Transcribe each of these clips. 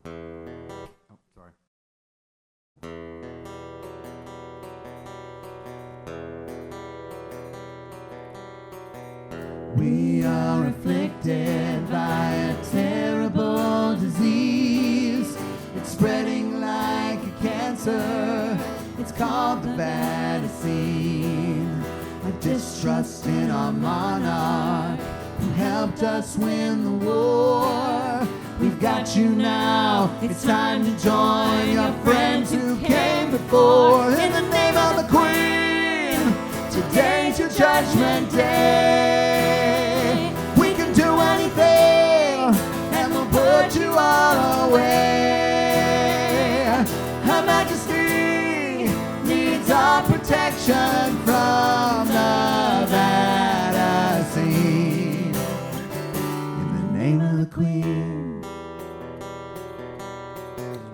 Oh, sorry. We are afflicted by a terrible disease. It's spreading like a cancer. It's called the vaccine. A distrust in our monarch who helped us win the war. We've got you now. It's time to join your friends who came before. In the name of the Queen, today's your judgment day. We can do anything, and we'll put you all away. Her Majesty needs our protection from the vaccine. In the name of the Queen.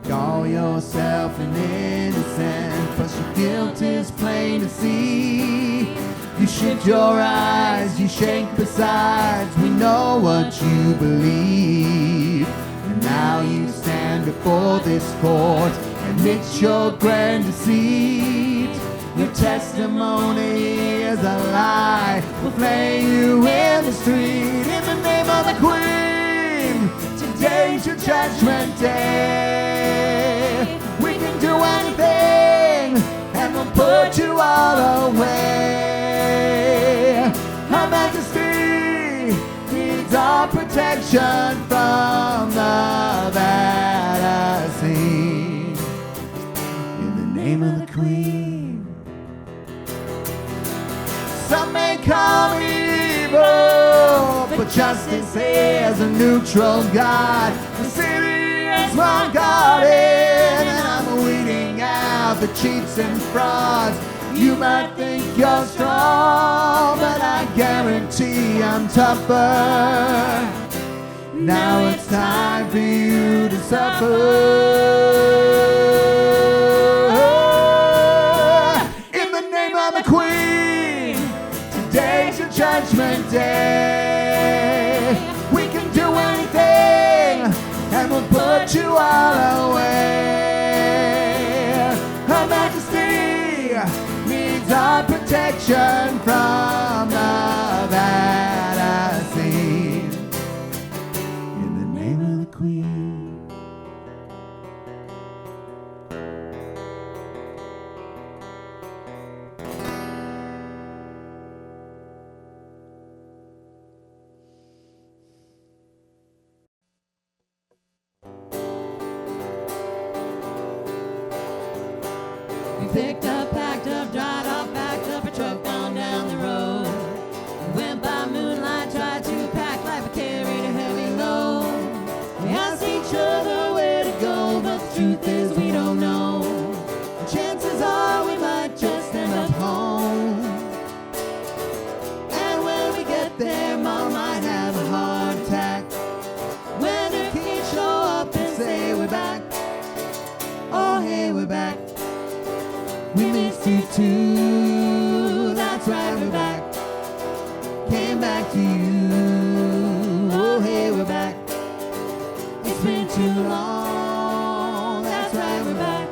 Call yourself an innocent, but your guilt is plain to see. You shift your eyes, you shake besides, we know what you believe. And now you stand before this court, admit your grand deceit. Your testimony is a lie, we'll flay you in the street. In the name of the Queen, today's your judgment day. We can do anything, and we'll put you all away. Her Majesty needs our protection from the vaccine. In the name of the Queen. Some may call me evil, but justice is a neutral God. The city is well guarded, and I'm weeding out the cheats and frauds. You might think you're strong, but I guarantee I'm tougher. Now it's time for you to suffer. In the name of the Queen, today's your judgment day. We can do anything, and we'll put you all away. Her Majesty needs our protection from the vaccine. In the name of the Queen. We picked up, packed up, dried off, backed up a truck on down the road. We went by moonlight, tried to pack like we carried a heavy load. We asked each other where to go, but the truth is we don't know. The chances are we might just end up home. And when we get there, Mom might have a heart attack. When her kids show up and say we're back. Oh, hey, we're back. We missed you too, that's right, we're back. Came back to you, oh hey, we're back. It's been too long, that's right, we're back.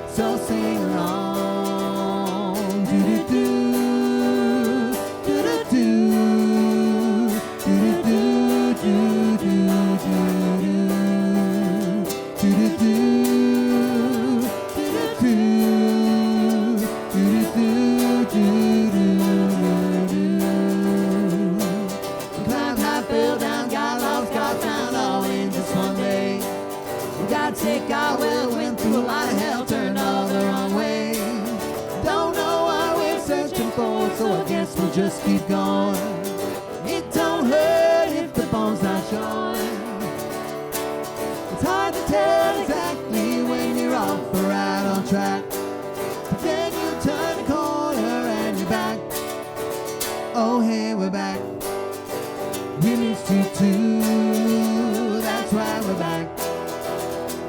So sing along, do-do-do, do-do-do, do-do-do, do-do-do, do-do-do. Sick, I well went through a lot of hell, turned all the wrong way. Don't know what we're searching for, so I guess we'll just keep going. It don't hurt if the bone's not showing. It's hard to tell exactly when you're off or right on track, but then you turn the corner and you're back. Oh hey, we're back. We missed you too, that's right, we're back.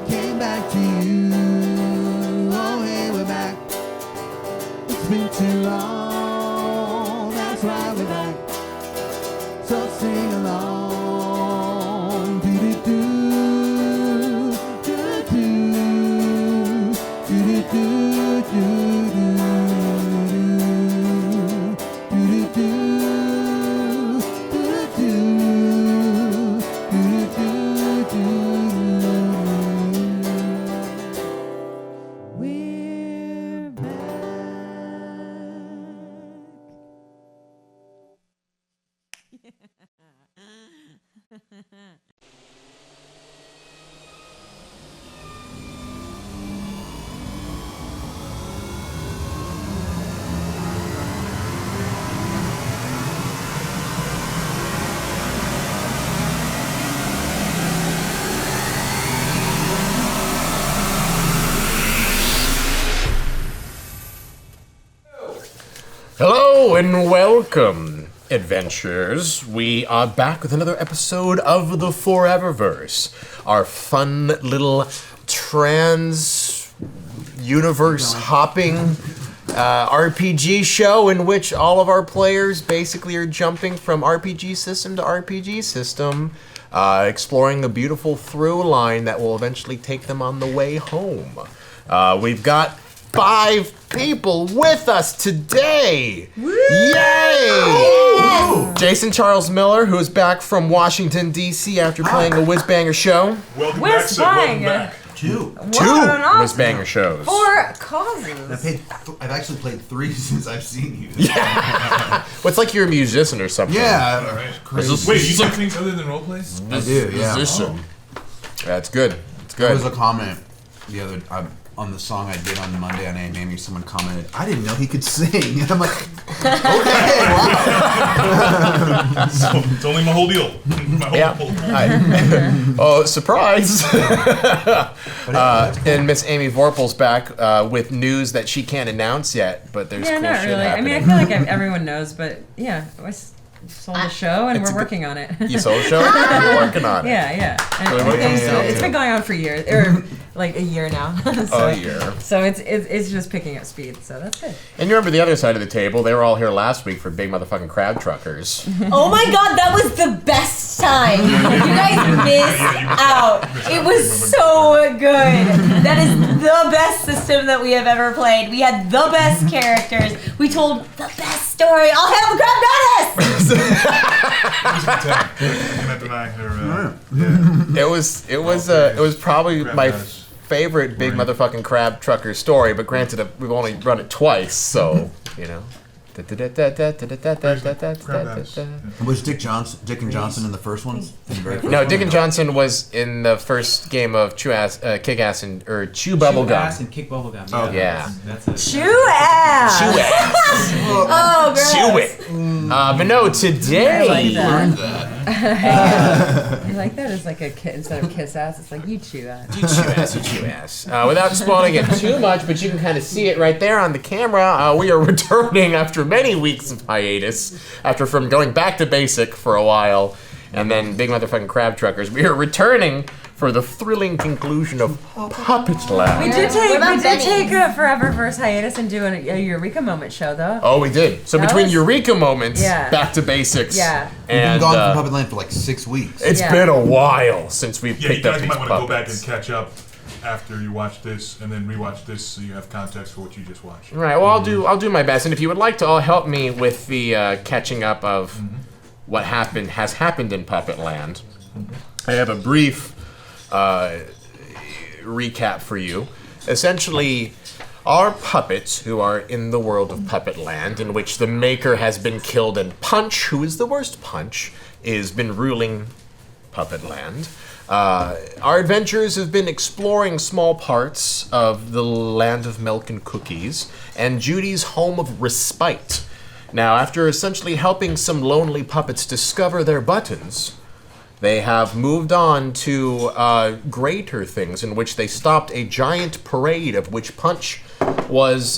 Came back to you, oh hey, we're back. It's been too long, that's right, we're back. So sing along, do-do-do, Hello and welcome, adventurers. We are back with another episode of the ForeverVerse, our fun little trans-universe hopping RPG show in which all of our players basically are jumping from RPG system to RPG system, exploring a beautiful through line that will eventually take them on the way home. We've got 5 people with us today. Woo! Yay! Yes! Jason Charles Miller, who is back from Washington, D.C. after playing a whiz-banger show. Welcome back, sir. Welcome back. Two whiz-banger shows. 4 causes. I've actually played 3 since I've seen you. Yeah. Well, it's like you're a musician or something. Yeah. All right. Crazy. Wait, you do things other than role plays? I do, yeah. Musician. That's good. It's good. There was a comment the other on the song I did on Monday on AMA. Someone commented, "I didn't know he could sing." And I'm like, okay, wow. It's only my whole deal. Oh, surprise! And Miss Amy Vorpal's back with news that she can't announce yet, but there's cool not shit really. happening. I mean, I feel like everyone knows, but yeah, I sold a show and we're working on it. You sold a show? You're working on it. Yeah. And Yeah. it's been going on for years, or like a year now. So, A year. So it's just picking up speed. So that's good. And you remember the other side of the table? They were all here last week for Big Motherfucking Crab Truckers. Oh my god, that was the best time. You guys missed out. It was so good. That is the best system that we have ever played. We had the best characters. We told the best story. I'll have a crab goddess! It was probably my favorite Big Motherfucking Crab Trucker story, but granted, we've only run it twice, so you know. Was Dick and Johnson in the first one? No, Dick and Johnson was in the first game of Chew Ass and Bubblegum. Ass and Kick Bubblegum. Oh yeah. That's it. Chew ass. Chew ass. Oh, gross. Chew it. But no, today. I like that. Learned that. I like that as like a kid instead of kiss ass. It's like you chew ass. You chew ass. Without spoiling it too much, but you can kind of see it right there on the camera. We are returning after many weeks of hiatus, from going back to basic for a while, and then Big Motherfucking Crab Truckers. We are returning for the thrilling conclusion of Puppetland. We did take a ForeverVerse hiatus and do a Eureka Moment show though. Oh, we did. So between Eureka moments, back to basics. Yeah. We've been gone from Puppetland for like 6 weeks. It's been a while since we've picked up these you guys might want to go back puppets. and catch up after you watch this, and then rewatch this so you have context for what you just watched. Right. Well, I'll do my best, and if you would like to all help me with the catching up of what has happened in Puppetland, I have a brief recap for you. Essentially, our puppets who are in the world of Puppetland, in which the maker has been killed, and Punch, who is the worst Punch, has been ruling Puppetland. Our adventurers have been exploring small parts of the land of milk and cookies and Judy's home of respite. Now, after essentially helping some lonely puppets discover their buttons, they have moved on to greater things, in which they stopped a giant parade of which Punch was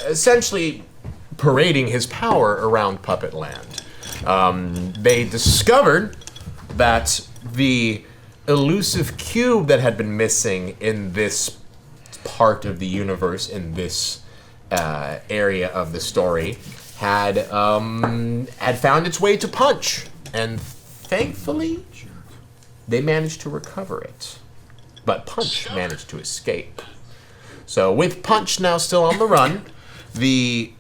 essentially parading his power around Puppetland. They discovered that the elusive cube that had been missing in this part of the universe, in this area of the story, had found its way to Punch, and thankfully they managed to recover it. But Punch managed to escape. So with Punch now still on the run, the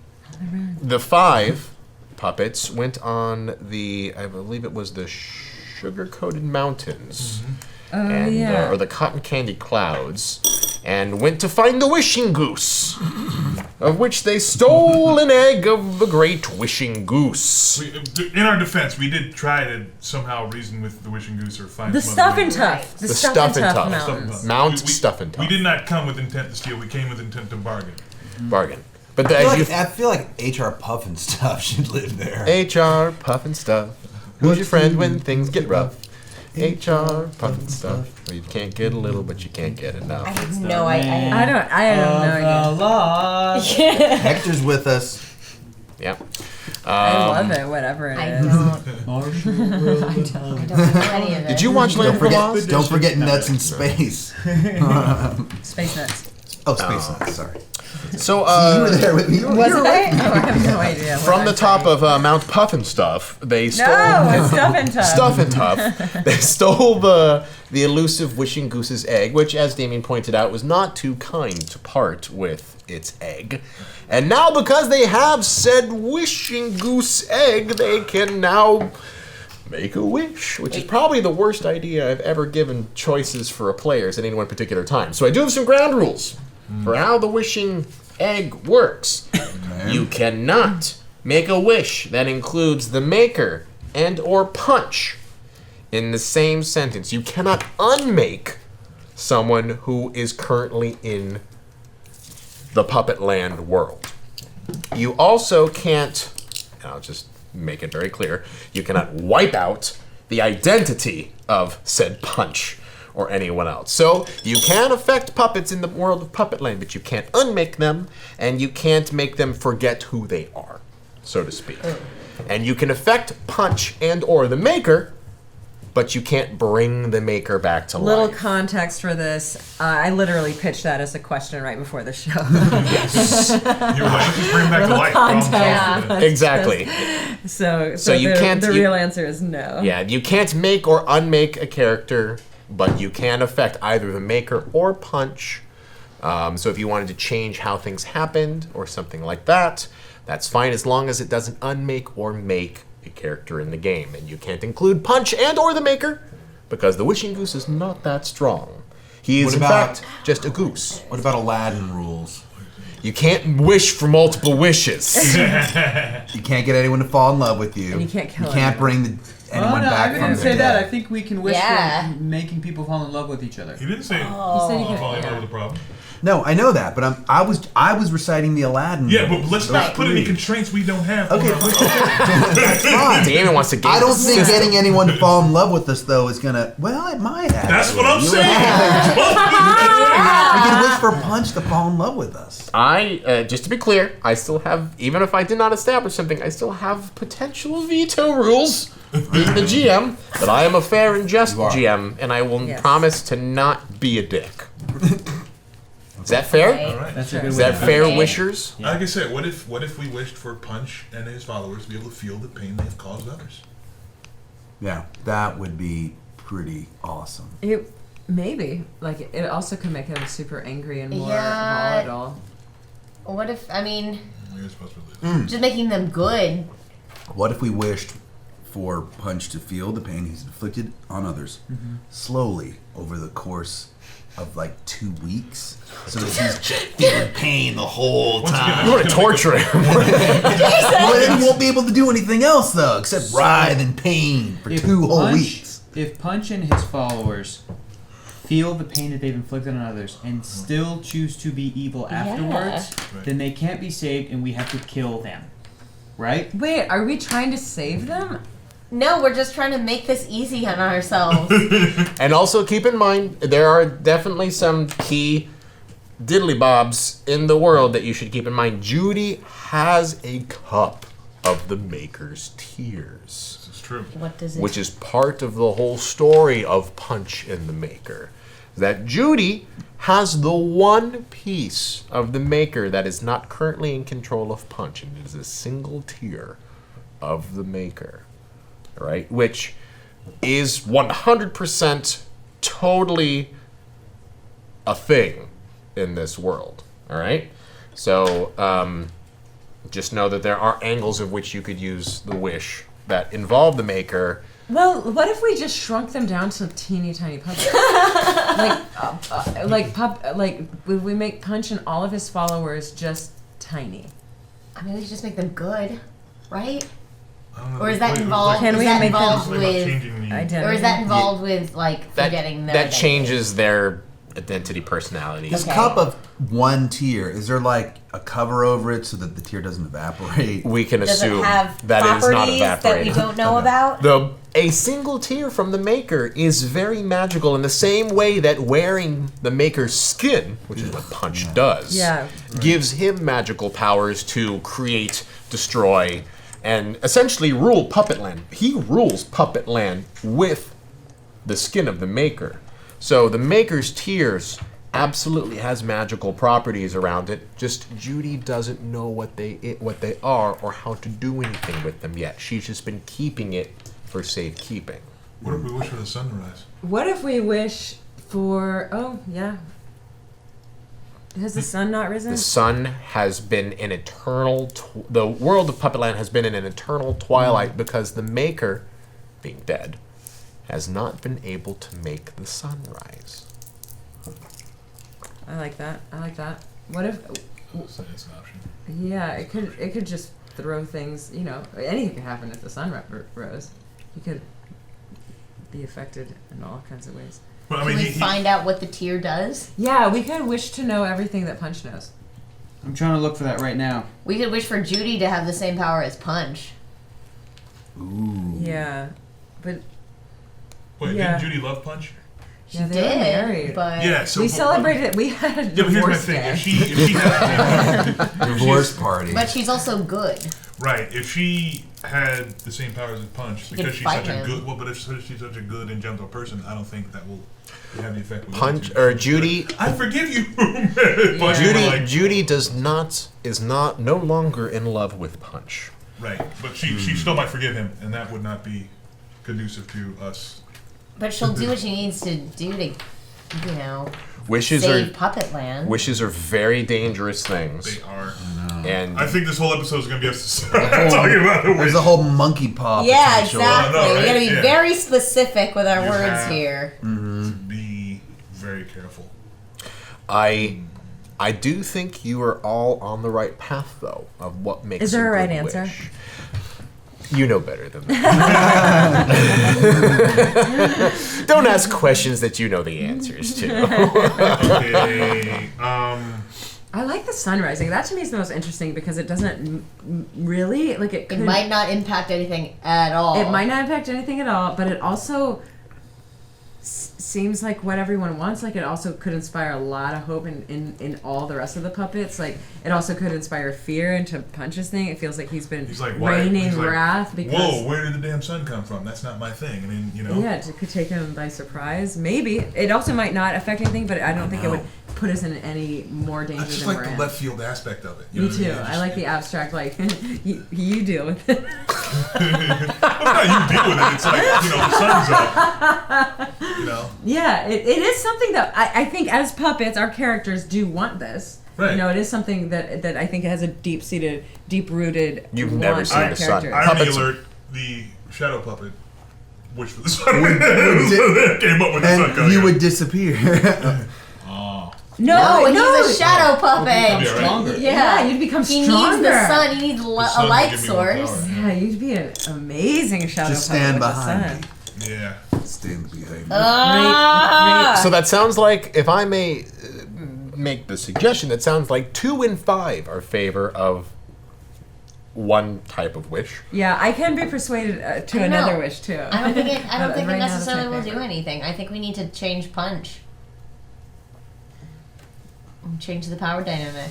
5 puppets went on I believe it was the sugar-coated mountains, or the cotton candy clouds, and went to find the wishing goose, of which they stole an egg of the great wishing goose. In our defense, we did try to somehow reason with the wishing goose or find The some Stuff other and way. Tough. The Stuff and Tough mountains. Mount Stuff and Tough. We did not come with intent to steal. We came with intent to bargain. Bargain. But I feel like HR Puff and Stuff should live there. HR Puff and Stuff. Who's your friend when things get rough? HR Puff and Stuff. Well, you can't get a little, but you can't get enough. I have no idea. I have no idea. Hector's with us. Yeah. I love it, whatever it I is. don't. Marshmallow. I don't know any of it. Did you watch Land of the Lost? Don't forget Nuts in Space. Space Nuts. Oh, Space Nuts. Sorry. So, You were there with me. Was it? Oh, I have no idea. from the top of Mount Puffin Stuff, they stole... No, it's Stuff and Tough. Stuff and Tough. They stole the elusive Wishing Goose's egg, which, as Damien pointed out, was not too kind to part with its egg. And now, because they have said Wishing Goose egg, they can now make a wish, which is probably the worst idea I've ever given choices for a players at any one particular time. So I do have some ground rules for how the wishing egg works. You cannot make a wish that includes the maker and or punch in the same sentence. You cannot unmake someone who is currently in the Puppetland world. You also can't, and I'll just make it very clear, you cannot wipe out the identity of said punch or anyone else. So you can affect puppets in the world of Puppetland, but you can't unmake them, and you can't make them forget who they are, so to speak. And you can affect punch and or the maker, but you can't bring the maker back to Little life. context for this. I literally pitched that as a question right before the show. Yes. You're like, just bring back to life. context. Yeah. Exactly. So you can't- the you- real answer is no. Yeah, you can't make or unmake a character, but you can affect either the maker or punch. So if you wanted to change how things happened or something like that, that's fine as long as it doesn't unmake or make a character in the game. And you can't include punch and or the maker because the Wishing Goose is not that strong. He is What in about- fact just a goose. What about Aladdin rules? You can't wish for multiple wishes. You can't get anyone to fall in love with you. And you can't kill You can't anyone. bring Oh, anyone no, I back didn't from say the that. I dead. think we can wish Yeah. for making people fall in love with each other. He didn't say You said you could. falling in love with the problem. No, I know that, but I was reciting the Aladdin. Yeah, rules. but let's Those not put any three. constraints we don't have. Okay, on our- that's fine. Damon wants to game I don't the think system. getting anyone to fall in love with us though is gonna. Well, it might. Actually. That's what I'm You saying. We can wish for Punch to fall in love with us. Just to be clear, I still have, even if I did not establish something, I still have potential veto rules, being the GM, but I am a fair and just You are. GM, and I will Yes. promise to not be a dick. Is that fair? Right. All right. That's a Sure. good Is way that to fair, Okay. wishers? Like I said, what if we wished for Punch and his followers to be able to feel the pain they have caused others? Yeah, that would be pretty awesome. It maybe like it also could make him super angry and more Yeah. volatile. What if, I mean, You're supposed to believe. just making them good? What if we wished for Punch to feel the pain he's inflicted on others slowly over the course of like 2 weeks, so that he's just feeling pain the whole Once time? again, You want to torture him. Well, then he won't be able to do anything else though, except writhe in pain for 2 whole weeks. If Punch and his followers feel the pain that they've inflicted on others and still choose to be evil afterwards, Right. then they can't be saved and we have to kill them. Right? Wait, are we trying to save them? No, we're just trying to make this easy on ourselves. And also keep in mind, there are definitely some key diddly-bobs in the world that you should keep in mind. Judy has a cup of the Maker's tears, This is true. What does it which is part of the whole story of Punch and the Maker. That Judy has the one piece of the Maker that is not currently in control of Punch, and it is a single tear of the Maker, right? Which is 100% totally a thing in this world, all right? So just know that there are angles of which you could use the wish that involve the Maker. Well, what if we just shrunk them down to teeny tiny puppets? like we make Punch and all of his followers just tiny. I mean, we could just make them good, right? I don't know. Or is that Wait, involved? Can Is we that make them- involved Something about with? changing the- Identity. Or is that involved with like That, forgetting their that identity? changes their identity, personalities. This Okay. cup of one tear, is there like a cover over it so that the tear doesn't evaporate? We can Does assume it have that it is not properties that we evaporating. don't know Okay. about? A single tear from the Maker is very magical in the same way that wearing the Maker's skin, which is what Punch does, gives him magical powers to create, destroy, and essentially rule Puppetland. He rules Puppetland with the skin of the Maker. So the Maker's tears absolutely has magical properties around it. Just Judy doesn't know what they are or how to do anything with them yet. She's just been keeping it for safekeeping. What if we wish for the sun to rise? What if we wish for... Oh, yeah. Has the sun not risen? The sun has been an eternal... the world of Puppetland has been in an eternal twilight because the Maker, being dead, has not been able to make the sun rise. I like that. What if... That's an option. Yeah, it could just throw things, anything could happen if the sun rose. You could be affected in all kinds of ways. Well, I Can mean, we find out what the tear does? Yeah, we could wish to know everything that Punch knows. I'm trying to look for that right now. We could wish for Judy to have the same power as Punch. Ooh. Yeah, but... Wait, Yeah. didn't Judy love Punch? She Yeah, they did, were married. but Yeah, so we celebrated it. We had a Yeah, but here's my divorce thing. day. If she had, Divorce party. but she's also good. right, if she had the same powers as Punch, could because she's fight such a him. good, well, but if she's such a good and gentle person, I don't think that will have the effect. we want Punch to. or Judy. I forgive you. Punch is like, Judy is no longer in love with Punch. right, but she still might forgive him, and that would not be conducive to us. But she'll do what she needs to do to, Wishes save are Puppetland. wishes are very dangerous things, They are. and I think this whole episode is going to be us talking about the There's wish. a whole monkey paw Yeah, potential. exactly. I know, We gotta be right? Yeah. very specific with our You words have- here. Be very careful. I do think you are all on the right path, though, of what makes. Is there a right good answer? wish. You know better than that. Don't ask questions that you know the answers to. Okay. I like the sun rising. That to me is the most interesting because it doesn't really like it. It Could, might not impact anything at all. It might not impact anything at all, but it also seems like what everyone wants. Like it also could inspire a lot of hope in all the rest of the puppets. Like it also could inspire fear into Punch's thing. It feels like he's been He's like, why? raining He's like, wrath because whoa, where did the damn sun come from? That's not my thing. I mean, yeah, it could take him by surprise. Maybe it also might not affect anything, but I don't think it would put us in any more danger I just than like we're the in. left field aspect of it. You Me know what I too. mean? I like the abstract, like you deal with it. It's not you deal with it. It's like, the sun's up. Yeah, it is something that I think as puppets, our characters do want this. Right. It is something that I think has a deep-seated, deep-rooted. You've never want seen in the sun. characters. Irony Puppets- alert, the shadow puppet, which for the sun came up with the sun And coming you up. would disappear. No, no, he's a shadow puppet. Yeah, right. Stronger. Yeah, you'd become He stronger. needs the sun. He needs The sun a light would give me more source. power. Yeah, you'd be an amazing shadow Just puppet stand with the behind sun. Yeah. Stand behind me. Ah! So that sounds like, if I may make the suggestion, that sounds like 2 in 5 are favor of one type of wish. Yeah, I can be persuaded to I know. another wish too. I don't think it. I don't But think it right now that's necessarily my will do favorite. anything. I think we need to change Punch. Change the power dynamic.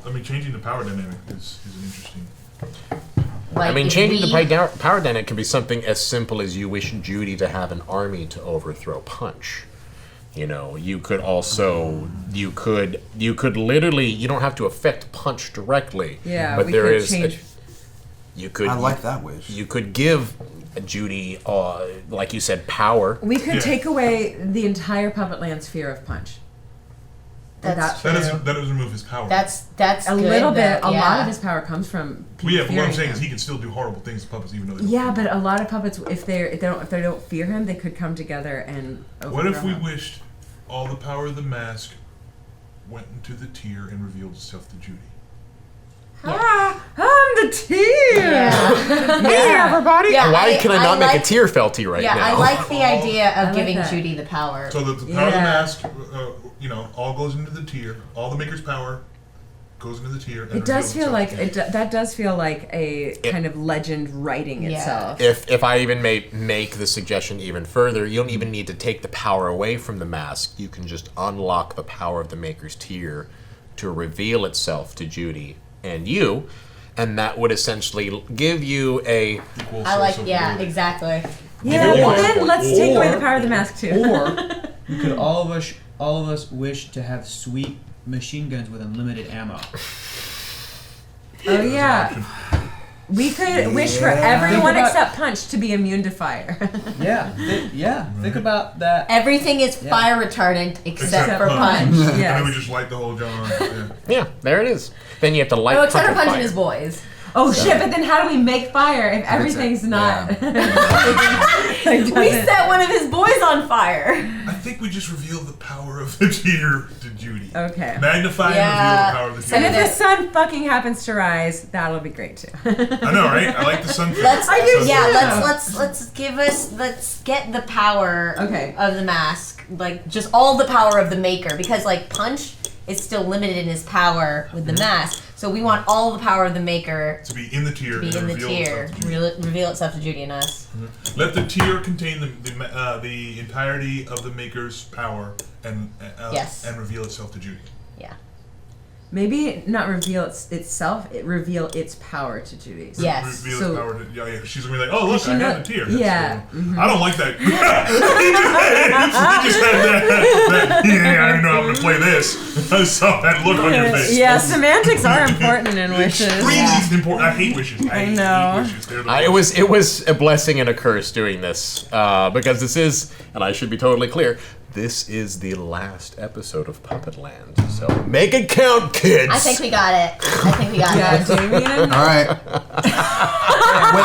I mean, changing the power dynamic is an interesting. Like I mean, if changing we- the power dynamic can be something as simple as you wish Judy to have an army to overthrow Punch. You could also, you could literally, you don't have to affect Punch directly. Yeah, but we there could is, change. you could, I like that wish. you could give Judy, like you said, power. We could Yeah. take away the entire Puppetland's fear of Punch. And That's That doesn't remove his power. That's a good, little bit. though, A yeah. lot of his power comes from people Well, yeah, but what I'm fearing saying him. is he can still do horrible things to puppets even though they don't. Yeah, but a lot of puppets, if they don't fear him, they could come together and What if overthrow we him. wished all the power of the mask went into the tear and revealed itself to Judy? Ah, I'm the tear. Yeah. Hey, everybody! Yeah, Why can I not make like- a tear felty right Yeah, now? I like the idea I of like giving that. Judy the power. So the power of the Yeah. mask, all goes into the tear. All the Maker's power goes into the tier. And It does feel reveals like itself. that does feel like a kind of legend writing itself. If I even make the suggestion even further, you don't even need to take the power away from the mask. You can just unlock the power of the Maker's Tier to reveal itself to Judy and you, and that would essentially give you a... Equal I like, source of yeah, ability. exactly. Yeah, Or- well then let's take away the power of the mask too. Or we could all of us wish to have sweet machine guns with unlimited ammo. Oh yeah. We could wish for everyone Think about- except Punch to be immune to fire. Think about that. Everything is Yeah. fire retardant except Except for Punch. Punch. And then we Yes. just light the whole jar on. Yeah. Yeah, there it is. Then you have to light No, except for Punch Punch on and his fire. boys. Oh shit! But then how do we make fire if everything's not? We set one of his boys on fire. I think we just reveal the power of the tier to Judy. Okay. Magnify Yeah. and reveal the power of the And tier. if the sun fucking happens to rise, that'll be great too. I know, right? I like the sun thing. Let's I do yeah, too. let's get the power Okay. of the mask. Like just all the power of the maker because like Punch is still limited in his power with the mask. So we want all the power of the maker To be in the tier to be and in the reveal tier, itself to Judy. reveal itself to Judy and us. Let the tier contain the entirety of the maker's power and Yes. and reveal itself to Judy. Yeah. Maybe not reveal itself. It reveal its power to Judy. So- Yes. Reveal So- its power to, yeah, she's gonna be like, oh look, She I know- have a tier. That's yeah, cool. I don't like that. he just had that yeah, I know I'm gonna play this. I saw that look on your face. Yeah, semantics are important in wishes. Extremely important. I hate wishes. I know. hate wishes. They're the It worst. was a blessing and a curse doing this because this is, and I should be totally clear, this is the last episode of Puppetland. So make it count, kids. I think we got it. Yeah, Damien. All right. Wait.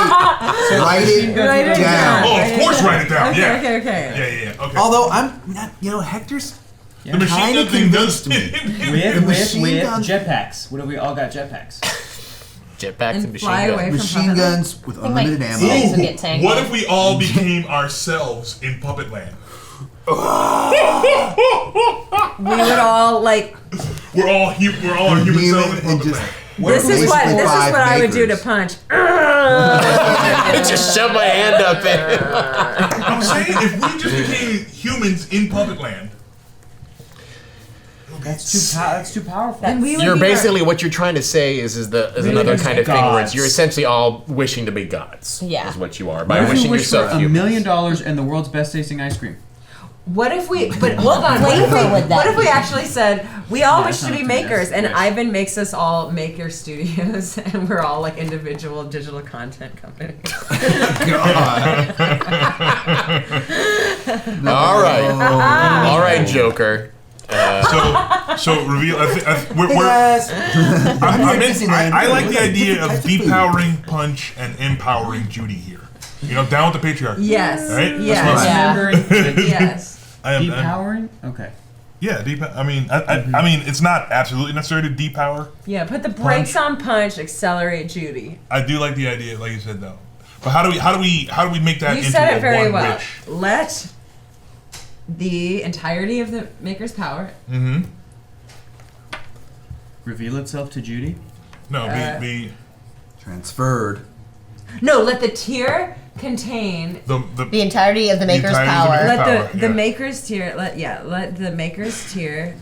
Write it Write it down. Oh, of course, write it down. Okay, yeah. okay, okay. Yeah. Okay. Although I'm not, Hector's the machine kinda gun thing does convinced me. With machine guns- jetpacks. What have we all got jetpacks? Jetpacks and And machine fly guns. away from machine Puppetland. guns with I think my unlimited ammo. cities would get tangled. What if we all became ourselves in Puppetland? We would all like. We're all our human selves in and just Puppetland. This is what basically five I would do to makers. Punch. Just shove my hand up in. I'm saying if we just became humans in Puppetland. That's too powerful. And we would You're be basically what you're trying to say is another just kind of thing where it's gods. you're essentially all wishing to be gods. Yeah. Is what you are by What if wishing we wish for yourself $1 human. million and the world's best tasting ice cream? What if we? But hold on. What if flavor would we? that What if we be? actually said we all Yeah, wish to be something, makers, yes, and yes. Ivan makes us all maker studios, and we're all like individual digital content companies. All right, Joker. So reveal. We're, Hey guys. I like the idea of depowering Punch and empowering Judy here. Down with the patriarchy. Yes. All right? Yes. That's what Yeah. Remembering Yes. depowering? Okay. Yeah, I mean, it's not absolutely necessary to depower. Yeah. Put the brakes on Punch. Accelerate Judy. I do like the idea, like you said, though. But how do we make that You into said a it very one well. wish? Let the entirety of the Maker's power. Mm-hmm. Reveal itself to Judy? No, be Transferred. No, let the tier contain. The entirety of the maker's entirety of the power maker's Let power, the yeah. Maker's tier. Let the Maker's tier.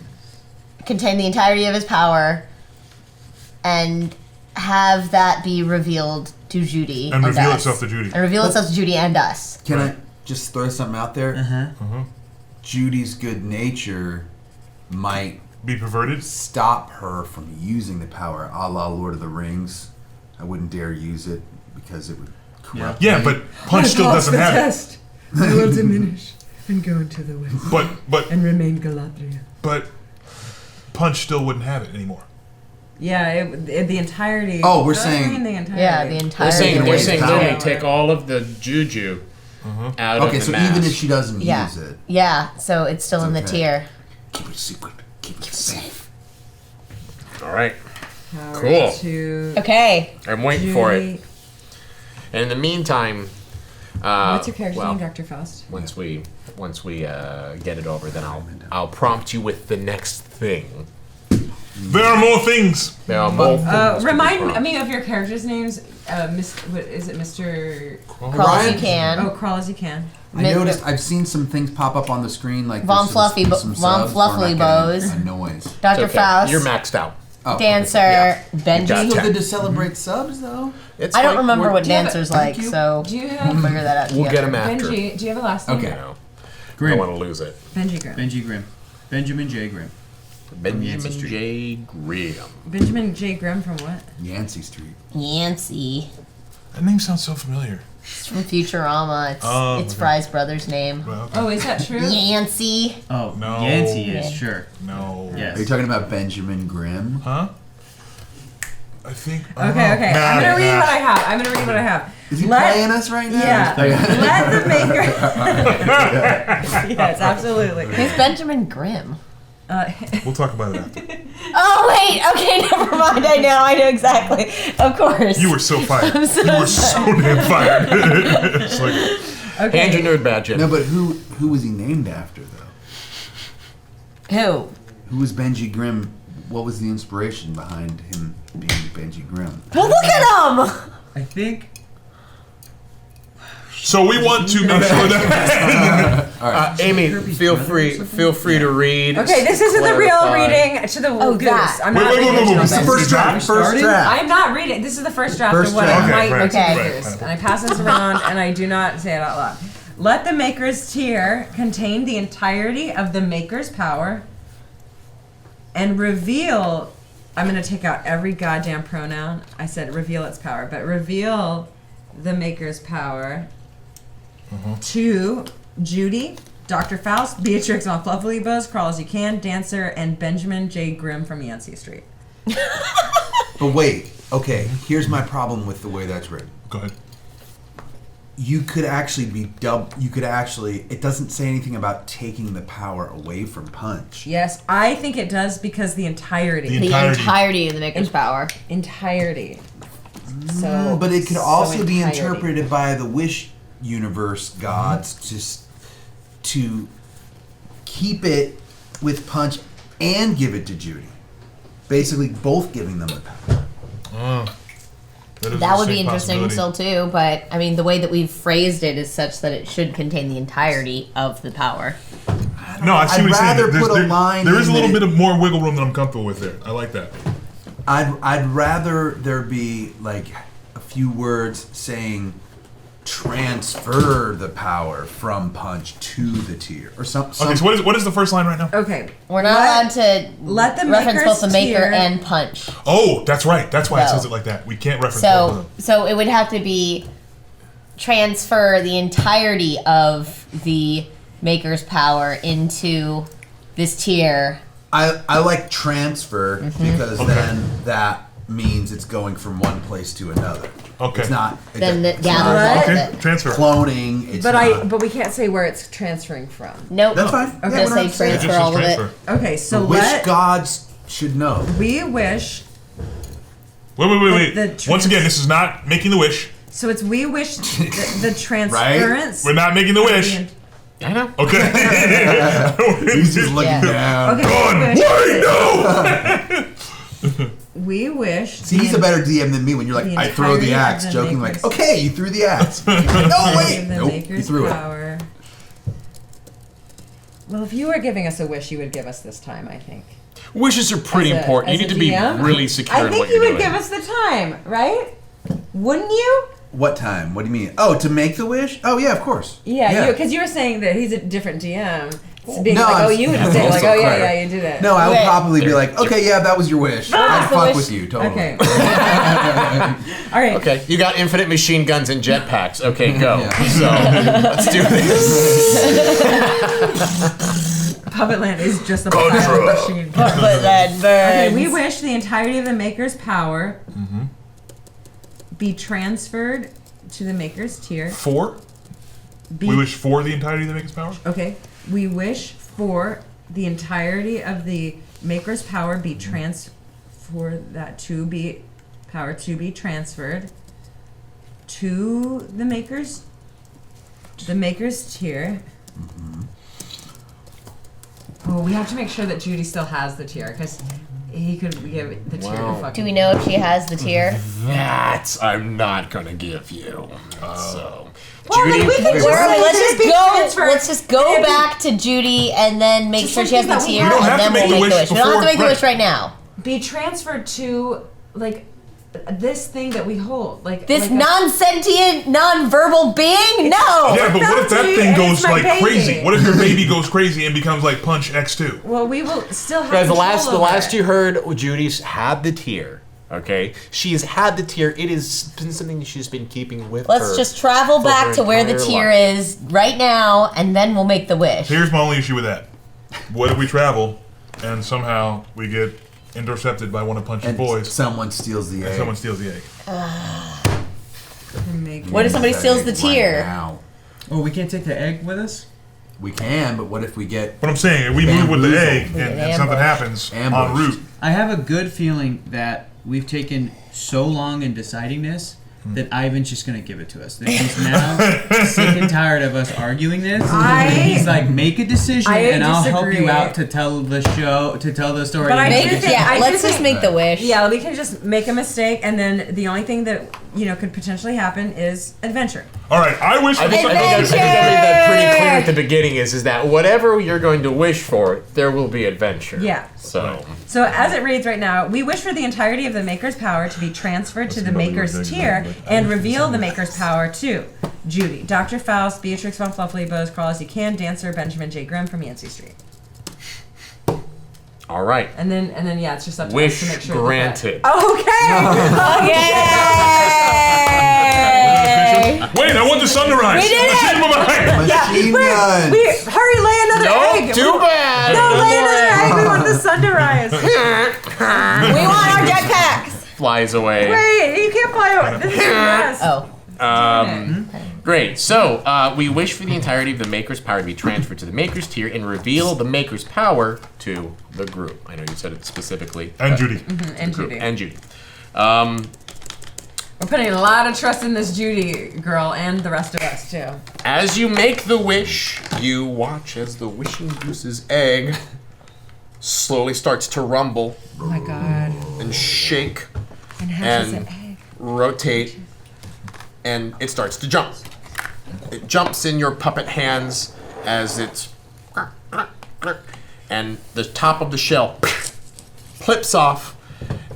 contain the entirety of his power, and have that be revealed to Judy and reveal us. itself to Judy. And reveal itself to Judy and us. Can I just throw something out there? Uh-huh. Judy's good nature might Be perverted. stop her from using the power, a la Lord of the Rings. I wouldn't dare use it because it would corrupt Yeah, me. but Punch still doesn't have it. I will diminish and go into the west But and remain Galadriel. but Punch still wouldn't have it anymore. Yeah, the entirety. Oh, we're What do you saying- mean the entirety. Yeah, the entirety. They're of saying his literally power. take all of the juju out of Okay, the so mask. even if she doesn't Yeah. use it, Yeah, so it's still It's in the okay. tier. keep it secret. Keep it safe. All right, Power Cool. To Okay. I'm waiting for it. Judy. And in the meantime, What's your character's well, name, Dr. Faust? Once we get it over, then I'll prompt you with the next thing. There are more things. There are more things. Remind me of your characters' names. What is it, Mr. Crawl as you can. Oh, Crawl as you can. I noticed I've seen some things pop up on the screen like Von Fluffy Bows. A noise. Dr. Faust. You're maxed out. Oh, Dancer. Yeah. Benji. Got So 10. good to celebrate subs though. It's I don't fine. remember what Do you have Dancer's a- like, you. so Do you we'll have figure that out We'll get together. him after. Benji? Do you have a last name? Okay. You know, I Grimm. don't want to lose it. Benji Grimm. Benji Grimm. Benjamin J. Grimm. Benjamin Yancey Street. J. Grimm. Benjamin J. Grimm from what? Yancey Street. Yancey. That name sounds so familiar. It's from Futurama. It's Okay. Fry's brother's name. Well, okay. Oh, is that true? Yancey. Oh, No. Yancey is, Yeah. sure. No. Yes. Are you talking about Benjamin Grimm? Huh? I think. Okay, okay. I'm gonna read what I have. Is he playing us right now? Yeah. Let the maker. Yes, absolutely. Who's Benjamin Grimm? We'll talk about it after. Oh wait, okay, never mind. I know exactly. Of course. You were so fired. I'm so You were so damn fired. It's like, Okay. Hand your nerd badge in. No, but who was he named after though? Who? Who was Benji Grimm? What was the inspiration behind him being Benji Grimm? Well, look at him. I think. so we want to make sure that. Amy, feel free to read. Okay, this isn't the real clarify. reading to the Oh, goose. that. I'm Wait, not wait, reading wait, it wait, to wait. the It's the goose. first draft. First draft. I'm not reading. This is the first draft First of what draft. I might Okay, right. make Okay. this. And I pass this around and I do not say it out loud. Let the maker's tier contain the entirety of the maker's power and reveal. I'm going to take out every goddamn pronoun. I said reveal its power, but reveal the maker's power to Judy, Dr. Faust, Beatrix on Fluffy Bows, Crawl as You Can, Dancer, and Benjamin J. Grimm from Yancey Street. But wait, okay, here's my problem with the way that's written. Go ahead. You could actually be it doesn't say anything about taking the power away from Punch. Yes, I think it does because the entirety. The entirety of the maker's power. Entirety. So, But it could so also be entirety. interpreted by the Wish universe gods just to keep it with Punch and give it to Judy. Basically both giving them the power. That would be interesting still too, but I mean the way that we've phrased it is such that it should contain the entirety of the power. No, I see I'd what you're saying. rather put a line There is a in little that- bit of more wiggle room that I'm comfortable with there. I like that. I'd rather there be like a few words saying transfer the power from Punch to the tier or something. Okay, so what is the first line right now? Okay. We're not allowed to let the reference maker's both the maker tier- and Punch. Oh, that's right. That's why it So- says it like that. We can't reference both of them. So it would have to be transfer the entirety of the maker's power into this tier. I like transfer because Okay. then that means it's going from one place to another. Okay. It's not. Then it's gather not all of Okay, it. transfer. cloning. It's not. But we can't say where it's transferring from. Nope. That's fine. Okay. Yeah, Just we're say not saying- It just transfer says all of it. transfer. Okay, so The wish let gods should know. we wish. Wait. The Once again, this is not making the wish. So it's we wish the transference. We're not making the wish. I know. Okay. He's just looking down. Okay. Wait, no! We wish. See, he's a better DM than me when you're like, the I throw the entirety of axe, the joking maker's- like, okay, you threw the axe. No, wait. Give the Nope, you maker's threw it. power. Well, if you were giving us a wish, you would give us this time, I think. Wishes are pretty As a- important. You as need a to be DM? really secure I in think what you you're would doing. give us the time, right? Wouldn't you? What time? What do you mean? Oh, to make the wish? Oh, yeah, of course. Yeah, because you were saying that he's a different DM. So being No, like, I'm- oh, you would That's say like, also oh yeah, clever. you did it. No, I would Okay. probably be like, okay, yeah, that was your wish. I'd the fuck wish. with you, totally. Okay. All right. Okay, you got infinite machine guns and jetpacks. Okay, go. Yeah. So let's do this. Puppetland is just a Contra. pile of machine. But that burns. Okay, we wish the entirety of the maker's power be transferred to the maker's tier. For? Be, We wish for the entirety of the maker's power? Okay, we wish for the entirety of the maker's power be for that to be power to be transferred to the maker's tier. Oh, we have to make sure that Judy still has the tier because he could give the tear to fucking. Do we know if she has the tear? That I'm not gonna give you. So, Well, Judy, then we can Where are we? let's just go back to Judy and then make sure she has the something tear, that we and then don't have to we'll make make the the wish. We wish don't have to make the before- wish right now. Be transferred to like this thing that we hold, like This like a- non-sentient, non-verbal being? No! Yeah, but what if that Bounty, thing and goes it's my like baby. crazy? What if your baby goes crazy and becomes like Punch X2? Well, we will still have guys, the control over last it. you heard, Judy's had the tear. Okay, she has had the tear. It has been something she's been keeping with her. Let's just travel for back her to where the entire tear life. is right now, and then we'll make the wish. Here's my only issue with that. What if we travel and somehow we get intercepted by one of Punch's And boys someone steals the and egg. someone steals the egg? What if somebody That steals egg the right tear? now. Oh, we can't take the egg with us? We can, but what if we get But I'm saying, if we move with the Bamboozled. egg and something happens en Ambushed. route, I have a good feeling that we've taken so long in deciding this that Ivan's just gonna give it to us. That he's now sick and tired of us arguing this. And he's like, make a decision, I and I'll help disagree. you out to tell the story. But I and do make Make, it- think- I do let's just think- make the wish. Yeah, we can just make a mistake, and then the only thing that could potentially happen is adventure. all right. I wish. I think I made that pretty clear at the beginning. Is that whatever you're going to wish for, there will be adventure. Yeah. So as it reads right now, we wish for the entirety of the Maker's power to be transferred to the Maker's tier and reveal the Maker's power to Judy, Dr. Faust, Beatrix von Fluffy, Bose Crawl as you can, Dancer, Benjamin J. Grimm from Yancey Street. All right. And then yeah, it's just up to us Wish to make sure granted. Yay! Wait, I want the sun to rise. We did it! Machine behind. machine guns? Hurry, lay another egg. Too bad. No, lay another egg. We want the sun to rise. We want our jetpacks! Flies away. Wait, you can't fly over. This is the best. Oh. Great. So we wish for the entirety of the Maker's power to be transferred to the Maker's tier and reveal the Maker's power to the group. I know you said it specifically. And Judy. And Group Judy. and Judy. We're putting a lot of trust in this Judy girl and the rest of us too. As you make the wish, you watch as the wishing goose's egg slowly starts to rumble Oh my god. and shake And hatches and an egg. rotate, and it starts to jump. It jumps in your puppet hands as it's, and the top of the shell flips off,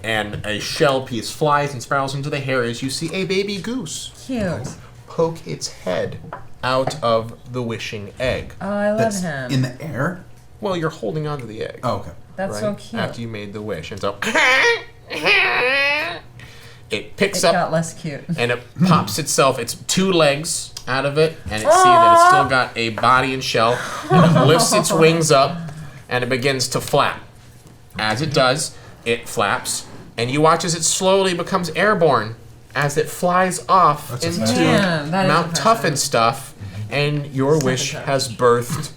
and a shell piece flies and spirals into the hair as you see a baby goose Cute. poke its head out of the wishing egg. Oh, I love That's him. in the air? Well, you're holding onto the egg. Oh, okay. That's right? so cute. After you made the wish, and so it picks It up got less cute. and it pops itself. It's 2 legs out of it, and it see that it's still got a body and shell. And it lifts its wings up, and it begins to flap. As it does, it flaps, and you watch as it slowly becomes airborne as it flies off into Damn, that is Mount impressive. Tough and stuff, and your wish has birthed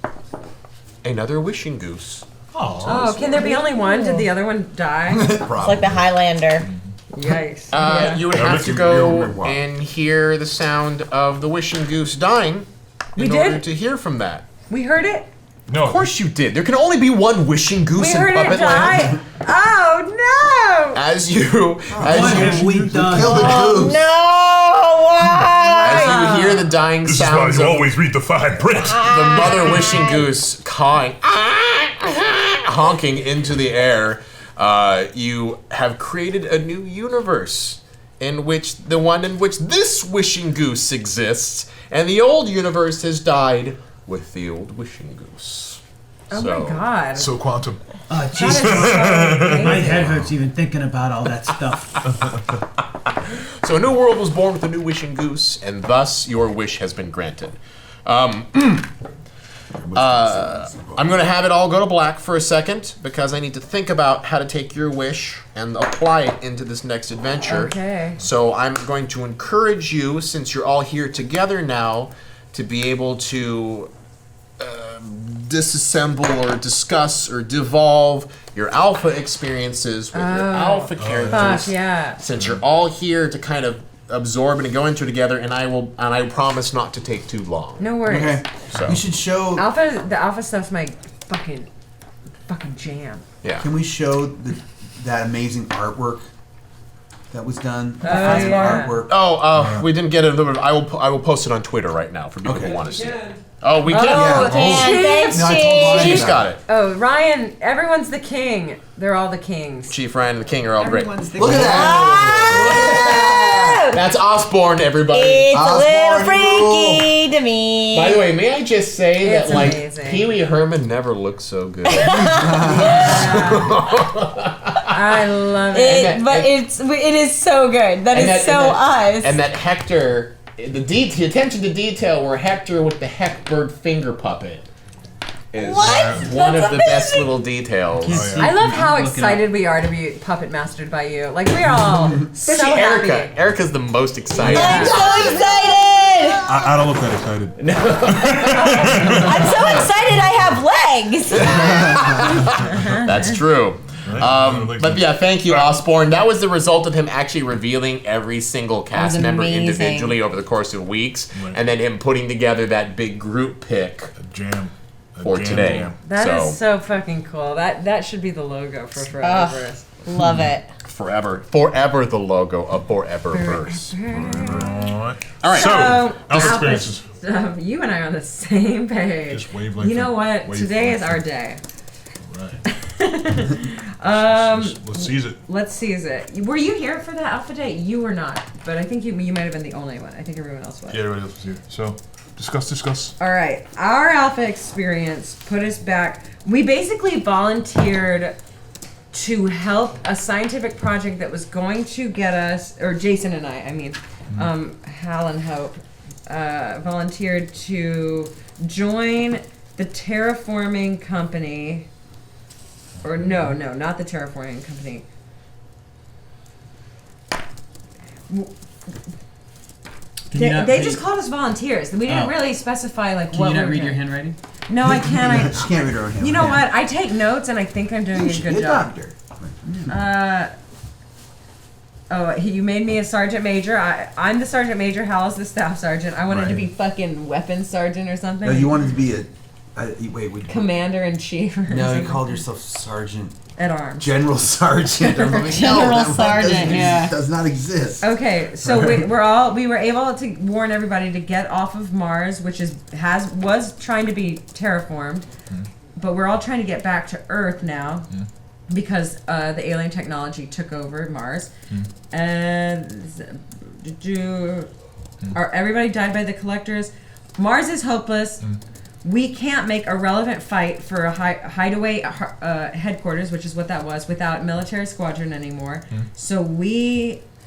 another wishing goose. Oh, can there be only one? Did the other one die? It's like the Highlander. Yikes. You would Yeah, have to you're go right. and hear the sound of the wishing goose dying We in did? order to hear from that. We heard it? No. Of course you did. There can only be one wishing goose We in heard it Puppetland. die? Oh no! As you We killed the goose. No! Why? as you hear the dying This is why sounds you of always read the fine print. the mother wishing goose cawing, honking into the air, you have created a new universe in which this wishing goose exists, and the old universe has died with the old wishing goose. Oh So- my god. So quantum. Oh, That is jeez. so My crazy. head hurts even thinking about all that stuff. So a new world was born with a new wishing goose, and thus your wish has been granted. I'm going to have it all go to black for a second because I need to think about how to take your wish and apply it into this next adventure. Okay. So I'm going to encourage you, since you're all here together now, to be able to disassemble or discuss or devolve your alpha experiences with your alpha characters. Fuck yeah. Since you're all here to kind of absorb and go into it together, and I promise not to take too long. No worries. Okay. So We should show. The alpha stuff's my fucking jam. yeah. Can we show the that amazing artwork that was done. yeah. Artwork. We didn't get it. I will post it on Twitter right now for people who want to see it. Oh, we Oh, can. thanks, No, I told Ryan Chief's that. got it. Oh, Ryan, everyone's the king. They're all the kings. Chief Ryan and the King are all great. Look at that. That's Osborne, everybody. It's a little Osborne freaky to me. By the way, may I just say It's that like amazing. Pee Wee Herman never looked so good. I love it. It is so good. That is so us. And that Hector, the attention to detail where Hector with the Heckbird finger puppet is one of the best little details. I love how excited we are to be puppet mastered by you. Like we're all so Especially happy. Erica. Erica's the most excited. I'm so excited. I don't look that excited. I'm so excited I have legs. That's true. But yeah, thank you, Osborne. That was the result of him actually revealing every single cast member amazing. individually over the course of weeks, and then him putting together that big group pick Jam. for today. That is so fucking cool. That should be the logo for ForeverVerse. Love it. Forever the logo of ForeverVerse. All right. So, Alpha Alpha experiences. You and I are on the same page. Just wavelength. You know what? wavelength. Today is our day. Let's seize it. Let's seize it. Were you here for the Alpha Day? You were not, but I think you might have been the only one. I think everyone else was. Yeah, everybody else was here. So, discuss. All right, our Alpha experience put us back. We basically volunteered to help a scientific project that was going to get us, or Jason and I mean, Hal and Hope, volunteered to join the terraforming company. Or no, not the terraforming company. They just called us volunteers. We didn't really specify like what. Can you not we were read doing. your handwriting? No, I can't. She can't read her own hand. You know what? I take notes, and I think I'm doing a good job. Doctor. You made me a sergeant major. I'm the sergeant major. Hal's the staff sergeant. I wanted to be fucking weapons sergeant or something. No, you wanted to be a. Wait. Commander in chief. No, you called yourself sergeant. At arms. General sergeant. I'm like, General that sergeant, does not exist. Okay, so we were able to warn everybody to get off of Mars, which was trying to be terraformed, but we're all trying to get back to Earth now because the alien technology took over Mars, and everybody died by the collectors. Mars is hopeless. We can't make a relevant fight for a hideaway headquarters, which is what that was, without military squadron anymore. So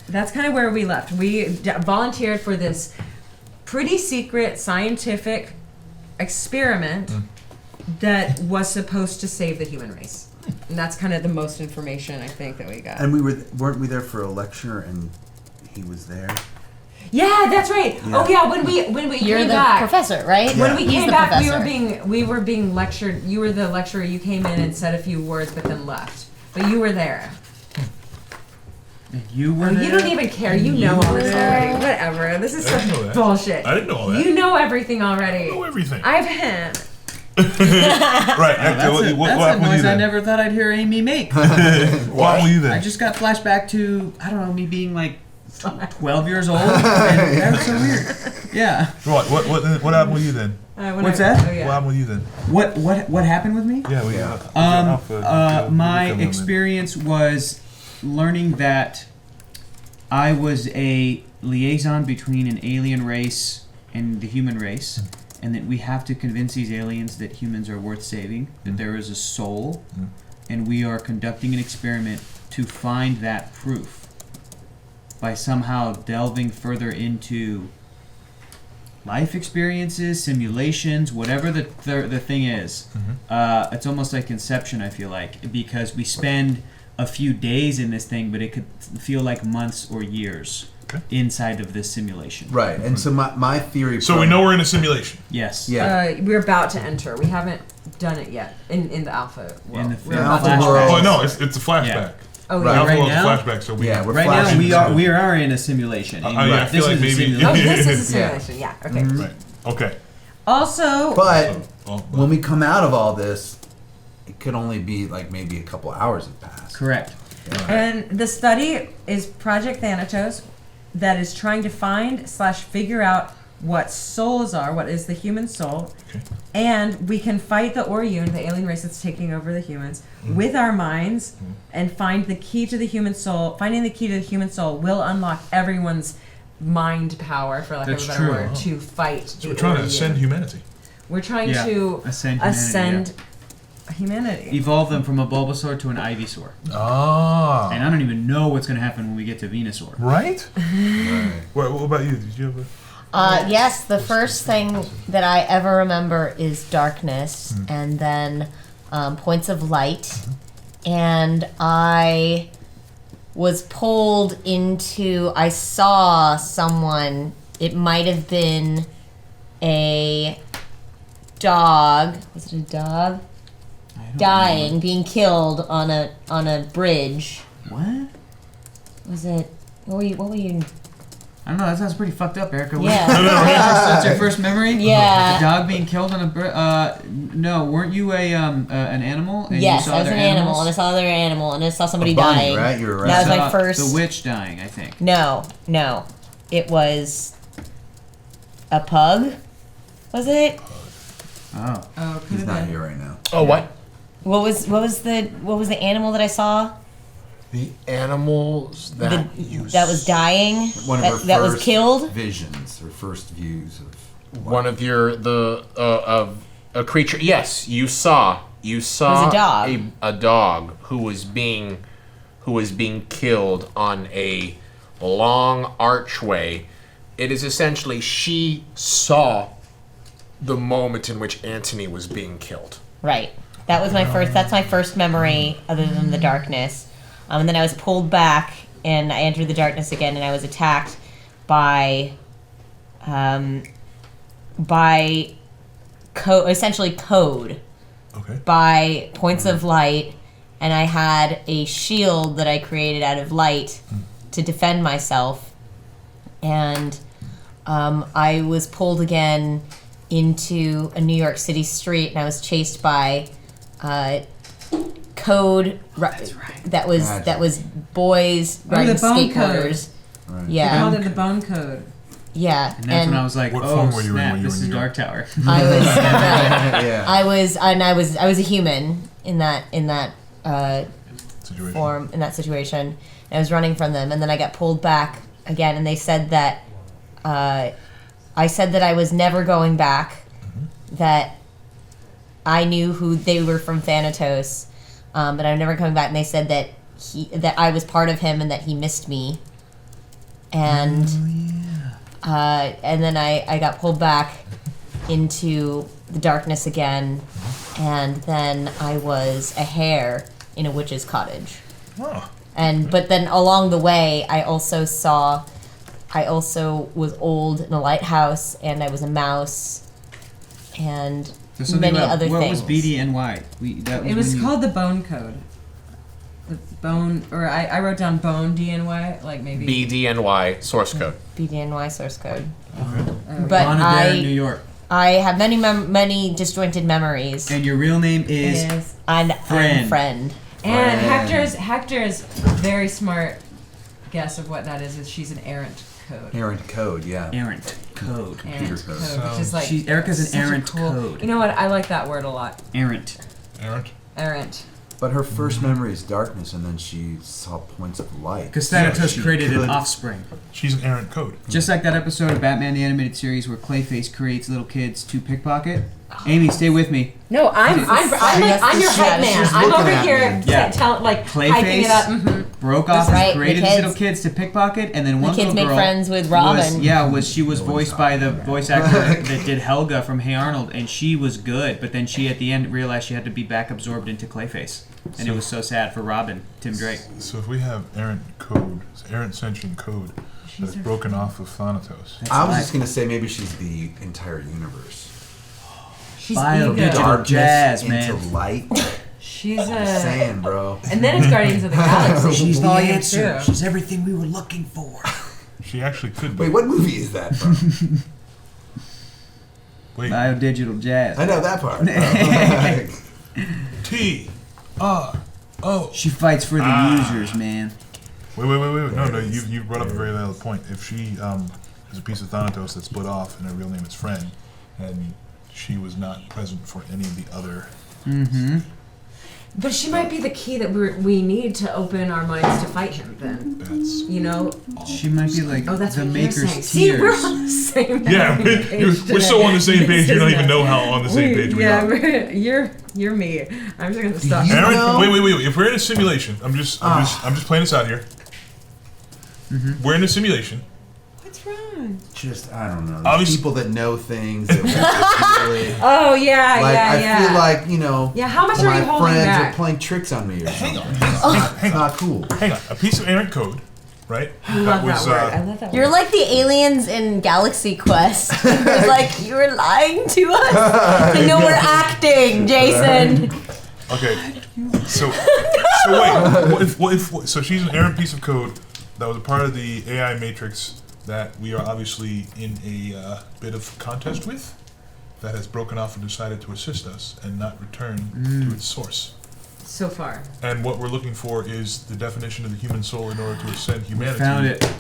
that's kind of where we left. We volunteered for this pretty secret scientific experiment that was supposed to save the human race. And that's kind of the most information I think that we got. And weren't we there for a lecture and he was there? Yeah, that's right. Yeah. Oh yeah, when we You're came the back, professor, right? when we He's came the back, professor. we were being lectured. You were the lecturer. You came in and said a few words, but then left. But you were there. You were there? You don't even care. You know all this already. Whatever. This is I didn't know such that. bullshit. I didn't know all that. You know everything already. I know everything. I've had. Right. What That's a happened with you noise I then? never thought I'd hear Amy make. What happened with you then? I just got flashback to, I don't know, me being like 12 years old. And that was so weird. Yeah. What happened with you then? What's that? Oh, yeah. What happened with you then? What happened with me? Yeah, My experience was learning that I was a liaison between an alien race and the human race, and that we have to convince these aliens that humans are worth saving, that there is a soul, and we are conducting an experiment to find that proof by somehow delving further into life experiences, simulations, whatever the thing is. It's almost like Inception, I feel like, because we spend a few days in this thing, but it could feel like months or years inside of this simulation. Right, and so my theory... So we know we're in a simulation. Yes. Yeah. We're about to enter. We haven't done it yet in the alpha world. In the We're about to alpha enter. world. Oh no, it's a flashback. Yeah. Oh Right. yeah. Alpha Right world's a now? flashback. So we Yeah, we're Right now, flashing. we are in a simulation. And I feel like this is a maybe- Oh, simulation. this is a simulation. Yeah. Okay. Right. Okay. Also, But Oh, when we come out of all this, it could only be like maybe a couple hours have passed. Correct. And the study is Project Thanatos, that is trying to find/figure out what souls are, what is the human soul, and we can fight the Oryun, the alien race that's taking over the humans, with our minds, and find the key to the human soul. Finding the key to the human soul will unlock everyone's mind power, for lack of a better word, to fight the We're trying to Oryun. ascend humanity. We're trying to ascend humanity. Evolve them from a Bulbasaur to an Ivysaur. Ah. And I don't even know what's going to happen when we get to Venusaur. Right? What about you? Did you have a... Yes, the first thing that I ever remember is darkness, and then points of light, and I was pulled into. I saw someone. It might have been a dog. Was it a dog? Dying, being killed on a bridge. What? Was it? What were you? I don't know. That sounds pretty fucked up, Erica. Yeah. That's your first memory? Yeah. The dog being killed on a bridge? No, weren't you an animal? And Yes, you saw I was an other animal, animals? and I saw another animal, and I saw somebody A bunny, dying. right? You were right. That was Saw my first. The witch dying, I think. No. It was a pug. Was it? Oh. Oh, could He's have not been. here right now. Oh, what? What was the animal that I saw? The animals that you That was dying. One of her that was first killed. visions, her first views of one of your of a creature. Yes, you saw It was a dog. a dog who was being killed on a long archway. It is essentially she saw the moment in which Antony was being killed. Right. That was my first. That's my first memory, other than the darkness. And then I was pulled back, and I entered the darkness again, and I was attacked by essentially code. Okay. By points of light, and I had a shield that I created out of light to defend myself, and I was pulled again into a New York City street, and I was chased by code. That's right. That was boys Oh, riding the bone skateboarders. Right. They Yeah, called it the bone code. yeah, And that's when I was like, What oh form were you in snap, when you this were in is New York? Dark Tower. I was. Yeah. I was a human in that Situation. form in that situation. And I was running from them, and then I got pulled back again, and they said that I said that I was never going back, that I knew who they were from Thanatos, but I'm never coming back, and they said that that I was part of him and that he missed me, and then I got pulled back into the darkness again, and then I was a hare in a witch's cottage. Oh. But then along the way, I also was old in a lighthouse, and I was a mouse, and There's something many about, other what things. was BDNY? It was called the bone code. The bone, or I wrote down bone DNY, like maybe. BDNY source code. BDNY source code. Oh, But Bonadere, New York. I have many disjointed memories. And your real name is I'm Friend. friend. And Hector's very smart guess of what that is she's an errant code. Errant code, yeah. Errant Code. Errant code. code, which is like Erica's an such a errant cool- code. You know what? I like that word a lot. Errant. Errant? Errant. But her first memory is darkness, and then she saw points of light. Because Thanatos She created an could- offspring. She's an errant code. Just like that episode of Batman the Animated Series where Clayface creates little kids to pickpocket. Amy, stay with me. No, I'm your hype man. just I'm looking over at here me. Yeah. hyping it up. Mm-hmm. Broke off right, and created the these kids- little kids to pickpocket, and then The one kids little make girl friends with Robin. she was voiced by the voice actor that did Helga from Hey Arnold, and she was good, but then she at the end realized she had to be back absorbed into Clayface, and it was so sad for Robin, Tim Drake. So if we have errant code, errant sentient code that's broken off of Thanatos. I was just going to say maybe she's the entire universe. She's Bio ego. digital Darkness jazz, into man. light. She's I'm a. saying, bro. And then it's Guardians of the Galaxy. She's the Volume answer. 2. She's everything we were looking for. She actually could be. Wait, what movie is that from? Wait. Bio digital jazz. I know that part. Oh. She fights for the users, man. Wait. No, you brought up a very valid point. If she is a piece of Thanatos that split off and her real name is Friend, and she was not present for any of the other... Mm-hmm. But she might be the key that we need to open our minds to fight him. Then you know, she might be like that's the what maker's you're tears. saying. See, we're on the same. Yeah, we're so on the same page. You don't even know how on the same page we are. You're me. I'm just gonna stop. Aaron, wait. If we're in a simulation, I'm just playing this out here. Mm-hmm. We're in a simulation. What's wrong? Just I don't know. Obviously, people that know things. That really, oh yeah, like, yeah. I feel like Yeah, how much are you holding my friends back? are playing tricks on me. Or hang on. It's not cool. Hang on. A piece of errant code, right? I love that word. I love that You're word. like the aliens in Galaxy Quest. It's like you were lying to us. And no, we're acting, Jason. Okay. So wait. So she's an errant piece of code that was a part of the AI matrix that we are obviously in a bit of contest with, that has broken off and decided to assist us and not return to its source. So far. And what we're looking for is the definition of the human soul in order to ascend humanity. Found it.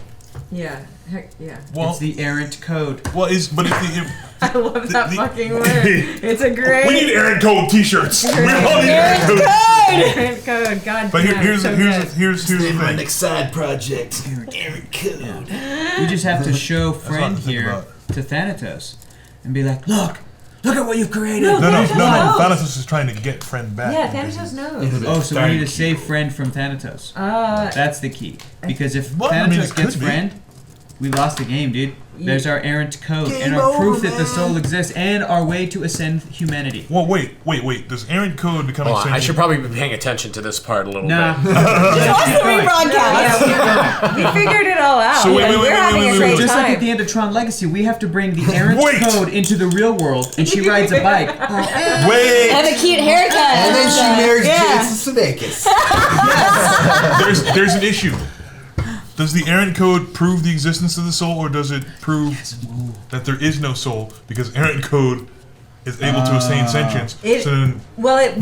Yeah. Heck yeah. Well, it's the errant code. Well, I love that fucking word. It's a great. We need errant code T-shirts. We all need errant code. Errant code. God but damn. here's the thing. My next side project. Errant code. We just have to show Friend to think here about. to Thanatos and be like, look at what you've created. No. knows. Thanatos is trying to get Friend back. Yeah, Thanatos knows. Oh, so we need to save Friend from Thanatos. That's the key. Because if Thanatos gets Friend, we lost the game, dude. There's our errant code and our proof that the soul exists and our way to ascend humanity. Well, wait. Does errant code become I should probably be paying attention to this part a little bit. Just watch the rebroadcast. Yeah, we figured it all out. So wait, we're having a great Just time. like at the end of Tron Legacy, we have to bring the errant Wait. code into the real world, and she rides a bike. Wait. I have a cute haircut. And then she marries Yeah. Jason Sudeikis. There's an issue. Does the errant code prove the existence of the soul, or does it prove that there is no soul because errant code is able to attain sentience? So then,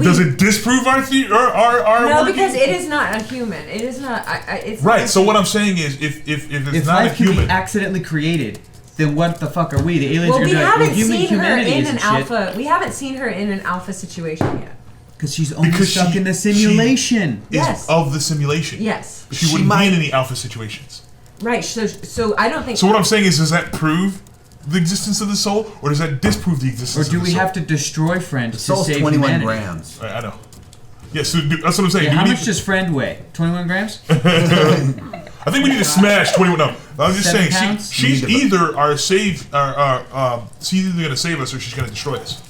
does it disprove our theory? Our no, working? because it is not a human. It is not. It's right. Not So what I'm saying is, if If not a life can be human, accidentally created, then what the fuck are we? The aliens well, are we gonna be like, haven't human seen her humanity in isn't an shit. alpha. We haven't seen her in an alpha situation yet. Because she's only Because stuck she- in the simulation. is Yes. of the simulation. Yes. She wouldn't be in any alpha situations. Right. So I don't think. So what I'm saying is, does that prove the existence of the soul, or does that disprove the Or existence do of the we soul? have to destroy Friend to Soul's save 21 humanity? grams. Right, I know. Yeah, so that's what I'm saying. Yeah, Do how we much need- does Friend weigh? 21 grams? I think we need to smash 21. No, I'm just 7 saying pounds? she's either our save, she's either gonna save us or she's gonna destroy us.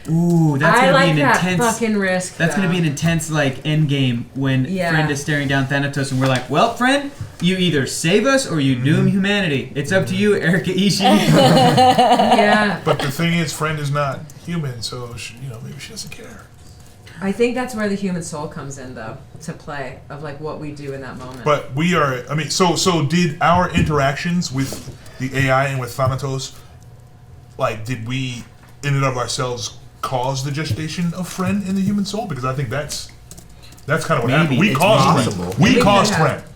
Ooh, that's I gonna like be an that intense. fucking risk. That's gonna be an intense end game when Yeah. Friend is staring down Thanatos and we're like, well, Friend, you either save us or you doom humanity. It's up to you, Erica Ishii. Yeah. But the thing is, Friend is not human, so she, maybe she doesn't care. I think that's where the human soul comes in, though, to play of like what we do in that moment. But we are. I mean, so did our interactions with the AI and with Thanatos, did we in and of ourselves cause the gestation of Friend in the human soul? Because I think that's kind of what happened. We It's caused possible. Friend. We We caused could have. Friend.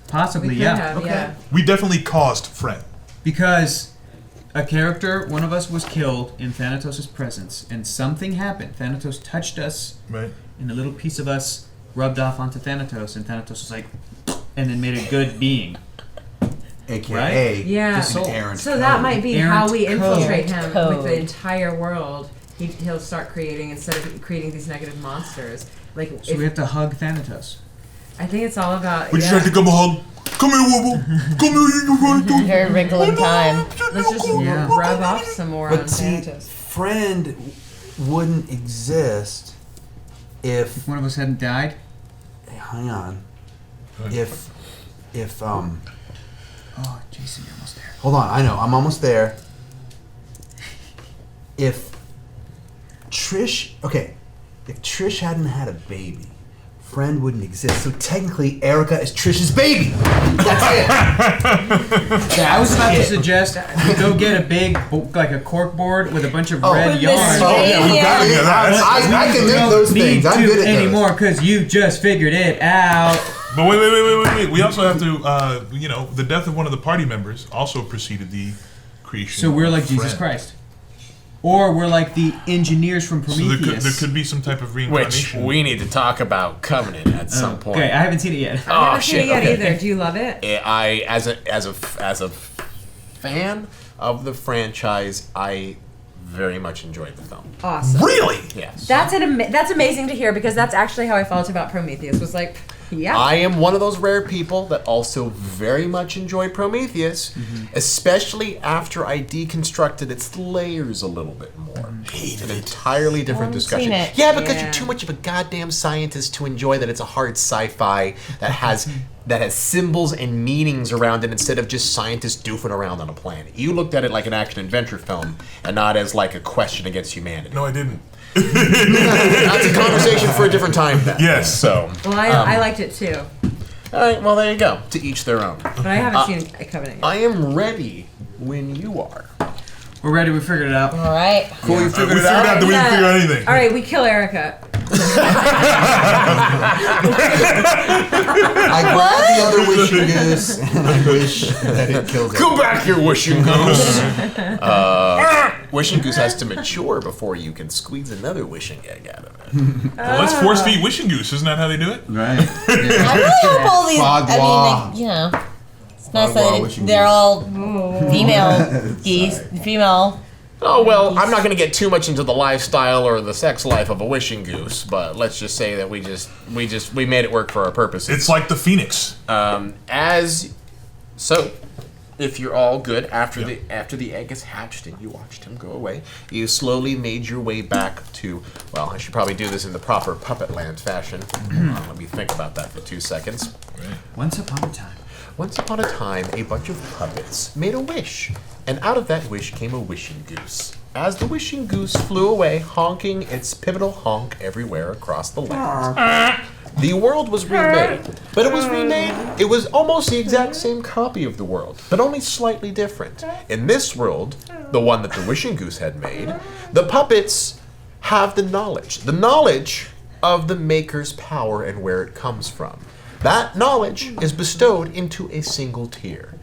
Possibly, we could yeah. have, yeah. We definitely caused Friend. Because a character, one of us was killed in Thanatos' presence, and something happened. Thanatos touched us, Right. and a little piece of us rubbed off onto Thanatos, and Thanatos was like, and then made a good being. AKA Yeah. The soul. errant So that code. might be Errant how we code. infiltrate him Code. with the entire world. He'll start creating instead of creating these negative monsters. Like So we have to hug Thanatos. I think it's all about. Would you like to come hug? Come here, Wobble. Come here, you right there. Very wrinkle in time. Let's just Yeah. rub off some more on But see, Thanatos. Friend wouldn't exist if. If one of us hadn't died, Hang on. If oh, Jason, you're almost there. hold on, I know, I'm almost there. If Trish hadn't had a baby, friend wouldn't exist. So technically, Erica is Trish's baby. That's it. Yeah, I was about to suggest we go get a big, like a cork board with a bunch of red With yarn. the string, yeah. I can make those things. I'm good at those. anymore because you just figured it out. But wait. We also have to, the death of one of the party members also preceded the creation. So we're of like Fred. Jesus Christ. Or we're like the engineers from So Prometheus. there could be some type of Which reincarnation. we need to talk about Covenant at some point. Okay, I haven't seen it yet. I Oh haven't seen shit! it yet okay. either. Do you love it? I as a fan of the franchise, I very much enjoyed the film. Awesome. Really? Yes. That's that's amazing to hear because that's actually how I felt about Prometheus. Was like, yeah. I am one of those rare people that also very much enjoyed Prometheus, especially after I deconstructed its layers a little bit more. An entirely different discussion. seen it. Yeah, because Yeah. you're too much of a goddamn scientist to enjoy that it's a hard sci-fi that has symbols and meanings around it instead of just scientists doofing around on a planet. You looked at it like an action-adventure film and not as like a question against humanity. No, I didn't. That's a conversation for a different time then. Yes. So, Well, I liked it too, all right, well, there you go. To each their own. but I haven't seen Covenant yet. I am ready when you are. We're ready. We figured it out. All right. Cool, you We figured figured it out. out that we didn't Yeah. figure out anything. All right, we kill Erica. I grab the other wishing goose and I wish that it kills it. Come back here, Wishing Goose. Wishing Goose has to mature before you can squeeze another wishing egg out of it. Well, let's force feed Wishing Goose. Isn't that how they do it? Right. I really hope all these. Fogwa. It's nice Fogwa that wishing they're goose. all female geese, female. Oh, well, I'm not going to get too much into the lifestyle or the sex life of a Wishing Goose, but let's just say that we made it work for our purposes. It's like the Phoenix. So, if you're all good after the egg is hatched and you watched him go away, you slowly made your way back to. Well, I should probably do this in the proper Puppetland fashion. Let me think about that for 2 seconds. Once upon a time. Once upon a time, a bunch of puppets made a wish, and out of that wish came a wishing goose. As the wishing goose flew away, honking its pivotal honk everywhere across the land, the world was remade. But it was almost the exact same copy of the world, but only slightly different. In this world, the one that the wishing goose had made, the puppets have the knowledge of the maker's power and where it comes from. That knowledge is bestowed into a single tier.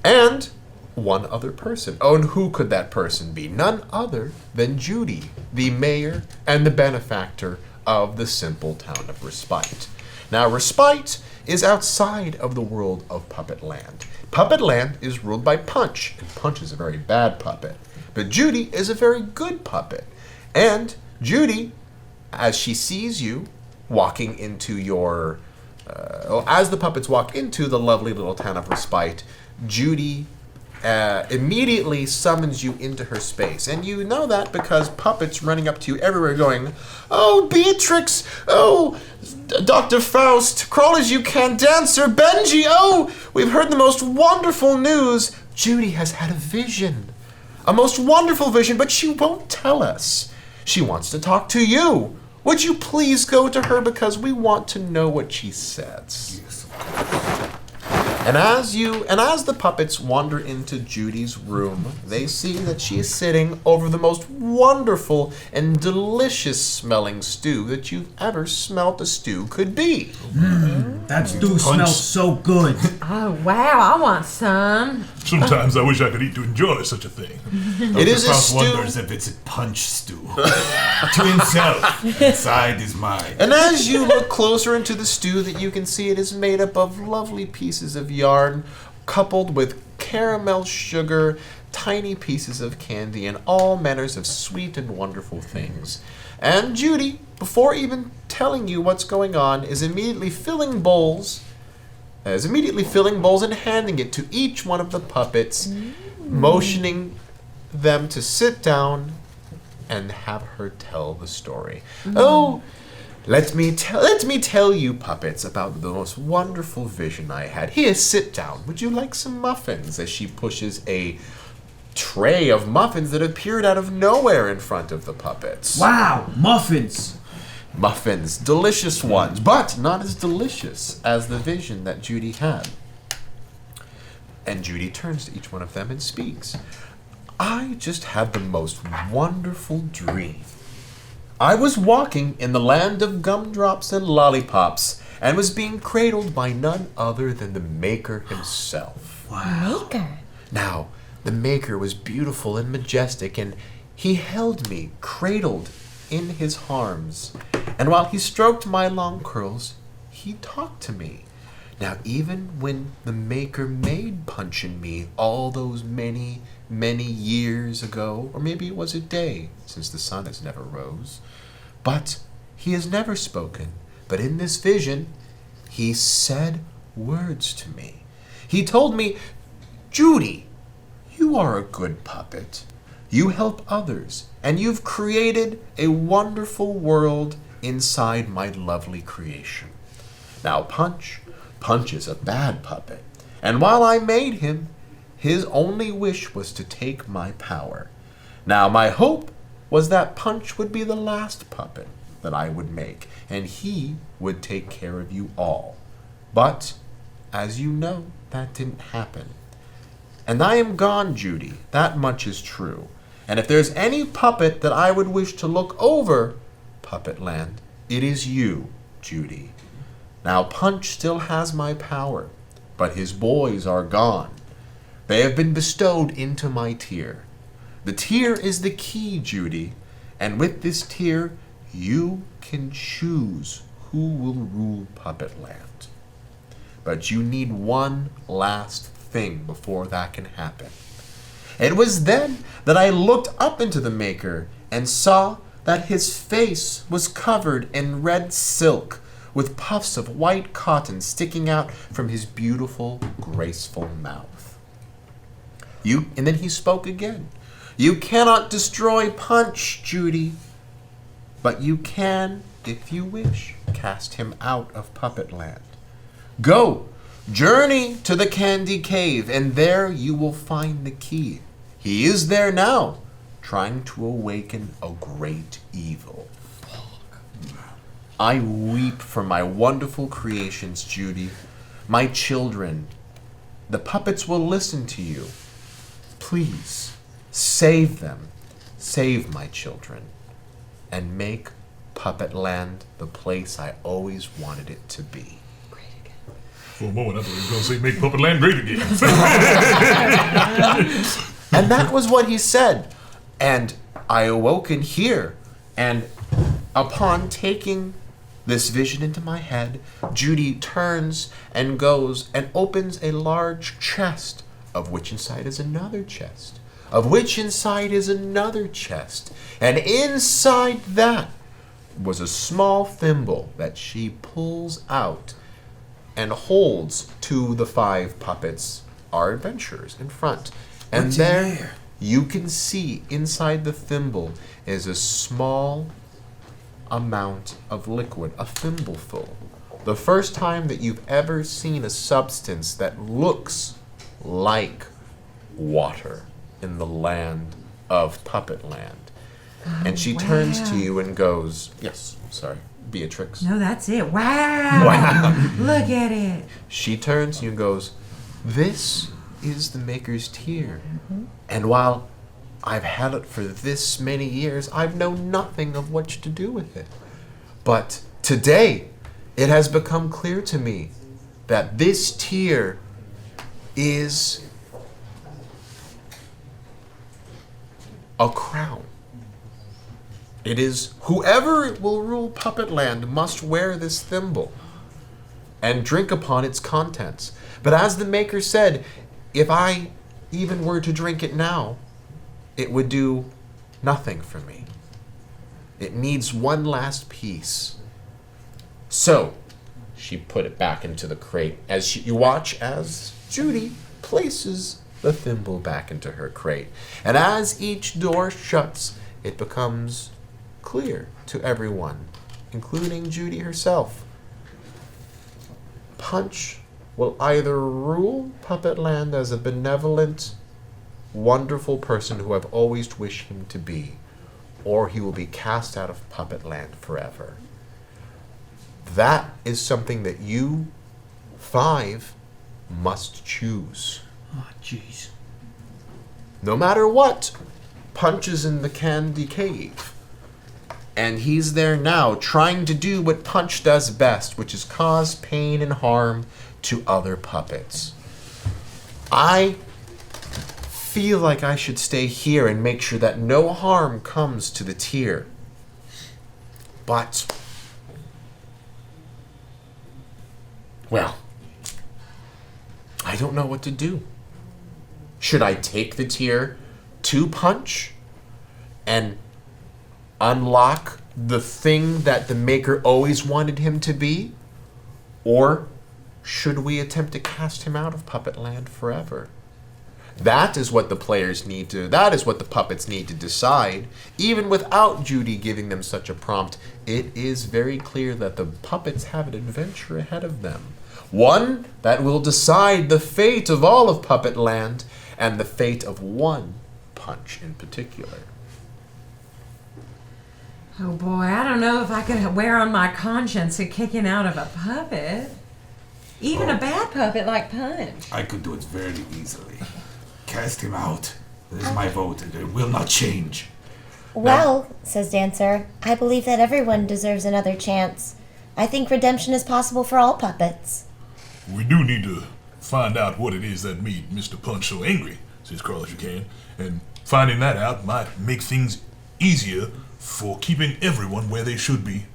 And one other person. Oh, and who could that person be? None other than Judy, the mayor and the benefactor of the simple town of Respite. Now, Respite is outside of the world of Puppetland. Puppetland is ruled by Punch, and Punch is a very bad puppet. But Judy is a very good puppet. And Judy, as she sees you walking into your... as the puppets walk into the lovely little town of Respite, Judy immediately summons you into her space. And you know that because puppets running up to you everywhere going, "Oh, Beatrix! Oh, Dr. Faust! Crawl as you can, Dancer! Benji! Oh, we've heard the most wonderful news! Judy has had a vision. A most wonderful vision, but she won't tell us. She wants to talk to you. Would you please go to her because we want to know what she says?" Yes, of course. And as the puppets wander into Judy's room, they see that she is sitting over the most wonderful and delicious smelling stew that you've ever smelt a stew could be. That stew smells so good. Oh wow, I want some. Sometimes I wish I could eat to enjoy such a thing. It is a Faust stew. wonders if it's a punch stew. To himself, inside his mind. And as you look closer into the stew, that you can see it is made up of lovely pieces of yarn, coupled with caramel sugar, tiny pieces of candy, and all manners of sweet and wonderful things. And Judy, before even telling you what's going on, is immediately filling bowls and handing it to each one of the puppets, motioning them to sit down and have her tell the story. Oh, let me tell you, puppets, about the most wonderful vision I had. Here, sit down. Would you like some muffins? As she pushes a tray of muffins that appeared out of nowhere in front of the puppets. Wow, muffins. Muffins, delicious ones, but not as delicious as the vision that Judy had. And Judy turns to each one of them and speaks. I just had the most wonderful dream. I was walking in the land of gumdrops and lollipops and was being cradled by none other than the Maker himself. Maker. Now, the Maker was beautiful and majestic, and he held me cradled in his arms. And while he stroked my long curls, he talked to me. Now, even when the Maker made Punch and me all those many, many years ago, or maybe it was a day, since the sun has never rose, but he has never spoken. But in this vision, he said words to me. He told me, Judy, you are a good puppet. You help others, and you've created a wonderful world inside my lovely creation. Now, Punch is a bad puppet, and while I made him, his only wish was to take my power. Now, my hope was that Punch would be the last puppet that I would make, and he would take care of you all. But, as you know, that didn't happen. And I am gone, Judy. That much is true. And if there's any puppet that I would wish to look over Puppetland, it is you, Judy. Now, Punch still has my power, but his boys are gone. They have been bestowed into my tier. The tier is the key, Judy, and with this tier, you can choose who will rule Puppetland. But you need one last thing before that can happen. It was then that I looked up into the Maker and saw that his face was covered in red silk with puffs of white cotton sticking out from his beautiful, graceful mouth. And then he spoke again. You cannot destroy Punch, Judy, but you can, if you wish, cast him out of Puppetland. Go, journey to the Candy Cave, and there you will find the key. He is there now, trying to awaken a great evil. I weep for my wonderful creations, Judy. My children. The puppets will listen to you. Please, save them. Save my children. And make Puppetland the place I always wanted it to be. For a moment, I thought he was going to say, make Puppetland great again. And that was what he said. And I awoke in here. And upon taking this vision into my head, Judy turns and goes and opens a large chest, of which inside is another chest, of which inside is another chest. And inside that was a small thimble that she pulls out and holds to the 5 puppets, our adventurers, in front. And What's there in there? you can see inside the thimble is a small amount of liquid, a thimbleful. The first time that you've ever seen a substance that looks like water in the land of Puppetland. And she turns to you and goes, yes, sorry, Beatrix. No, that's it. Wow. Wow. Look at it. She turns to you and goes, this is the Maker's tier. And while I've had it for this many years, I've known nothing of what to do with it. But today, it has become clear to me that this tier is a crown. It is whoever will rule Puppetland must wear this thimble and drink upon its contents. But as the Maker said, if I even were to drink it now, it would do nothing for me. It needs one last piece. So, she put it back into the crate. You watch as Judy places the thimble back into her crate. And as each door shuts, it becomes clear to everyone, including Judy herself. Punch will either rule Puppetland as a benevolent, wonderful person who I've always wished him to be, or he will be cast out of Puppetland forever. that is something that you 5 must choose. Oh, jeez. No matter what, Punch is in the candy cave. And he's there now trying to do what Punch does best, which is cause pain and harm to other puppets. I feel like I should stay here and make sure that no harm comes to the tier. But, well, I don't know what to do. Should I take the tier to Punch and unlock the thing that the maker always wanted him to be? Or should we attempt to cast him out of Puppetland forever? That is what the players need to, that is what the puppets need to decide. Even without Judy giving them such a prompt, it is very clear that the puppets have an adventure ahead of them. One that will decide the fate of all of Puppetland and the fate of one Punch in particular. Oh boy, I don't know if I could wear on my conscience a kicking out of a puppet. Even a bad puppet like Punch. I could do it very easily. Cast him out. This is my vote, and it will not change. Well, says Dancer, I believe that everyone deserves another chance. I think redemption is possible for all puppets. We do need to find out what it is that made Mr. Punch so angry, says Carl as you can, and finding that out might make things easier for keeping everyone where they should be,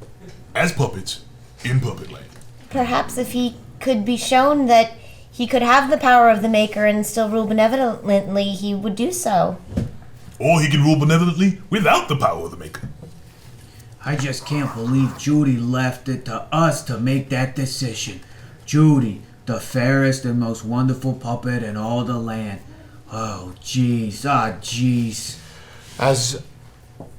as puppets, in Puppetland. Perhaps if he could be shown that he could have the power of the Maker and still rule benevolently, he would do so. Or he can rule benevolently without the power of the Maker. I just can't believe Judy left it to us to make that decision. Judy, the fairest and most wonderful puppet in all the land. Oh, jeez. Ah, jeez. As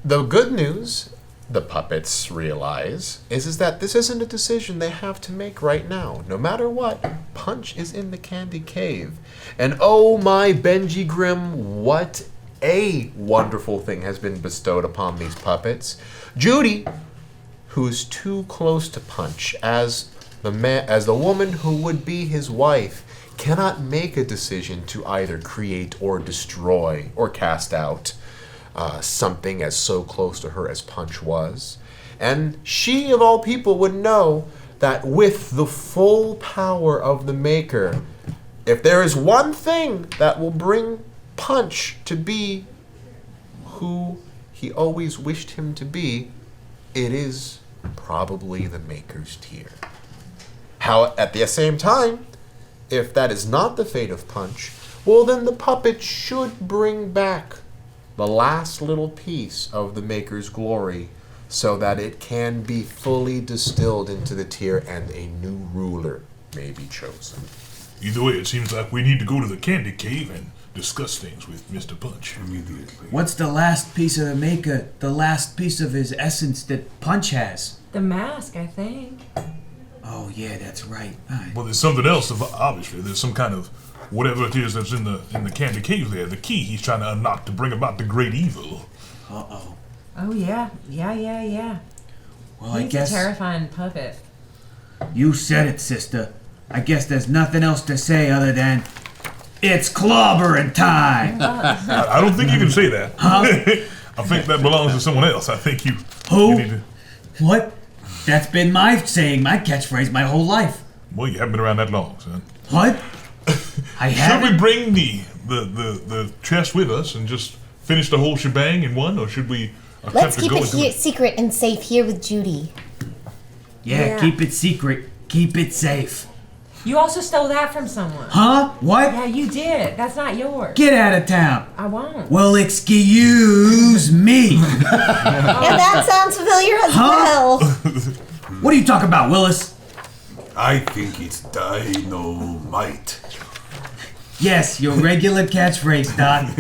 the good news, the puppets realize, is that this isn't a decision they have to make right now. No matter what, Punch is in the candy cave. And oh my Benji Grimm, what a wonderful thing has been bestowed upon these puppets. Judy, who's too close to Punch, as the woman who would be his wife, cannot make a decision to either create or destroy or cast out something as so close to her as Punch was. And she, of all people, would know that with the full power of the Maker, if there is one thing that will bring Punch to be who he always wished him to be, it is probably the Maker's tier. How, at the same time, if that is not the fate of Punch, well then the puppet should bring back the last little piece of the Maker's glory so that it can be fully distilled into the tier and a new ruler may be chosen. Either way, it seems like we need to go to the candy cave and discuss things with Mr. Punch. Immediately. What's the last piece of the Maker, the last piece of his essence that Punch has? The mask, I think. Oh, yeah, that's right. Well, there's something else, obviously. There's some kind of whatever it is that's in the candy cave there. The key he's trying to unlock to bring about the great evil. Uh-oh. Oh, yeah. Yeah. Well, He's I guess a terrifying puppet. you said it, sister. I guess there's nothing else to say other than it's clobbering time. I don't think you can say that. Huh? I think that belongs to someone else. I think you... Who? You need to, What? That's been my saying, my catchphrase my whole life. well, you haven't been around that long, son. What? I Should haven't. we bring the chest with us and just finish the whole shebang in one, or should we attempt Let's to keep go it into here, secret and safe here with Judy. Yeah, keep it secret. Keep it safe. You also stole that from someone. Huh? What? Yeah, you did. That's not yours. Get out of town. I won't. Well, excuse me. And that sounds familiar as well. What are you talking about, Willis? I think it's dynamite. Yes, your regular catchphrase, Doc.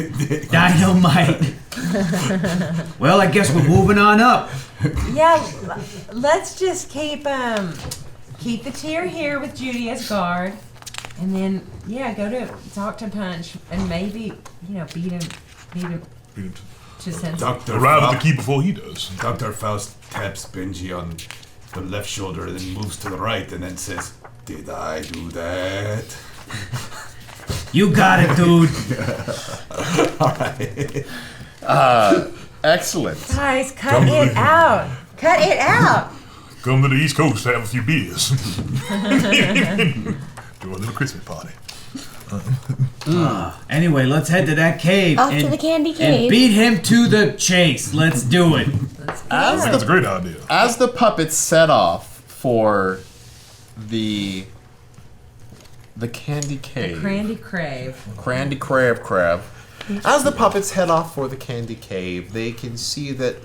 Dynamite. Well, I guess we're moving on up. Yeah, let's just keep the tier here with Judy as guard, and then go to talk to Punch and maybe beat him to sense. Dr. arrive at the Faust, key before he does? Dr. Faust taps Benji on the left shoulder and then moves to the right and then says, "Did I do that?" You got it, dude. Alright. Excellent. Guys, cut it out. Cut it out. Come to the East Coast to have a few beers. Do a little Christmas party. Anyway, let's head to that cave. Off to the candy cave. And beat him to the chase. Let's do it. That's a great idea. As the puppets set off for the candy cave. Crandy Crave. Crandy Crab. As the puppets head off for the candy cave, they can see that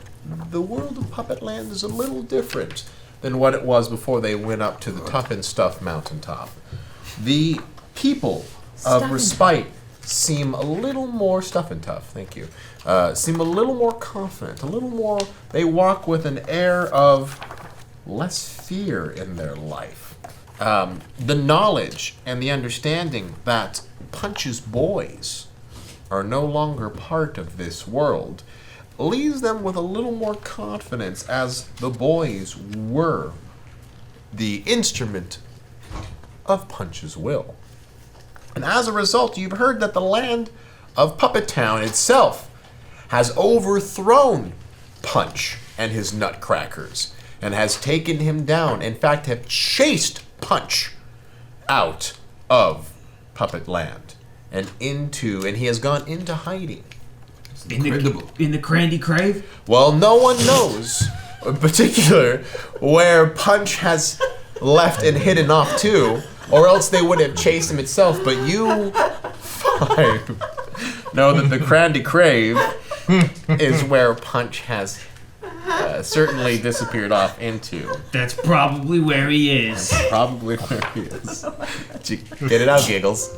the world of Puppetland is a little different than what it was before they went up to the Tough and Stuff mountaintop. The people of Respite seem a little more Stuff and Tough, thank you. Seem a little more confident, a little more, they walk with an air of less fear in their life. The knowledge and the understanding that Punch's boys are no longer part of this world leaves them with a little more confidence, as the boys were the instrument of Punch's will. And as a result, you've heard that the land of Puppet Town itself has overthrown Punch and his nutcrackers and has taken him down. In fact, have chased Punch out of Puppetland and he has gone into hiding. Incredible. In the Crandy Crave? Well, no one knows, in particular, where Punch has left and hidden off to, or else they would have chased him itself. But you five know that the Crandy Crave is where Punch has certainly disappeared off into. That's probably where he is. Probably where he is. Get it out, Giggles.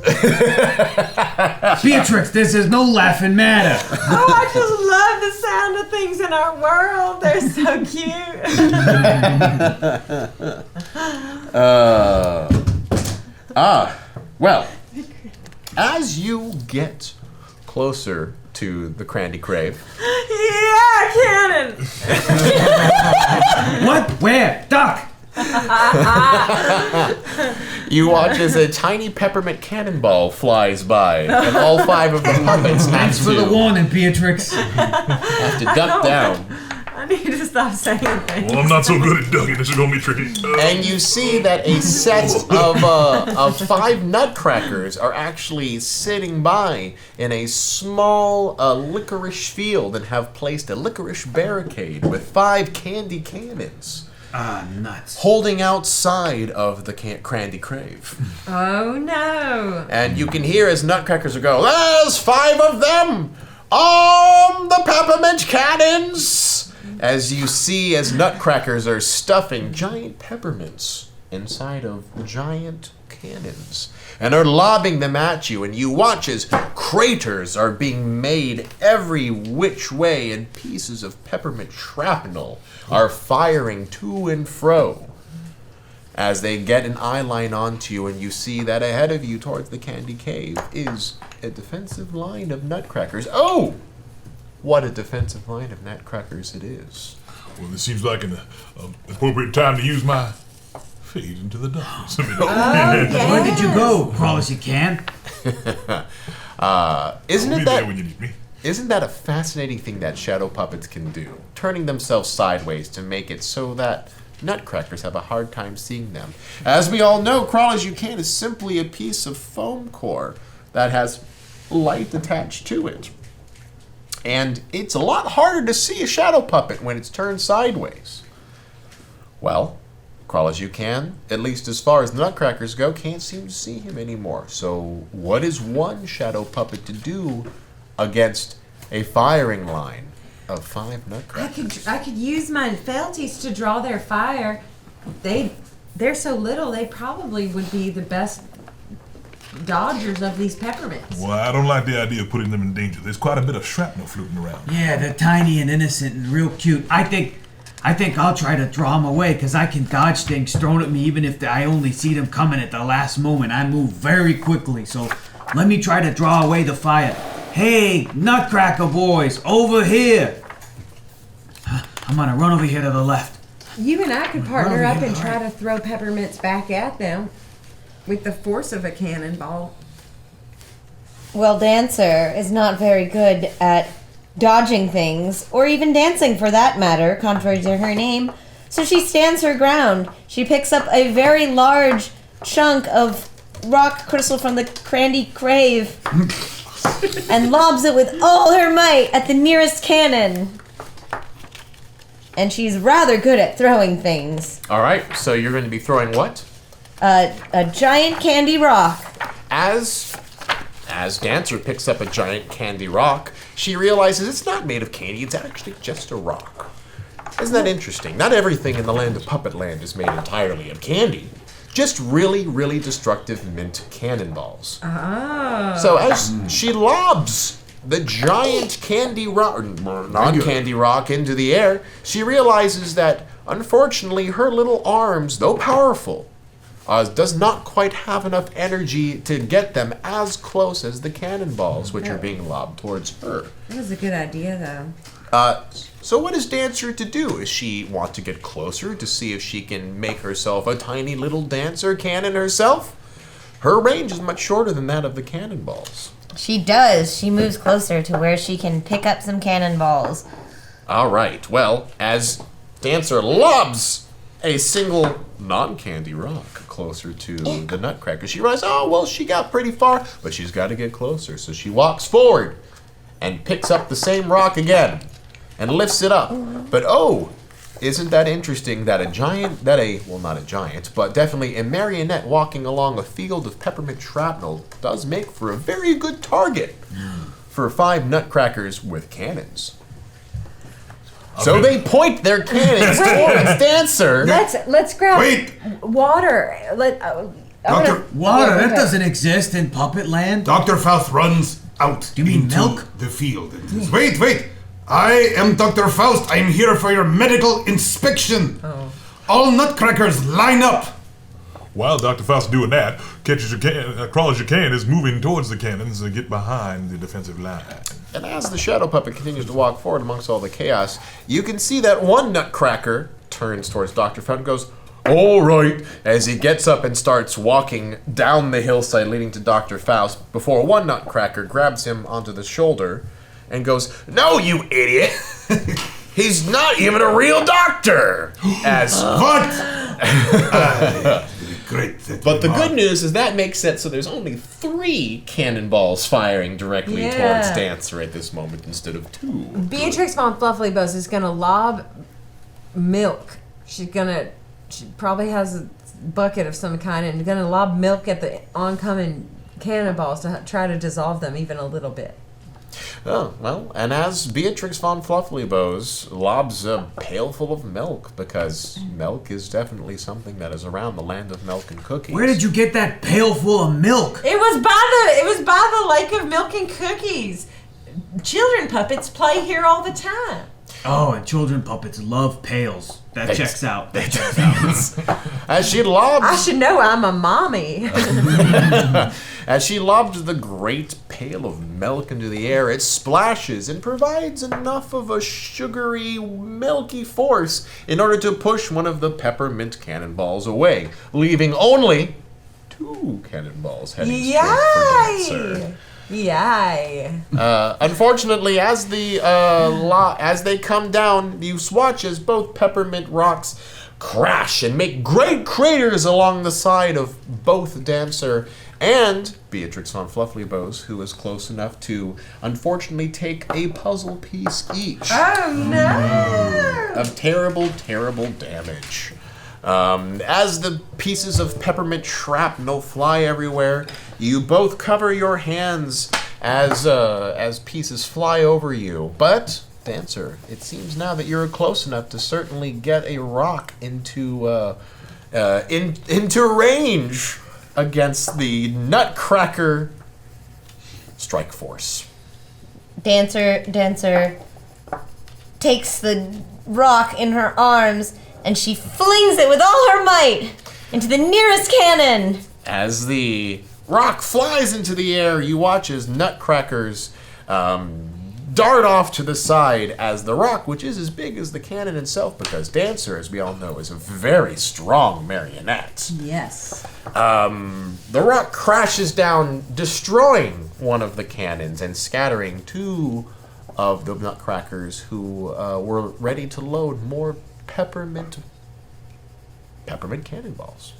Beatrix, this is no laughing matter. Oh, I just love the sound of things in our world. They're so cute. Well, as you get closer to the Crandy Crave. Yeah, cannon! What? Where? Duck! You watch as a tiny peppermint cannonball flies by, and all five of the puppets Thanks for the warning, Beatrix. have to duck down. I need to stop saying things. Well, I'm not so good at ducking. This is gonna be tricky. And you see that a set of 5 nutcrackers are actually sitting by in a small licorice field and have placed a licorice barricade with 5 candy cannons. Nuts. Holding outside of the Crandy Crave. Oh no. And you can hear as nutcrackers are going, "There's 5 of them! The peppermint cannons!" As you see as nutcrackers are stuffing giant peppermints inside of giant cannons and are lobbing them at you, and you watch as craters are being made every which way and pieces of peppermint shrapnel are firing to and fro as they get an eye line onto you, and you see that ahead of you towards the candy cave is a defensive line of nutcrackers. Oh! What a defensive line of nutcrackers it is. Well, this seems like an appropriate time to use my fade into the darkness. Where did you go? Crawl as you can. Isn't there when you need me. Isn't that a fascinating thing that shadow puppets can do? Turning themselves sideways to make it so that nutcrackers have a hard time seeing them. As we all know, Crawl As You Can is simply a piece of foam core that has light attached to it. And it's a lot harder to see a shadow puppet when it's turned sideways. Well, Crawl As You Can, at least as far as the nutcrackers go, can't seem to see him anymore. So what is one shadow puppet to do against a firing line of 5 nutcrackers? I could use my fealties to draw their fire. They're so little, they probably would be the best dodgers of these peppermints. Well, I don't like the idea of putting them in danger. There's quite a bit of shrapnel floating around. Yeah, they're tiny and innocent and real cute. I think I'll try to draw them away, because I can dodge things thrown at me even if I only see them coming at the last moment. I move very quickly, so let me try to draw away the fire. Hey, nutcracker boys, over here! I'm gonna run over here to the left. You and I could partner up and try to throw peppermints back at them with the force of a cannonball. Well, Dancer is not very good at dodging things, or even dancing for that matter, contrary to her name. So she stands her ground. She picks up a very large chunk of rock crystal from the Crandy Crave and lobs it with all her might at the nearest cannon. And she's rather good at throwing things. All right, so you're going to be throwing what? A giant candy rock. As Dancer picks up a giant candy rock, she realizes it's not made of candy, it's actually just a rock. Isn't that interesting? Not everything in the land of Puppetland is made entirely of candy. Just really, really destructive mint cannonballs. Oh. So as she lobs the giant candy rock, or non-candy rock, into the air, she realizes that, unfortunately, her little arms, though powerful, does not quite have enough energy to get them as close as the cannonballs, which are being lobbed towards her. That was a good idea, though. So what is Dancer to do? Does she want to get closer to see if she can make herself a tiny little dancer cannon herself? Her range is much shorter than that of the cannonballs. She does. She moves closer to where she can pick up some cannonballs. All right. Well, as Dancer lobs a single non-candy rock closer to the Nutcracker, she realizes, oh, well, she got pretty far, but she's got to get closer. So she walks forward and picks up the same rock again and lifts it up. But oh, isn't that interesting that not a giant, but definitely a marionette walking along a field of peppermint shrapnel does make for a very good target for 5 Nutcrackers with cannons. So they point their cannons towards Dancer. Let's grab water. Doctor, Water, that doesn't exist in Puppetland. Dr. Faust runs out Do you mean into milk? the field. And says, wait! I am Dr. Faust. I am here for your medical inspection. Oh. All Nutcrackers line up. While Dr. Faust doing that, crawl as you can, is moving towards the cannons to get behind the defensive line. And as the shadow puppet continues to walk forward amongst all the chaos, you can see that one Nutcracker turns towards Dr. Faust and goes, all right, as he gets up and starts walking down the hillside leading to Dr. Faust, before one Nutcracker grabs him onto the shoulder and goes, no, you idiot! He's not even a real doctor! As What? Great. But the good news is that makes sense, so there's only 3 cannonballs firing directly towards Dancer at this moment instead of 2. Beatrix von Flufflybuzz is gonna lob milk. She probably has a bucket of some kind and gonna lob milk at the oncoming cannonballs to try to dissolve them even a little bit. Oh, well, and as Beatrix von Flufflybuzz lobs a pail full of milk, because milk is definitely something that is around the land of milk and cookies. Where did you get that pail full of milk? It was by the lake of milk and cookies. Children puppets play here all the time. Oh, and children puppets love pails. That checks out. As she lobs... I should know I'm a mommy. As she lobs the great pail of milk into the air, it splashes and provides enough of a sugary, milky force in order to push one of the peppermint cannonballs away, leaving only 2 cannonballs heading straight for Dancer. Yay. Unfortunately, as they come down, you watch as both peppermint rocks crash and make great craters along the side of both Dancer and Beatrix von Flufflybuzz, who is close enough to, unfortunately, take a puzzle piece each. Oh no! Of terrible, terrible damage. As the pieces of peppermint shrapnel fly everywhere, you both cover your hands as pieces fly over you. But, Dancer, it seems now that you're close enough to certainly get a rock into range against the Nutcracker strike force. Dancer takes the rock in her arms and she flings it with all her might into the nearest cannon. As the rock flies into the air, you watch as Nutcrackers dart off to the side as the rock, which is as big as the cannon itself, because Dancer, as we all know, is a very strong marionette. Yes. The rock crashes down, destroying one of the cannons and scattering two of the nutcrackers who were ready to load more peppermint cannonballs.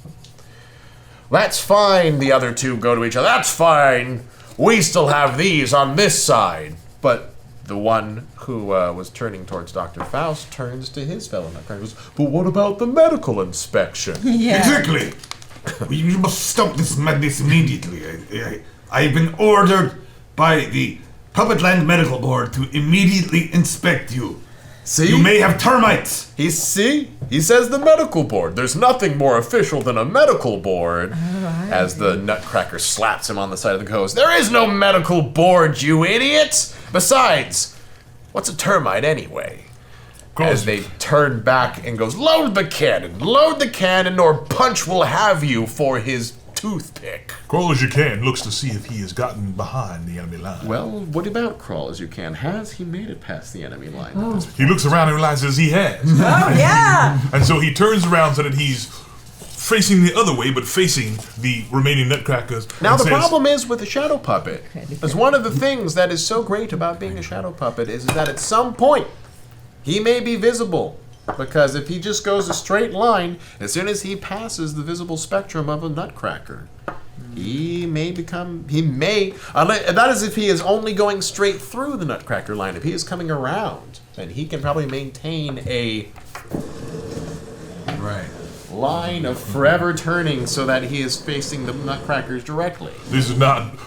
That's fine, the other two go to each other. That's fine. We still have these on this side. But the one who was turning towards Dr. Faust turns to his fellow nutcracker and goes, but what about the medical inspection? Yeah. Exactly. You must stop this madness immediately. I've been ordered by the Puppetland Medical Board to immediately inspect you. See? You may have termites. He says the medical board. There's nothing more official than a medical board. As the nutcracker slaps him on the side of the nose. There is no medical board, you idiot! Besides, what's a termite anyway? As they turn back and goes, load the cannon, or Punch will have you for his toothpick. Crawl as you can looks to see if he has gotten behind the enemy line. Well, what about Crawl as you can? Has he made it past the enemy line? Oh. He looks around and realizes he has. Oh, yeah. And so he turns around so that he's facing the other way, but facing the remaining nutcrackers. Now, and the says, problem is with a shadow puppet, is one of the things that is so great about being a shadow puppet is that at some point, he may be visible. Because if he just goes a straight line, as soon as he passes the visible spectrum of a nutcracker, that is if he is only going straight through the nutcracker line. If he is coming around, then he can probably maintain a line of forever turning so that he is facing the nutcrackers directly. This is not,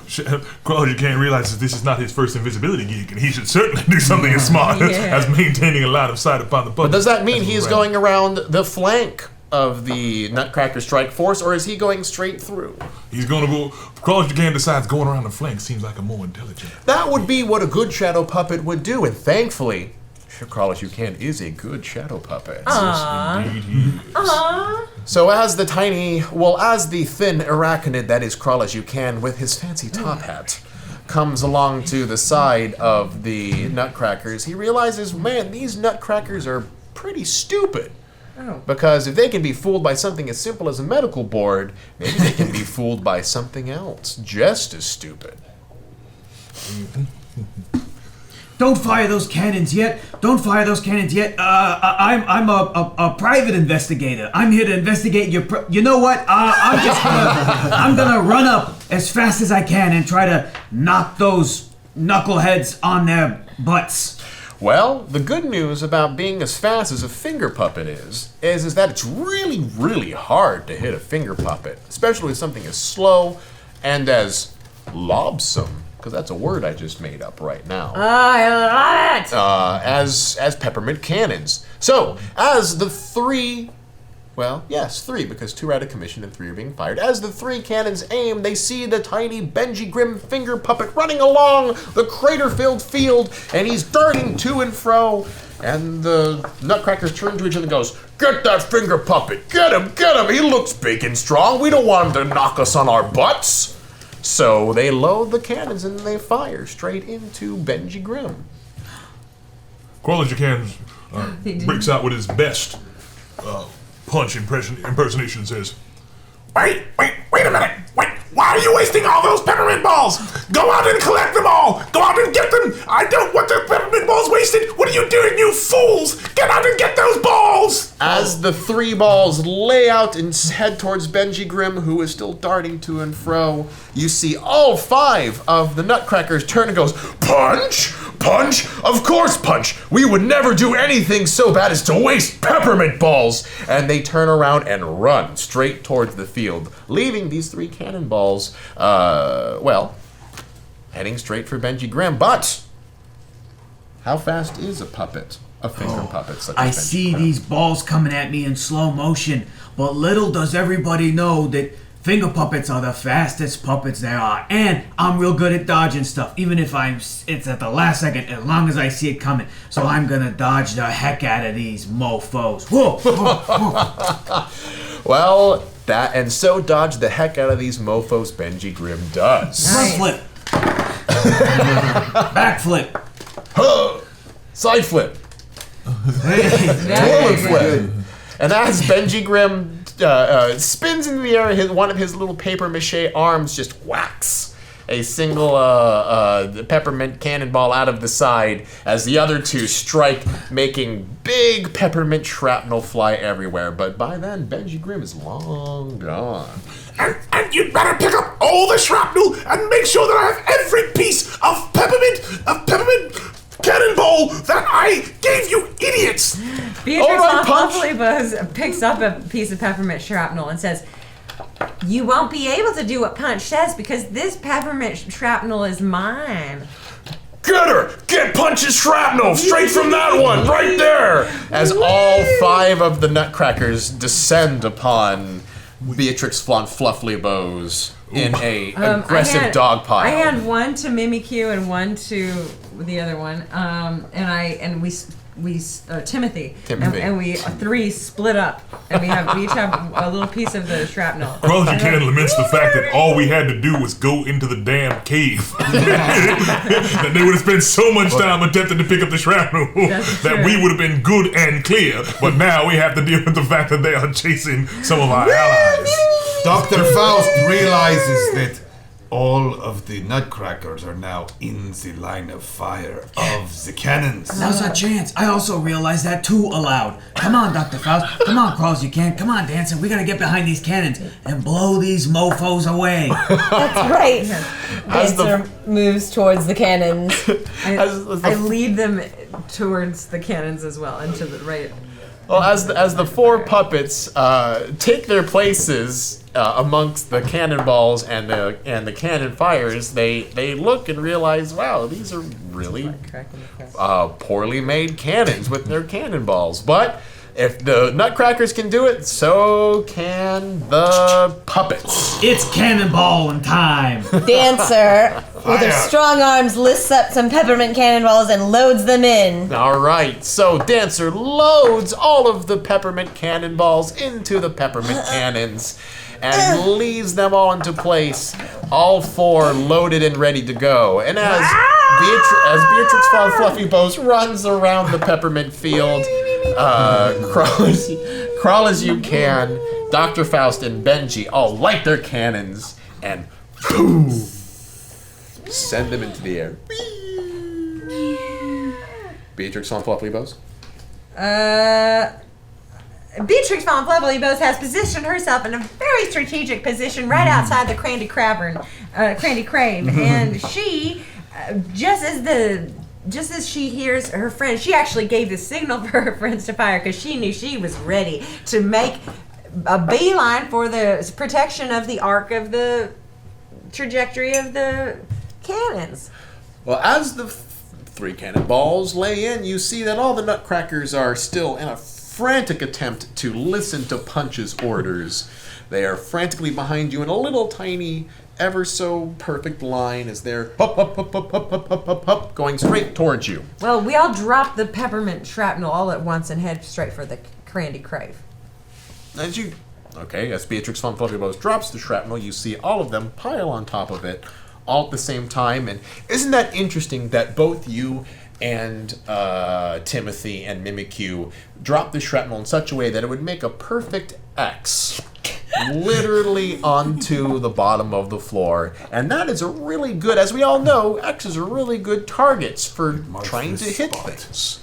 Crawl, you can't realize that this is not his first invisibility geek, and he should certainly do something as smart as maintaining a line of sight upon the puppet. But does that mean he is going around the flank of the nutcracker strike force, or is he going straight through? He's going to go, Crawl as you can decides going around the flank seems like a more intelligent. That would be what a good shadow puppet would do, and thankfully, Crawl as you can is a good shadow puppet. Yes, indeed he is. So as the thin arachnid that is Crawl as you can with his fancy top hat comes along to the side of the nutcrackers, he realizes, man, these nutcrackers are pretty stupid. Oh. Because if they can be fooled by something as simple as a medical board, maybe they can be fooled by something else just as stupid. Don't fire those cannons yet. Don't fire those cannons yet. I'm a private investigator. I'm here to investigate your. You know what? I'm gonna run up as fast as I can and try to knock those knuckleheads on their butts. Well, the good news about being as fast as a finger puppet is that it's really, really hard to hit a finger puppet, especially with something as slow and as lobsome. Because that's a word I just made up right now. I love it! As peppermint cannons. So, as the three, because 2 are out of commission and 3 are being fired. As the 3 cannons aim, they see the tiny Benji Grimm finger puppet running along the crater-filled field, and he's darting to and fro. And the nutcrackers turn to each other and goes, get that finger puppet! Get him! He looks big and strong. We don't want him to knock us on our butts. So they load the cannons and they fire straight into Benji Grimm. Crawl as you can breaks out with his best Punch impersonation and says, Wait a minute! Why are you wasting all those peppermint balls? Go out and collect them all! Go out and get them! I don't want the peppermint balls wasted! What are you doing, you fools? Get out and get those balls! As the 3 balls lay out and head towards Benji Grimm, who is still darting to and fro, you see all 5 of the nutcrackers turn and goes, Punch! Punch! Of course, Punch! We would never do anything so bad as to waste peppermint balls! And they turn around and run straight towards the field, leaving these 3 cannonballs, heading straight for Benji Grimm. But how fast is a puppet? A finger puppet such as I Benji see Grimm? these balls coming at me in slow motion, but little does everybody know that finger puppets are the fastest puppets there are, and I'm real good at dodging stuff, even if it's at the last second, as long as I see it coming. So I'm gonna dodge the heck out of these mofos. Whoa! Well, so dodge the heck out of these mofos Benji Grimm does. Front flip. Back flip. Side flip. Toilet flip. And as Benji Grimm spins into the air, one of his little paper mache arms just whacks a single peppermint cannonball out of the side as the other two strike, making big peppermint shrapnel fly everywhere. But by then, Benji Grimm is long gone. And you'd better pick up all the shrapnel and make sure that I have every piece of peppermint cannonball that I gave you idiots. Beatrix von Fluffy picks up a piece of peppermint shrapnel and says, "You won't be able to do what Punch says because this peppermint shrapnel is mine." Get her! Get Punch's shrapnel straight from that one, right there! As all 5 of the Nutcrackers descend upon Beatrix von Flufflybows in a aggressive dog pile. I had one to Mimikyu and one to the other one, and we Timothy. And we 3 split up, and we each have a little piece of the shrapnel. Crawlers You Can laments the fact that all we had to do was go into the damn cave. That they would have spent so much time attempting to pick up the shrapnel that we would have been good and clear. But now we have to deal with the fact that they are chasing some of our allies. Dr. Faust realizes that all of the Nutcrackers are now in the line of fire of the cannons. Now's our chance. I also realized that too aloud. Come on, Dr. Faust. Come on, Crawls You Can. Come on, Dancer. We gotta get behind these cannons and blow these mofos away. That's right. Dancer moves towards the cannons. I lead them towards the cannons as well, into the right. Well, as the 4 puppets take their places amongst the cannonballs and the cannon fires, they look and realize, wow, these are really poorly made cannons with their cannonballs. But if the Nutcrackers can do it, so can the puppets. It's cannonballing time. Dancer, with her strong arms, lifts up some peppermint cannonballs and loads them in. All right, so Dancer loads all of the peppermint cannonballs into the peppermint cannons and leaves them all into place, all 4 loaded and ready to go. And as Beatrix von Fluffybows runs around the peppermint field, crawl as you can, Dr. Faust and Benji all light their cannons and boom, send them into the air. Beatrix von Fluffybows? Beatrix von Flufflybows has positioned herself in a very strategic position right outside the Crandy Crave, and she, just as she hears her friends, she actually gave the signal for her friends to fire because she knew she was ready to make a beeline for the protection of the arc of the trajectory of the cannons. Well, as the 3 cannonballs lay in, you see that all the Nutcrackers are still in a frantic attempt to listen to Punch's orders. They are frantically behind you in a little tiny, ever so perfect line as they're up, going straight towards you. Well, we all drop the peppermint shrapnel all at once and head straight for the Crandy Crave. As Beatrix von Fluffybows drops the shrapnel, you see all of them pile on top of it all at the same time. And isn't that interesting that both you and Timothy and Mimikyu dropped the shrapnel in such a way that it would make a perfect X literally onto the bottom of the floor. And that is a really good, as we all know, X's are really good targets for trying to hit things.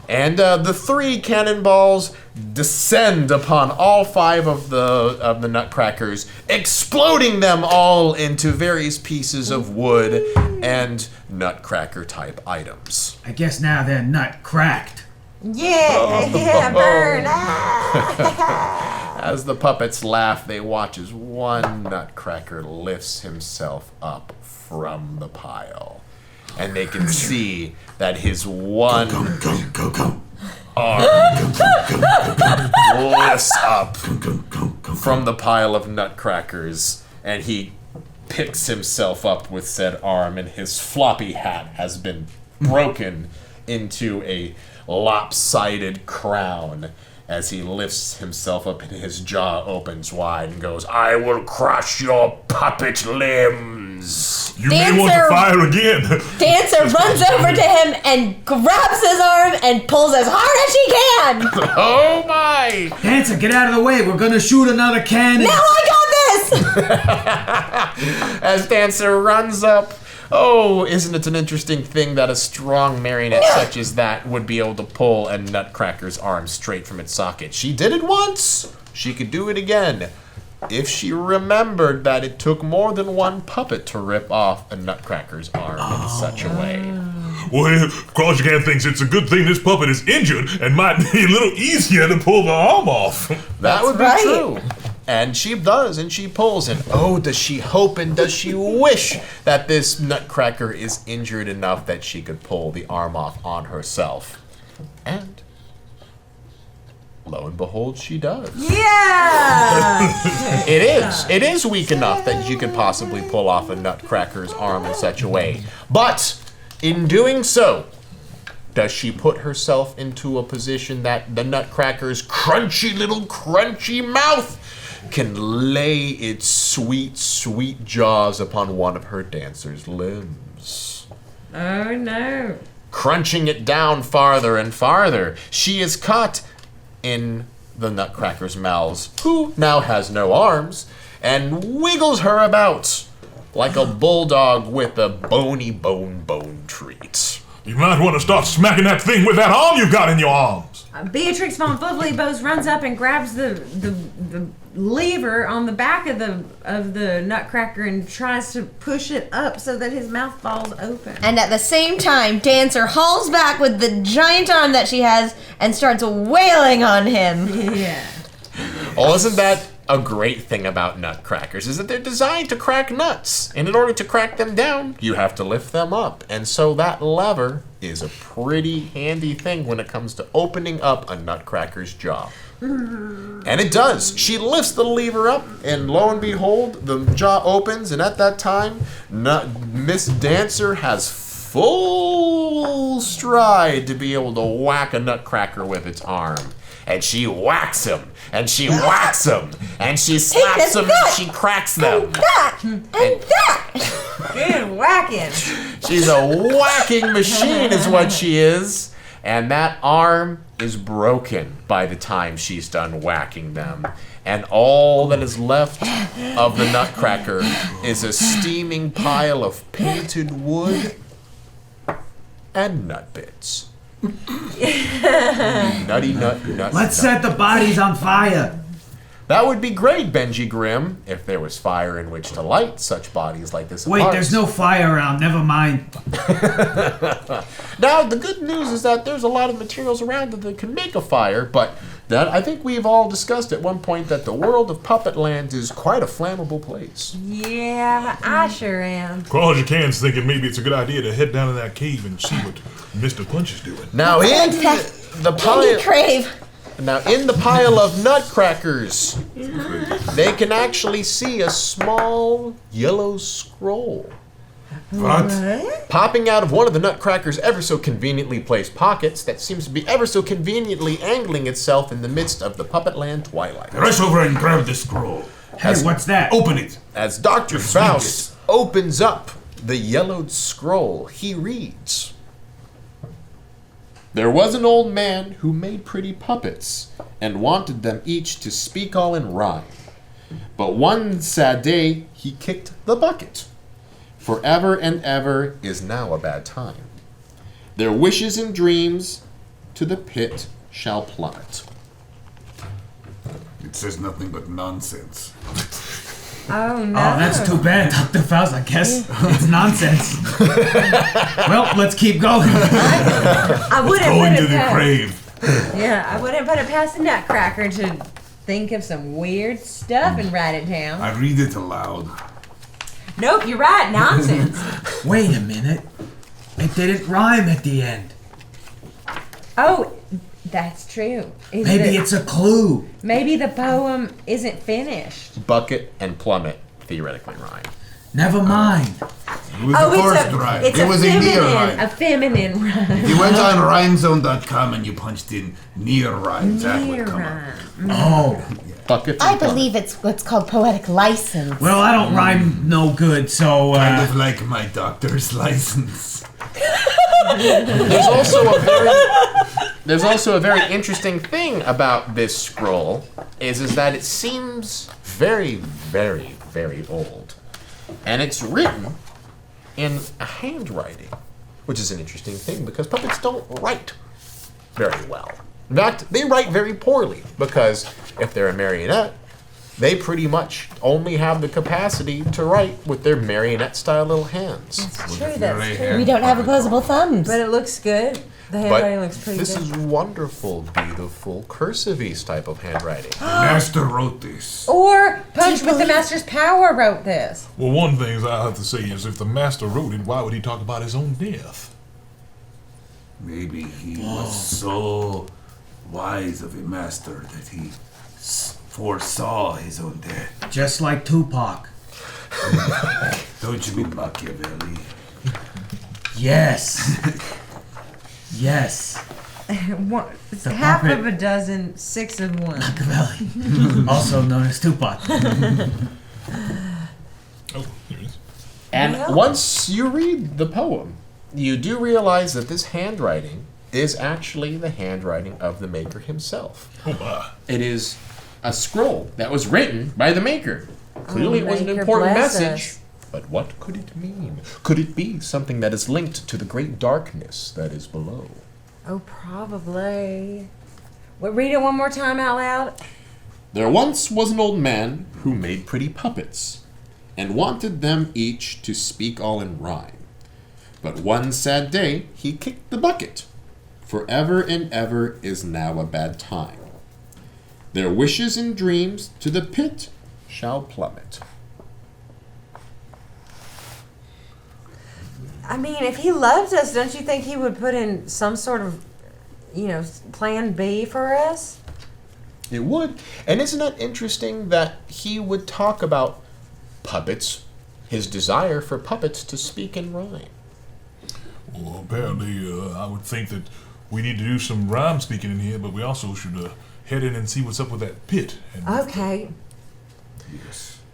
And the 3 cannonballs descend upon all 5 of the Nutcrackers, exploding them all into various pieces of wood and Nutcracker-type items. I guess now they're nut cracked. Yeah, burn! As the puppets laugh, they watch as one Nutcracker lifts himself up from the pile. And they can see that his one arm lifts up from the pile of Nutcrackers, and he picks himself up with said arm, and his floppy hat has been broken into a lopsided crown as he lifts himself up and his jaw opens wide and goes, "I will crush your puppet limbs." You may want to fire again. Dancer runs over to him and grabs his arm and pulls as hard as she can. Oh my! Dancer, get out of the way. We're gonna shoot another cannon. Now I got this! As Dancer runs up. Oh, isn't it an interesting thing that a strong marionette such as that would be able to pull a Nutcracker's arm straight from its socket? She did it once. She could do it again. If she remembered that it took more than one puppet to rip off a Nutcracker's arm in such a way. Well, Crawlshican thinks it's a good thing this puppet is injured and might be a little easier to pull the arm off. That would be true. And she does, and she pulls, and oh, does she hope and does she wish that this Nutcracker is injured enough that she could pull the arm off on herself. And lo and behold, she does. Yeah! It is weak enough that you could possibly pull off a Nutcracker's arm in such a way. But in doing so, does she put herself into a position that the Nutcracker's crunchy little crunchy mouth can lay its sweet, sweet jaws upon one of her dancer's limbs? Oh no. Crunching it down farther and farther, she is caught in the Nutcracker's mouths, who now has no arms, and wiggles her about like a bulldog with a bony bone treat. You might want to start smacking that thing with that arm you got in your arms. Beatrix von Flibbly-Boes runs up and grabs the lever on the back of the Nutcracker and tries to push it up so that his mouth falls open. And at the same time, Dancer hauls back with the giant arm that she has and starts wailing on him. Yeah. Well, isn't that a great thing about Nutcrackers, is that they're designed to crack nuts. And in order to crack them down, you have to lift them up. And so that lever is a pretty handy thing when it comes to opening up a Nutcracker's jaw. And it does. She lifts the lever up, and lo and behold, the jaw opens, and at that time, Miss Dancer has full stride to be able to whack a Nutcracker with its arm. And she whacks him, and she whacks him, and she slaps him, and she cracks them. And that! And that! Good whacking. She's a whacking machine is what she is. And that arm is broken by the time she's done whacking them. And all that is left of the Nutcracker is a steaming pile of painted wood and nut bits. Nutty nut. Let's set the bodies on fire. That would be great, Benji Grimm, if there was fire in which to light such bodies like this. Wait, there's no fire around. Never mind. Now, the good news is that there's a lot of materials around that can make a fire, but that I think we've all discussed at one point that the world of Puppetland is quite a flammable place. Yeah, I sure am. Crawlshican's thinking maybe it's a good idea to head down in that cave and see what Mr. Punch is doing. Now, in the pile... Crave. Now, in the pile of Nutcrackers, they can actually see a small yellow scroll. What? Popping out of one of the Nutcracker's ever so conveniently placed pockets that seems to be ever so conveniently angling itself in the midst of the Puppetland twilight. Rush over and grab the scroll. Hey, what's that? Open it. As Dr. Faust opens up the yellowed scroll, he reads... There was an old man who made pretty puppets and wanted them each to speak all in rhyme. But one sad day he kicked the bucket. Forever and ever is now a bad time. Their wishes and dreams to the pit shall plummet. It says nothing but nonsense. Oh no. Oh, that's too bad, Dr. Faust. I guess it's nonsense. Well, let's keep going. I wouldn't Going put to it the past. grave. Yeah, I wouldn't put it past the Nutcracker to think of some weird stuff and write it down. I read it aloud. Nope, you're right. Nonsense. Wait a minute. It didn't rhyme at the end. Oh, that's true. Maybe it's a clue. Maybe the poem isn't finished. Bucket and plummet theoretically rhyme. Never mind. It was the first rhyme. It's It was a near rhyme. a feminine rhyme. You went on rhymezone.com and you punched in near rhymes. That Near would come up. rhyme. Oh. bucket. I believe it's what's called poetic license. Well, I don't rhyme no good, so Kind of like my doctor's license. There's also a very interesting thing about this scroll is that it seems very, very, very old. And it's written in a handwriting, which is an interesting thing because puppets don't write very well. In fact, they write very poorly because if they're a marionette, they pretty much only have the capacity to write with their marionette-style little hands. That's true, that's true. We don't have opposable thumbs. But it looks good. The handwriting looks pretty This good. is wonderful, beautiful, cursive type of handwriting. Master wrote this. Or Punch with the Master's Power wrote this. Well, one thing I have to say is if the master wrote it, why would he talk about his own death? Maybe he was so wise of a master that he foresaw his own death. just like Tupac. Don't you mean Machiavelli? Yes. Yes. It's The half puppet. of a dozen, 6 of one. Machiavelli, also known as Tupac. Oh, here it is. And once you read the poem, you do realize that this handwriting is actually the handwriting of the maker himself. Oh my. It is a scroll that was written by the maker. Clearly it was an Maker important bless message. us. But what could it mean? Could it be something that is linked to the great darkness that is below? Oh, probably. Wait, read it one more time out loud. There once was an old man who made pretty puppets, and wanted them each to speak all in rhyme. But one sad day he kicked the bucket. Forever and ever is now a bad time. Their wishes and dreams to the pit shall plummet. I mean, if he loved us, don't you think he would put in some sort of, plan B for us? It would. And isn't it interesting that he would talk about puppets, his desire for puppets to speak in rhyme? Well, apparently, I would think that we need to do some rhyme speaking in here, but we also should head in and see what's up with that pit. And Okay.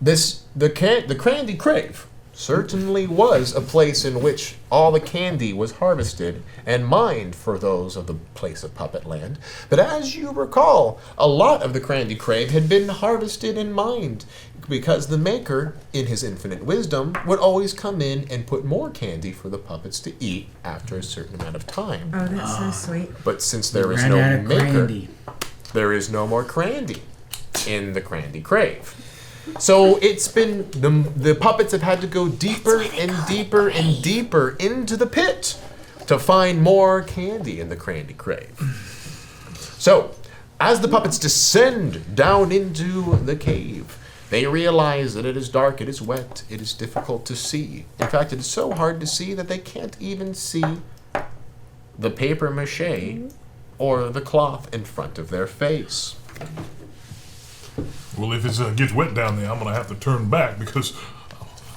The Candy Crave certainly was a place in which all the candy was harvested and mined for those of the place of Puppetland. But as you recall, a lot of the Candy Crave had been harvested and mined because the maker, in his infinite wisdom, would always come in and put more candy for the puppets to eat after a certain amount of time. Oh, that's so sweet. But since there is Ran no out of maker, brandy. there is no more Crandy in the Crandy Crave. So it's been the puppets have had to go deeper and deeper and deeper into the pit to find more candy in the Crandy Crave. So, as the puppets descend down into the cave, they realize that it is dark, it is wet, it is difficult to see. In fact, it is so hard to see that they can't even see the paper mache or the cloth in front of their face. well, if it gets wet down there, I'm going to have to turn back because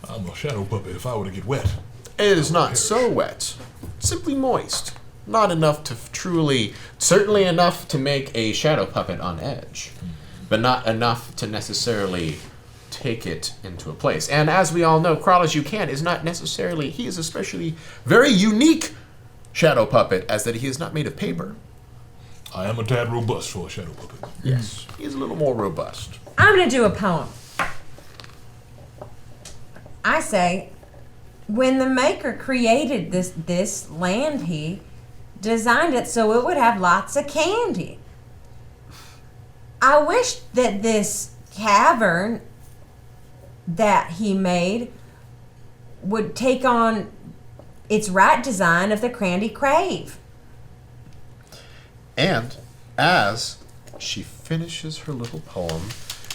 I'm a shadow puppet if I were to get wet. It is not so wet, simply moist. Not enough to certainly enough to make a shadow puppet on edge, but not enough to necessarily take it into a place. And as we all know, Crawl As You Can is not necessarily, he is especially very unique shadow puppet, as that he is not made of paper. I am a tad robust for a shadow puppet. Yes, he is a little more robust. I'm going to do a poem. I say, when the maker created this land, he designed it so it would have lots of candy. I wish that this cavern that he made would take on its right design of the Candy Crave. And as she finishes her little poem,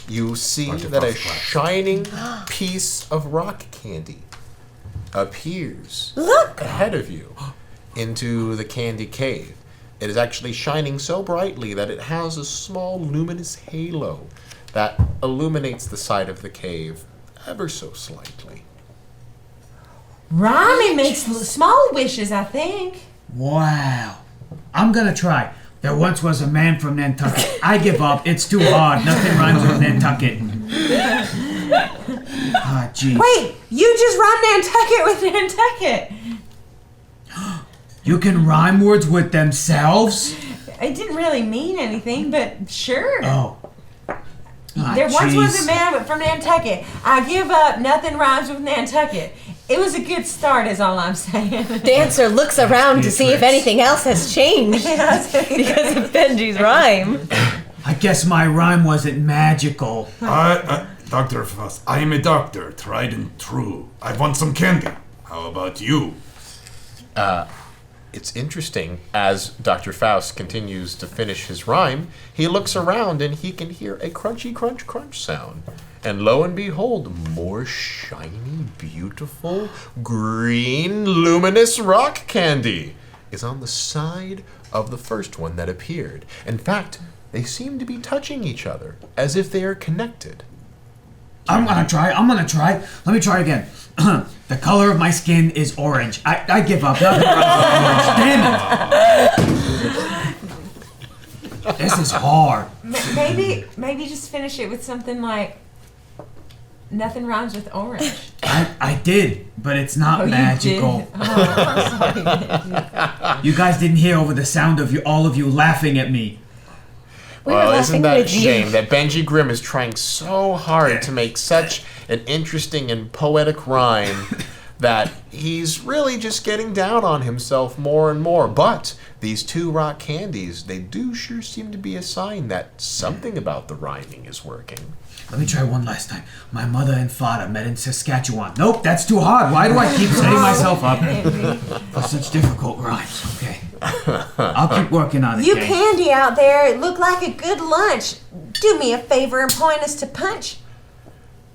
you see that a shining piece of rock candy appears ahead of you into the candy cave. It is actually shining so brightly that it has a small luminous halo that illuminates the side of the cave ever so slightly. Rami makes small wishes, I think. Wow. I'm gonna try. There once was a man from Nantucket. I give up. It's too hard. Nothing rhymes with Nantucket. Ah, jeez. Wait, you just rhymed Nantucket with Nantucket. You can rhyme words with themselves? It didn't really mean anything, but sure. Oh. Ah, There once was jeez. a man from Nantucket. I give up. Nothing rhymes with Nantucket. It was a good start, is all I'm saying. Dancer looks around to see if anything else has changed Because because of Benji's rhyme. I guess my rhyme wasn't magical. Dr. Faust, I am a doctor, tried and true. I want some candy. How about you? It's interesting, as Dr. Faust continues to finish his rhyme, he looks around and he can hear a crunchy crunch crunch sound. And lo and behold, more shiny, beautiful, green, luminous rock candy is on the side of the first one that appeared. In fact, they seem to be touching each other, as if they are connected. I'm gonna try. Let me try again. The color of my skin is orange. I give up. Nothing rhymes with orange. Damn it. This is hard. maybe just finish it with something like nothing rhymes with orange. I did, but it's not You magical. did. Oh, I'm sorry. You guys didn't hear over the sound of all of you laughing at me. We were Well, laughing isn't that a with you. shame that Benji Grimm is trying so hard to make such an interesting and poetic rhyme that he's really just getting down on himself more and more. But these two rock candies, they do sure seem to be a sign that something about the rhyming is working. Let me try one last time. My mother and father met in Saskatchewan. Nope, that's too hard. Why do I keep setting myself up for such difficult rhymes? Okay. I'll keep working on it. You gang. candy out there, it looked like a good lunch. Do me a favor and point us to Punch.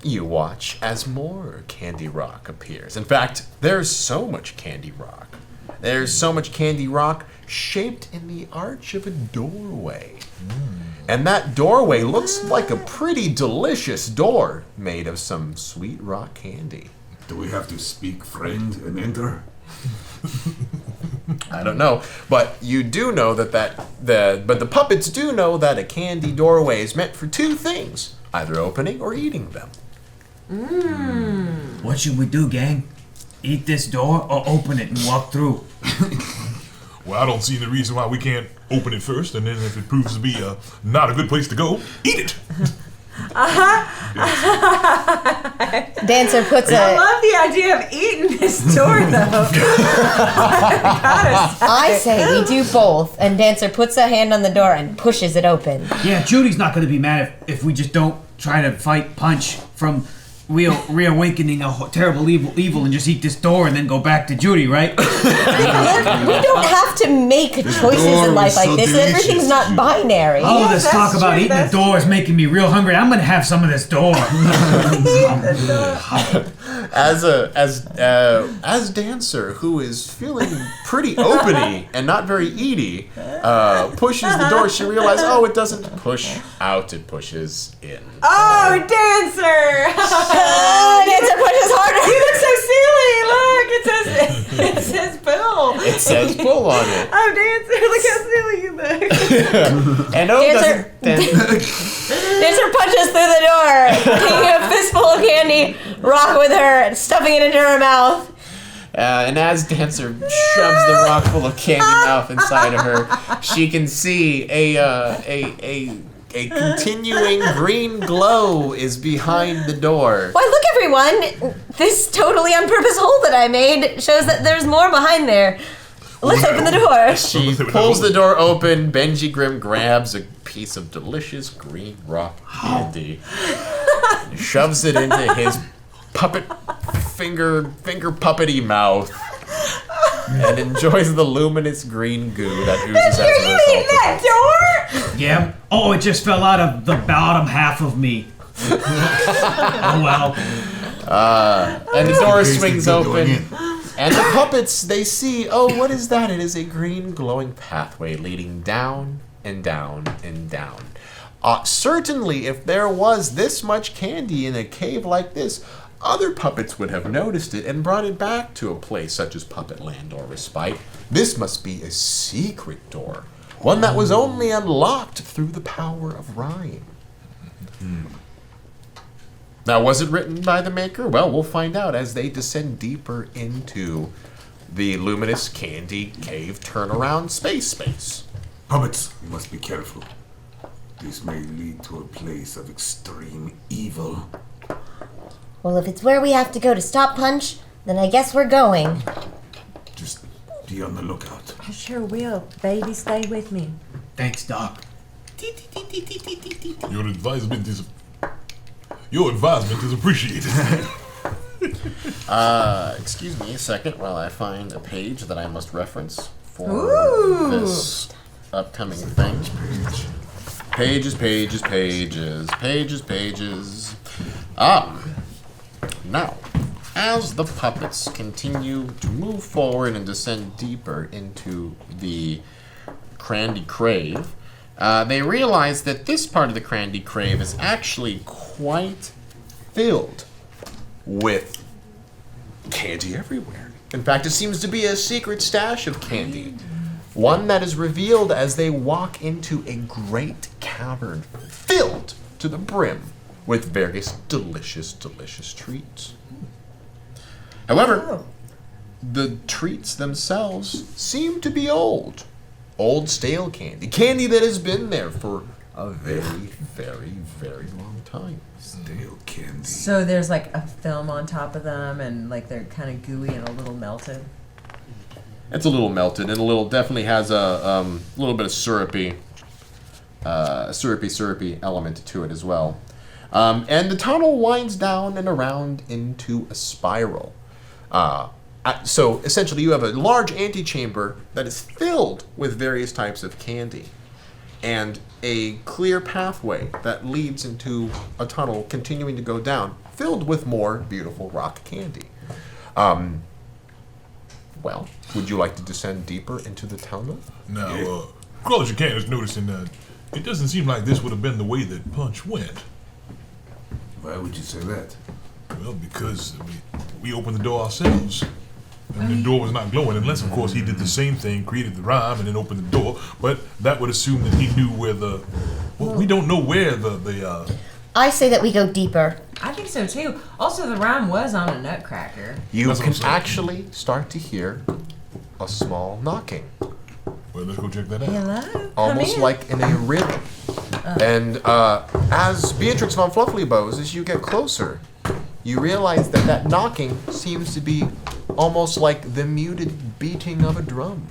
You watch as more Candy Rock appears. In fact, there's so much Candy Rock. There's so much Candy Rock shaped in the arch of a doorway. And that doorway looks like a pretty delicious door made of some sweet rock candy. Do we have to speak friend and enter? I don't know, but you do know but the puppets do know that a candy doorway is meant for two things, either opening or eating them. What should we do, gang? Eat this door or open it and walk through? Well, I don't see the reason why we can't open it first, and then if it proves to be not a good place to go, eat it. Dancer puts I a. love the idea of eating this door, though. I say we do both, and Dancer puts a hand on the door and pushes it open. Yeah, Judy's not going to be mad if we just don't try to fight Punch from reawakening a terrible evil and just eat this door and then go back to Judy, right? Look, we don't have to make choices in life like this. Everything's not binary. All this that's talk about true, eating the that's door is making me real hungry. I'm going to have some of this door. As Dancer, who is feeling pretty openy and not very eaty, pushes the door, she realizes, oh, it doesn't push out, it pushes in. Oh, Dancer! Dancer pushes harder. You look so silly. Look, it says Bill. It says pull on it. Oh, Dancer, look how silly you look. And oh, Dancer- Dancer punches through the door, taking a fistful of candy, rock with her, and stuffing it into her mouth. and as Dancer shoves the rock full of candy mouth inside of her, she can see a continuing green glow is behind the door. Why, look, everyone! This totally on purpose hole that I made shows that there's more behind there. Let's open the door. She pulls the door open. Benji Grimm grabs a piece of delicious green rock candy, shoves it into his finger puppety mouth, and enjoys the luminous green goo that oozes as a result of That it. door? Yeah. Oh, it just fell out of the bottom half of me. Oh, well. And the door Here's the swings good going open. in. And the puppets, they see, oh, what is that? It is a green glowing pathway leading down and down and down. Certainly, if there was this much candy in a cave like this, other puppets would have noticed it and brought it back to a place such as Puppetland or Respite. This must be a secret door. One that was only unlocked through the power of rhyme. Now, was it written by the maker? Well, we'll find out as they descend deeper into the luminous candy cave turnaround space. Puppets, you must be careful. This may lead to a place of extreme evil. Well, if it's where we have to go to stop Punch, then I guess we're going. Just be on the lookout. I sure will. Baby, stay with me. Thanks, Doc. Your advisement is appreciated. Excuse me a second while I find a page that I must reference for this upcoming thing. Pages. Now, as the puppets continue to move forward and descend deeper into the Crandy Crave, they realize that this part of the Crandy Crave is actually quite filled with candy everywhere. In fact, it seems to be a secret stash of candy. One that is revealed as they walk into a great cavern filled to the brim with various delicious treats. However, the treats themselves seem to be old stale candy that has been there for a very, very, very long time. Stale candy. So there's like a film on top of them, and like they're kind of gooey and a little melted. It's a little melted, and definitely has a little bit of syrupy element to it as well. And the tunnel winds down and around into a spiral. So essentially, you have a large antechamber that is filled with various types of candy, and a clear pathway that leads into a tunnel continuing to go down, filled with more beautiful rock candy. Well, would you like to descend deeper into the tunnel? Now, Crawler Chican is noticing that it doesn't seem like this would have been the way that Punch went. Why would you say that? Well, because we opened the door ourselves. And the door was not glowing, unless, of course, he did the same thing, created the rhyme, and then opened the door. But that would assume that he knew where we don't know where the I say that we go deeper. I think so too. Also, the rhyme was on a nutcracker. You can actually start to hear a small knocking. Well, let's go check that out. Hello? Almost like in a rhythm. And as Beatrix von Flufflybows, as you get closer, you realize that knocking seems to be almost like the muted beating of a drum.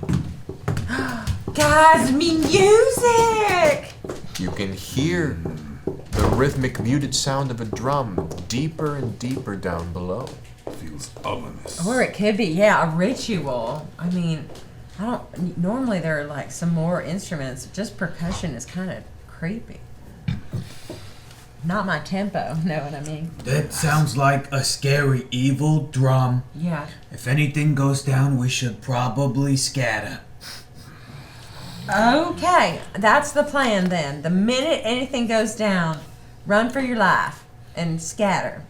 Guys, me music! You can hear the rhythmic muted sound of a drum deeper and deeper down below. Feels ominous. Or it could be, a ritual. I mean, normally there are like some more instruments. Just percussion is kind of creepy. Not my tempo, know what I mean? That sounds like a scary evil drum. Yeah. If anything goes down, we should probably scatter. Okay, that's the plan then. The minute anything goes down, run for your life and scatter.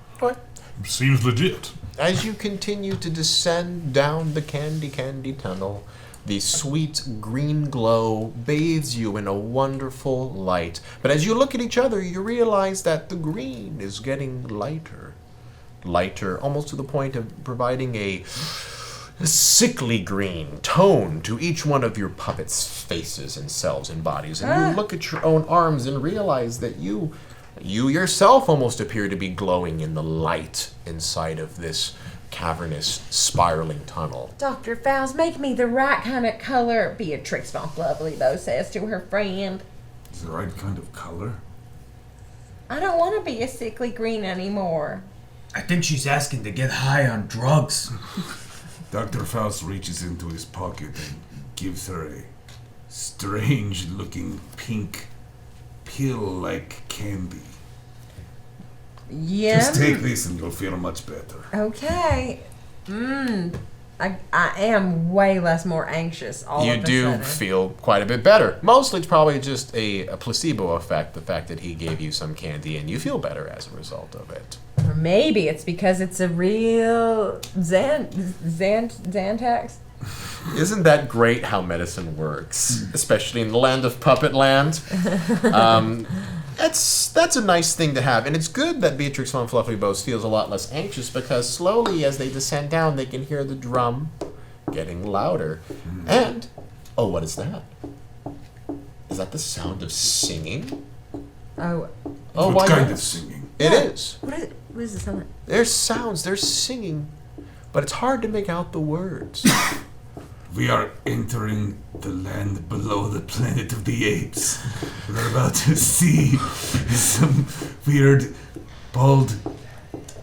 Seems legit. As you continue to descend down the candy tunnel, the sweet green glow bathes you in a wonderful light. But as you look at each other, you realize that the green is getting lighter. Lighter, almost to the point of providing a sickly green tone to each one of your puppets' faces and selves and bodies. And you look at your own arms and realize that you yourself almost appear to be glowing in the light inside of this cavernous, spiraling tunnel. Dr. Fowles, make me the right kind of color, Beatrix von Flufflybow says to her friend. Is the right kind of color? I don't want to be a sickly green anymore. I think she's asking to get high on drugs. Dr. Faust reaches into his pocket and gives her a strange-looking pink pill-like candy. Yeah. Just take this and you'll feel much better. Okay. I am way more anxious all You of a do sudden. feel quite a bit better. Mostly it's probably just a placebo effect, the fact that he gave you some candy and you feel better as a result of it. Or maybe it's because it's a real Xantax. Isn't that great how medicine works, especially in the land of Puppetland? That's a nice thing to have, and it's good that Beatrix von Fluffybows feels a lot less anxious because slowly as they descend down, they can hear the drum getting louder. And, oh, what is that? Is that the sound of singing? Oh, Oh, What why kind not? of singing? It is. what is the sound like? There's sounds, there's singing, but it's hard to make out the words. We are entering the land below the planet of the apes. We're about to see some weird, bald,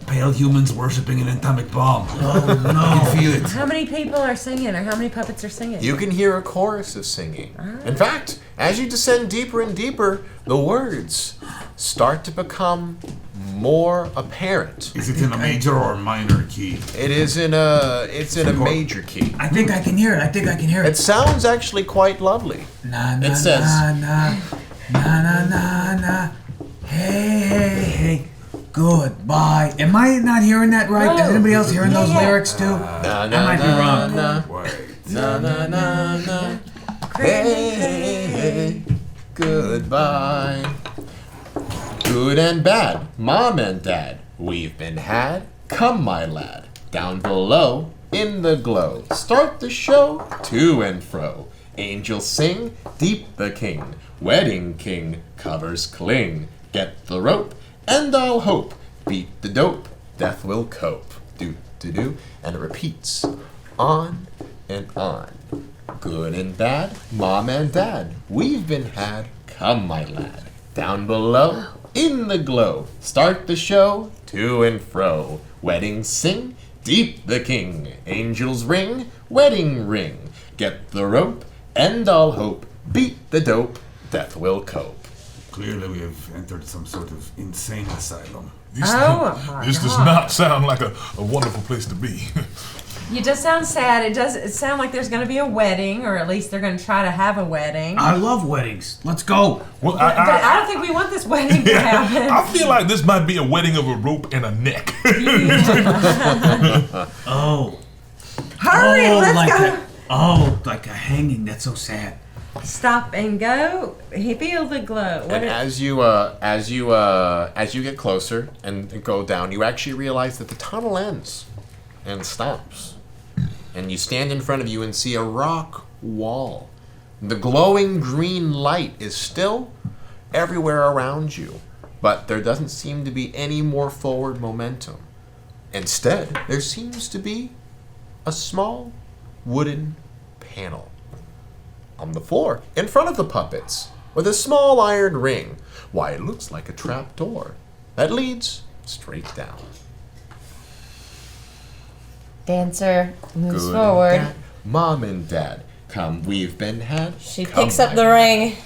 pale humans worshipping an atomic bomb. Oh no! I can feel it. How many people are singing, or how many puppets are singing? You can hear a chorus of singing. In fact, as you descend deeper and deeper, the words start to become more apparent. Is it in a major or minor key? It's in a major key. I think I can hear it. I think I can hear It it. sounds actually quite lovely. Na na It says- na na na na na na. Hey hey hey. Goodbye. Am I not hearing that right? Is anybody else hearing those lyrics too? Na, I might be wrong. na, Wait. na, na, na, na. Hey, hey, hey, goodbye. Good and bad, mom and dad, we've been had. Come, my lad, down below in the glow. Start the show to and fro. Angels sing, deep the king. Wedding king, covers cling. Get the rope, and I'll hope. Beat the dope, death will cope. Do, do, do, and it repeats on and on. Good and bad, mom and dad, we've been had. Come, my lad, down below in the glow. Start the show to and fro. Weddings sing, deep the king. Angels ring, wedding ring. Get the rope, and I'll hope. Beat the dope, death will cope. Clearly, we have entered some sort of insane asylum. This, Oh, my this does God. not sound like a wonderful place to be. You just sound sad. It sound like there's going to be a wedding, or at least they're going to try to have a wedding. I love weddings. Let's go. Well, But I don't think we want this wedding to happen. I feel like this might be a wedding of a rope and a neck. Oh. Hurry, oh, let's like go. like a hanging. That's so sad. Stop and go. Feel the glow. What And as you get closer and go down, you actually realize that the tunnel ends and stops. And you stand in front of you and see a rock wall. The glowing green light is still everywhere around you, but there doesn't seem to be any more forward momentum. Instead, there seems to be a small wooden panel on the floor in front of the puppets with a small iron ring. Why, it looks like a trap door that leads straight down. Dancer moves Good forward. and bad, mom and dad, come, we've been had. She Come, picks up my the lad. ring.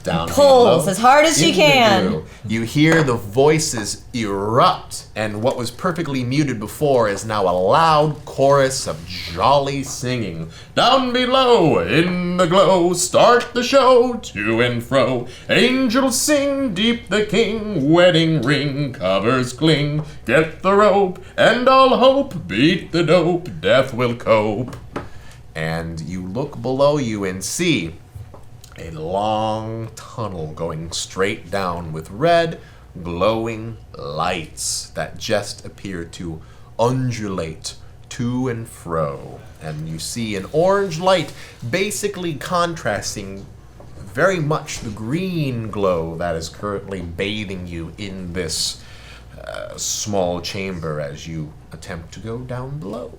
Down pulls below, as hard as she in the can. glue. You hear the voices erupt, and what was perfectly muted before is now a loud chorus of jolly singing. Down below, in the glow, start the show, to and fro. Angels sing, deep the king, wedding ring, covers cling. Get the rope, and I'll hope, beat the dope, death will cope. And you look below you and see a long tunnel going straight down with red, glowing lights that just appear to undulate to and fro. And you see an orange light basically contrasting very much the green glow that is currently bathing you in this small chamber as you attempt to go down below.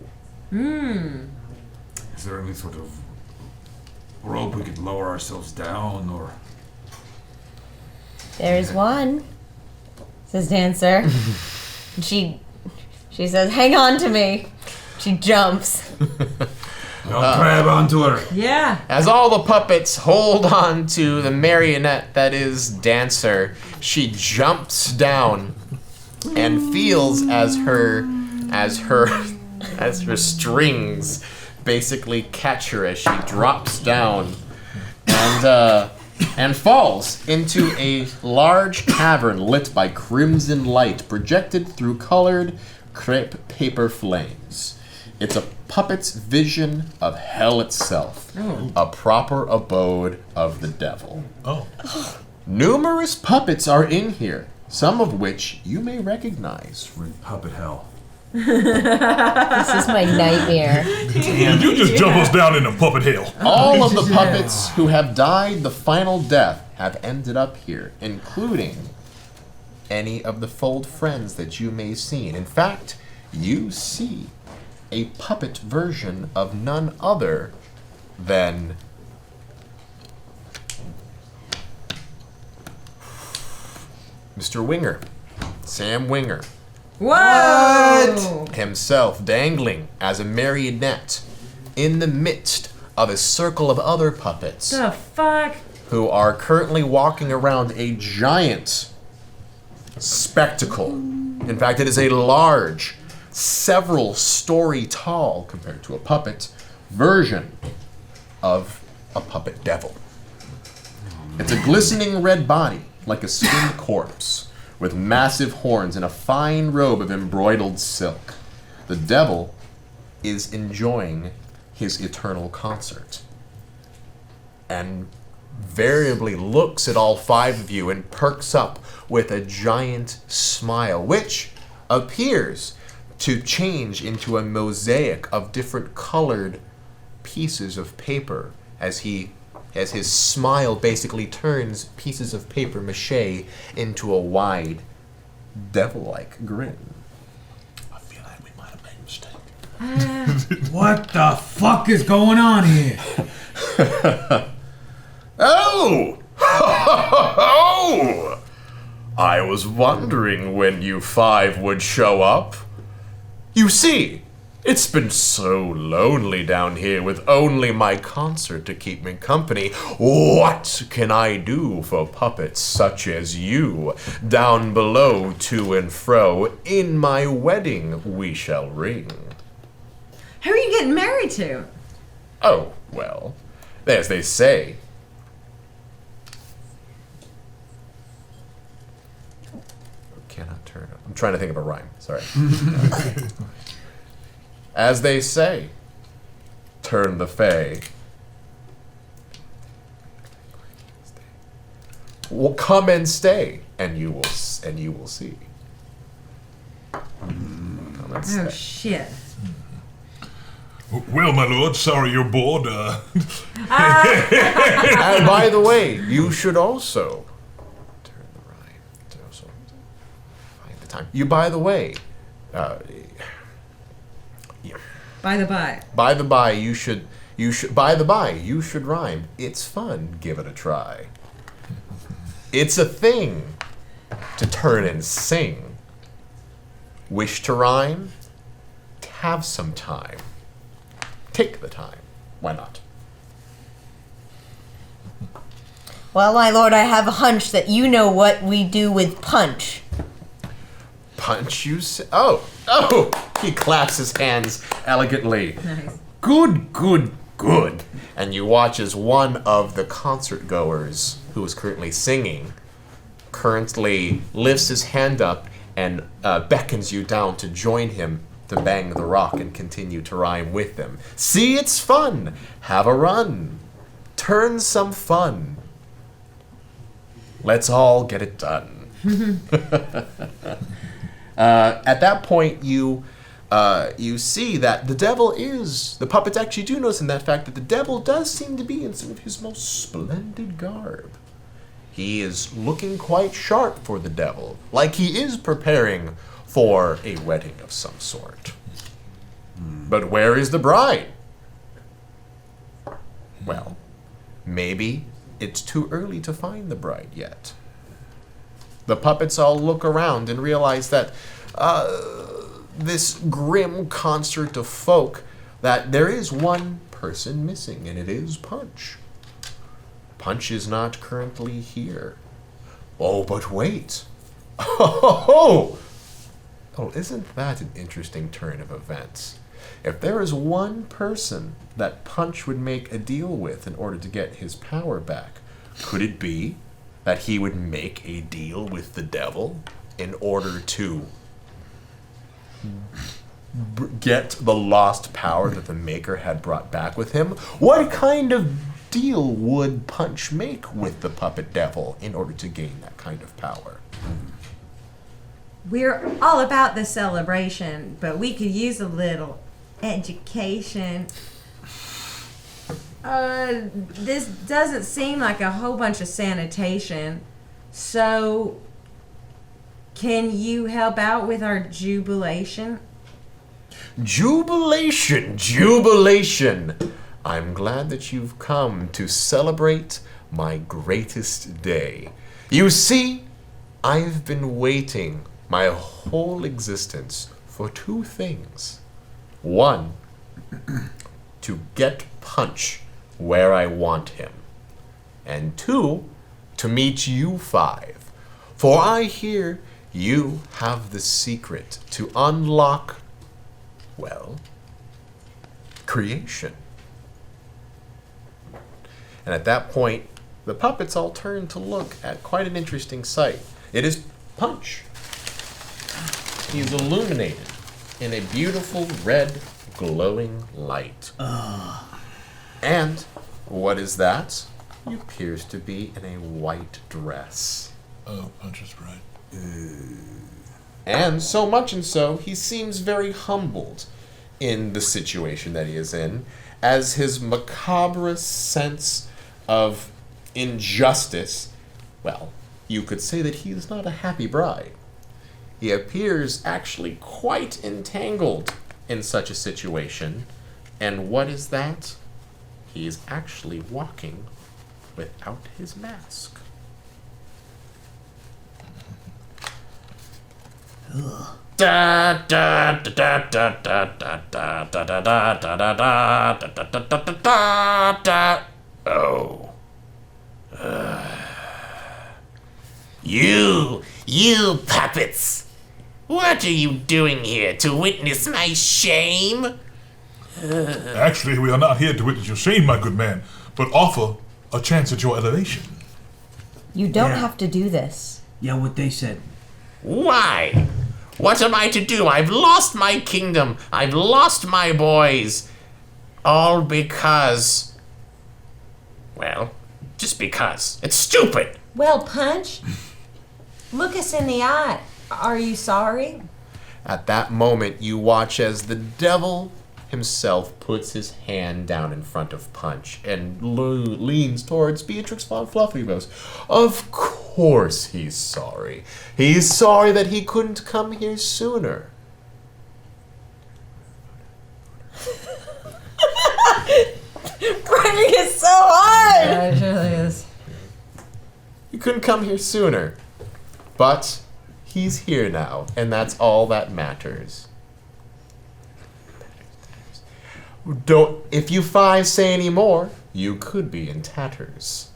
Is there any sort of rope we could lower ourselves down, or There's one, says Dancer. And she says, "Hang on to me." She jumps. I'll grab onto her? Yeah. As all the puppets hold on to the marionette that is Dancer, she jumps down and feels as her strings basically catch her as she drops down and falls into a large cavern lit by crimson light projected through colored crepe paper flames. It's a puppet's vision of hell itself, a proper abode of the devil. Oh. Numerous puppets are in here, some of which you may recognize. We're in puppet hell. This is my nightmare. Did you just jump us down into puppet hell? All of the puppets who have died the final death have ended up here, including any of the fold friends that you may see. In fact, you see a puppet version of none other than Mr. Winger, Sam Winger. Whoa! Himself dangling as a marionette in the midst of a circle of other puppets The fuck? who are currently walking around a giant spectacle. In fact, it is a large, several story tall, compared to a puppet, version of a puppet devil. It's a glistening red body, like a skinned corpse, with massive horns and a fine robe of embroidered silk. The devil is enjoying his eternal concert, and variably looks at all five of you and perks up with a giant smile, which appears to change into a mosaic of different colored pieces of paper as his smile basically turns pieces of paper mache into a wide, devil-like grin. I feel like we might have made a mistake. What the fuck is going on here? Oh! Oh! I was wondering when you five would show up. You see, it's been so lonely down here with only my concert to keep me company. What can I do for puppets such as you? Down below, to and fro, in my wedding we shall ring. Who are you getting married to? Oh, well, as they say. Cannot turn up. I'm trying to think of a rhyme. Sorry. As they say, turn the fay. Well, come and stay, and you will see. Come and Oh stay. shit. Well, my lord, sorry you're bored. And by the way, you should also turn the rhyme. To also find the time. You, by the way, By the by. by the by, you should. By the by, you should rhyme. It's fun. Give it a try. It's a thing to turn and sing. Wish to rhyme? Have some time. Take the time. Why not? Well, my lord, I have a hunch that you know what we do with punch. Punch, you say? Oh! He claps his hands elegantly. Nice. Good. And you watch as one of the concert goers, who is currently singing, currently lifts his hand up and beckons you down to join him to bang the rock and continue to rhyme with them. See, it's fun. Have a run. Turn some fun. Let's all get it done. At that point, you see that the puppets actually do notice in that fact that the devil does seem to be in some of his most splendid garb. He is looking quite sharp for the devil, like he is preparing for a wedding of some sort. But where is the bride? Well, maybe it's too early to find the bride yet. The puppets all look around and realize that this grim concert of folk, that there is one person missing, and it is Punch. Punch is not currently here. Oh, but wait. Oh, isn't that an interesting turn of events? If there is one person that Punch would make a deal with in order to get his power back, could it be that he would make a deal with the devil in order to get the lost power that the Maker had brought back with him, what kind of deal would Punch make with the Puppet Devil in order to gain that kind of power? We're all about the celebration, but we could use a little education. This doesn't seem like a whole bunch of sanitation, so can you help out with our jubilation? Jubilation! I'm glad that you've come to celebrate my greatest day. You see, I've been waiting my whole existence for two things. One, to get Punch where I want him. And two, to meet you five. For I hear you have the secret to unlock, well, creation. And at that point, the puppets all turn to look at quite an interesting sight. It is Punch. He is illuminated in a beautiful red glowing light. And what is that? He appears to be in a white dress. Oh, Punch's bride. And so much and so, he seems very humbled in the situation that he is in, as his macabre sense of injustice, well, you could say that he is not a happy bride. He appears actually quite entangled in such a situation. And what is that? He is actually walking without his mask. Da da da da da da da da da da da da da da da da da. Oh. You puppets! What are you doing here? To witness my shame? Actually, we are not here to witness your shame, my good man, but offer a chance at your elevation. You don't have to do this. Yeah, what they said. Why? What am I to do? I've lost my kingdom. I've lost my boys. All because... well, just because. It's stupid. Well, Punch, look us in the eye. Are you sorry? At that moment, you watch as the devil himself puts his hand down in front of Punch and leans towards Beatrix von Fluffybus. Of course he's sorry. He's sorry that he couldn't come here sooner. Brendan is so hard! Yeah, it really is. He couldn't come here sooner. But he's here now, and that's all that matters. If you five say any more, you could be in tatters.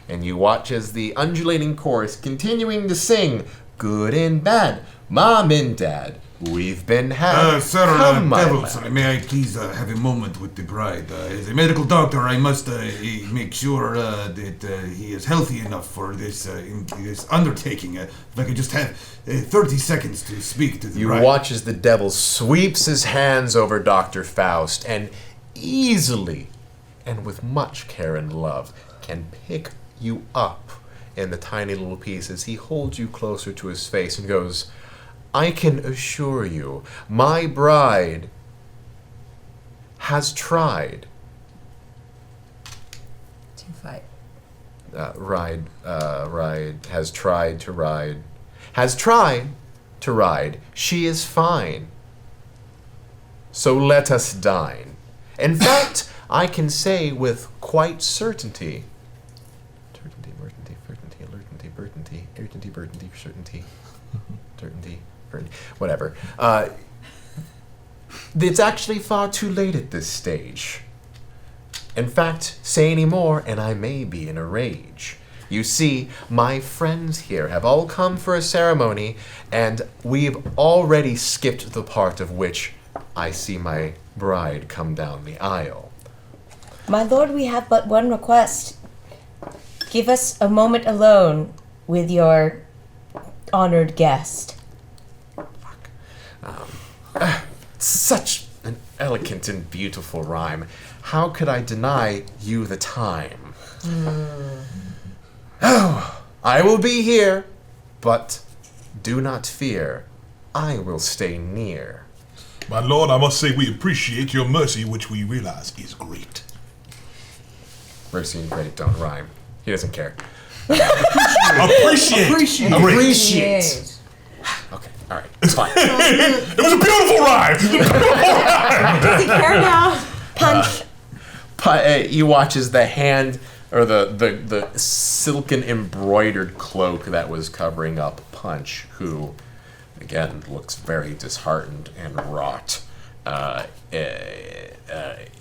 And you watch as the undulating chorus continuing to sing, good and bad, mom and dad, we've been had. Sir, Come, my devil, lad. sir, may I please have a moment with the bride? As a medical doctor, I must make sure that he is healthy enough for this this undertaking. If I could just have 30 seconds to speak to the You bride. watch as the devil sweeps his hands over Dr. Faust and easily, and with much care and love, can pick you up in the tiny little pieces. He holds you closer to his face and goes, I can assure you, my bride has tried. To fight. Has tried to ride. Has tried to ride. She is fine. So let us dine. In fact, I can say with quite certainty, whatever. It's actually far too late at this stage. In fact, say any more and I may be in a rage. You see, my friends here have all come for a ceremony, and we've already skipped the part of which I see my bride come down the aisle. My lord, we have but one request. Give us a moment alone with your honored guest. such an elegant and beautiful rhyme. How could I deny you the time? Oh, I will be here, but do not fear. I will stay near. My lord, I must say we appreciate your mercy, which we realize is great. Mercy and great don't rhyme. He doesn't care. Appreciate. Appreciate. Okay, all right, it's fine. It was a beautiful rhyme. Does he care now? Punch. You watch as the hand, or the silken embroidered cloak that was covering up Punch, who, again, looks very disheartened and wrought,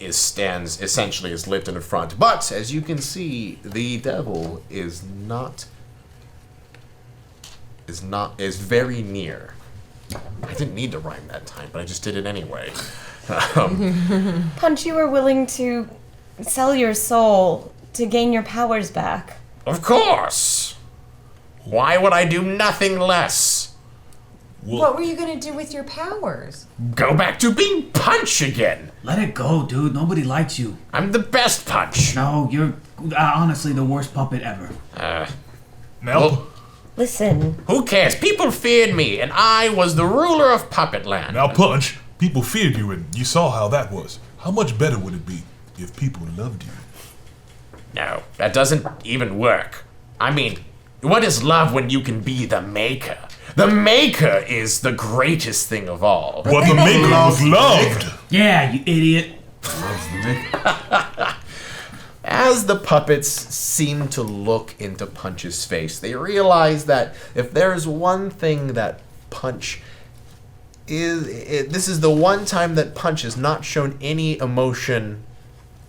is lifted in front. But as you can see, the devil is very near. I didn't need to rhyme that time, but I just did it anyway. Punch, you were willing to sell your soul to gain your powers back. Of course. Why would I do nothing less? What were you gonna do with your powers? Go back to being Punch again. Let it go, dude. Nobody likes you. I'm the best Punch. No, you're honestly the worst puppet ever. Now, Listen. Who cares? People feared me, and I was the ruler of Puppetland. now, Punch, people feared you, and you saw how that was. How much better would it be if people loved you? No, that doesn't even work. I mean, what is love when you can be the maker? The maker is the greatest thing of all. Well, the maker was loved. Yeah, you idiot. As the puppets seem to look into Punch's face, they realize that if there's one thing that Punch this is the one time that Punch has not shown any emotion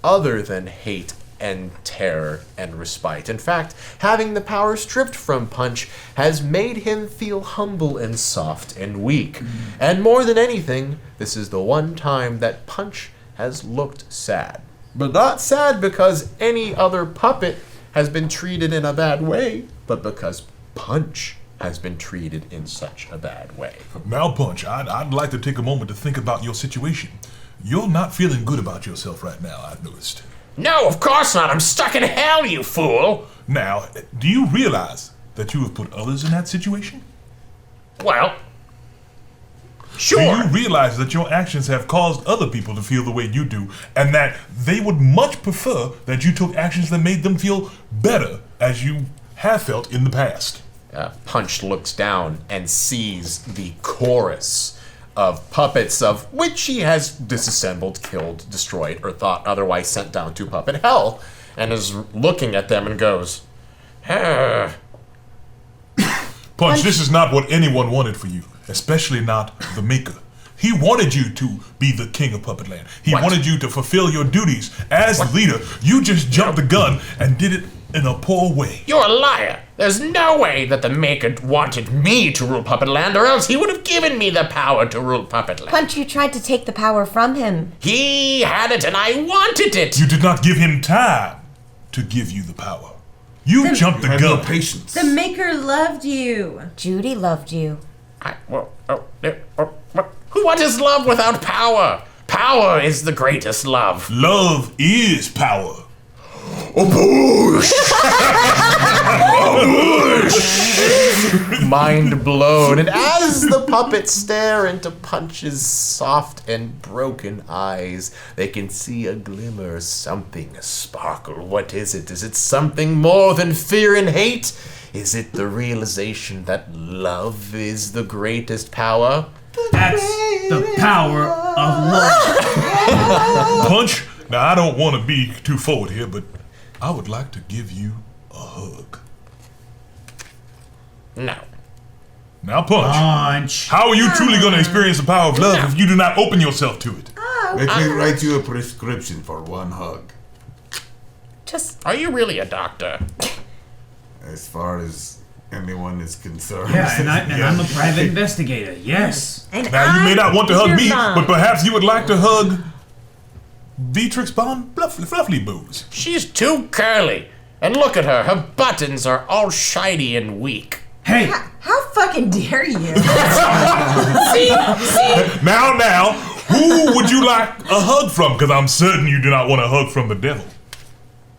other than hate and terror and respite. In fact, having the power stripped from Punch has made him feel humble and soft and weak. And more than anything, this is the one time that Punch has looked sad. But not sad because any other puppet has been treated in a bad way, but because Punch has been treated in such a bad way. Now, Punch, I'd like to take a moment to think about your situation. You're not feeling good about yourself right now, I've noticed. No, of course not. I'm stuck in hell, you fool. Now, do you realize that you have put others in that situation? Well, Do sure. you realize that your actions have caused other people to feel the way you do, and that they would much prefer that you took actions that made them feel better, as you have felt in the past? Punch looks down and sees the chorus of puppets, of which he has disassembled, killed, destroyed, or thought otherwise sent down to puppet hell, and is looking at them and goes, Punch, this is not what anyone wanted for you, especially not the Maker. He wanted you to be the king of Puppetland. He wanted you to fulfill your duties as the leader. You just jumped the gun and did it in a poor way. You're a liar. There's no way that the Maker wanted me to rule Puppetland, or else he would have given me the power to rule Puppetland. Punch, you tried to take the power from him. He had it and I wanted it. You did not give him time to give you the power. You jumped the Have gun. no patience. The Maker loved you. Judy loved you. What is love without power? Power is the greatest love. Love is power. Mind blown, and as the puppets stare into Punch's soft and broken eyes, they can see a glimmer, something, a sparkle. What is it? Is it something more than fear and hate? Is it the realization that love is the greatest power? That's the power of love. Punch, now I don't want to be too forward here, but I would like to give you a hug. No. Now, Punch, Punch. how are you truly going to experience the power of love if you do not open yourself to it? Let me write you a prescription for one hug. Are you really a doctor? As far as anyone is concerned. Yeah, and I'm a private investigator. Yes. And Now, you may not want to hug your me, mom. but perhaps you would like to hug Beatrix Bond Fluffy Boos. She's too curly. And look at her. Her buttons are all shiny and weak. Hey, How fucking dare you? See? Now, Who would you like a hug from? Because I'm certain you do not want a hug from the devil.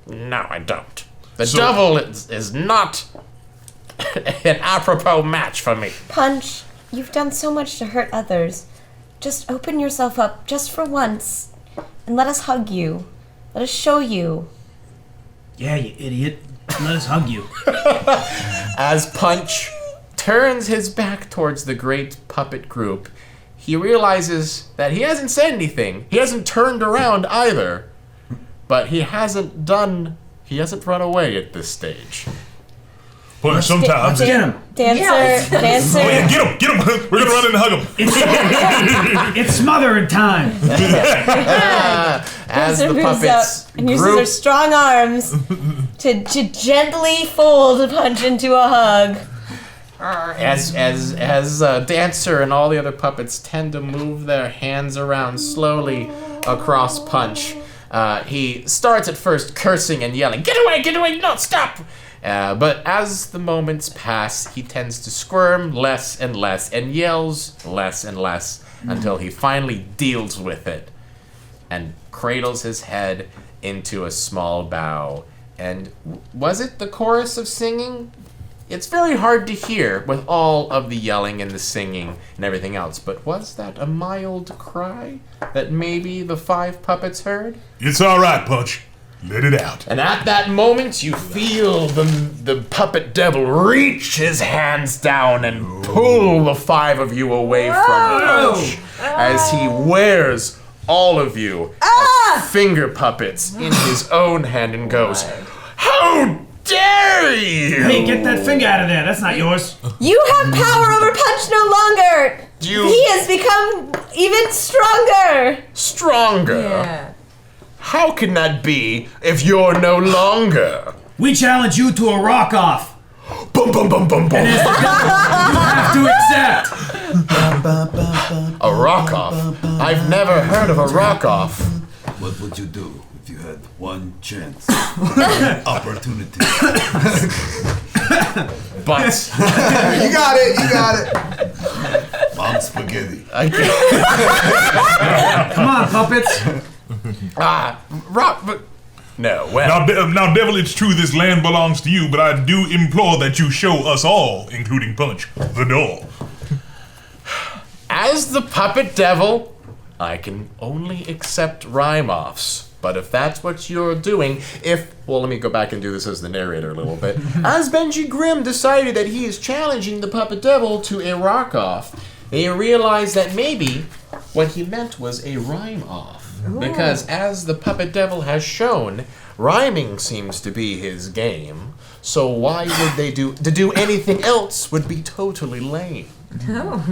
No, I don't. The devil is not an apropos match for me. Punch, you've done so much to hurt others. Just open yourself up just for once and let us hug you. Let us show you. Yeah, you idiot. Let us hug you. As Punch turns his back towards the great puppet group, he realizes that he hasn't said anything. He hasn't turned around either. But he hasn't run away at this stage. But sometimes... Get him. Dancer. Oh yeah, get him! We're gonna run in and hug him. It's smothering time. As the Dancer moves puppets up and uses group her strong arms to gently fold Punch into a hug. as Dancer and all the other puppets tend to move their hands around slowly across Punch. He starts at first cursing and yelling, get away, no, stop! But as the moments pass, he tends to squirm less and less and yells less and less until he finally deals with it and cradles his head into a small bow. And was it the chorus of singing? It's very hard to hear with all of the yelling and the singing and everything else, but was that a mild cry that maybe the 5 puppets heard? It's all right, Punch. Let it out. And at that moment, you feel the puppet devil reach his hands down and pull the 5 of you away from Punch as he wears all of you as finger puppets in his own hand and goes, how dare you! Hey, get that finger out of there. That's not yours. You have power over Punch no longer. He has become even stronger. Stronger? Yeah. How can that be if you're no longer? We challenge you to a rock-off. Boom, boom, boom, boom, boom. You have to accept. A rock-off? I've never heard of a rock-off. What would you do if you had one chance? Opportunity. But You got it. Mom spaghetti. Come on, puppets. rock, but no. Well, Now, devil, it's true this land belongs to you, but I do implore that you show us all, including Punch, the door. as the puppet devil, I can only accept rhyme-offs. But if that's what you're doing, let me go back and do this as the narrator a little bit. As Benji Grimm decided that he is challenging the puppet devil to a rock-off, they realized that maybe what he meant was a rhyme-off. Because as the puppet devil has shown, rhyming seems to be his game. So why would they to do anything else would be totally lame. No.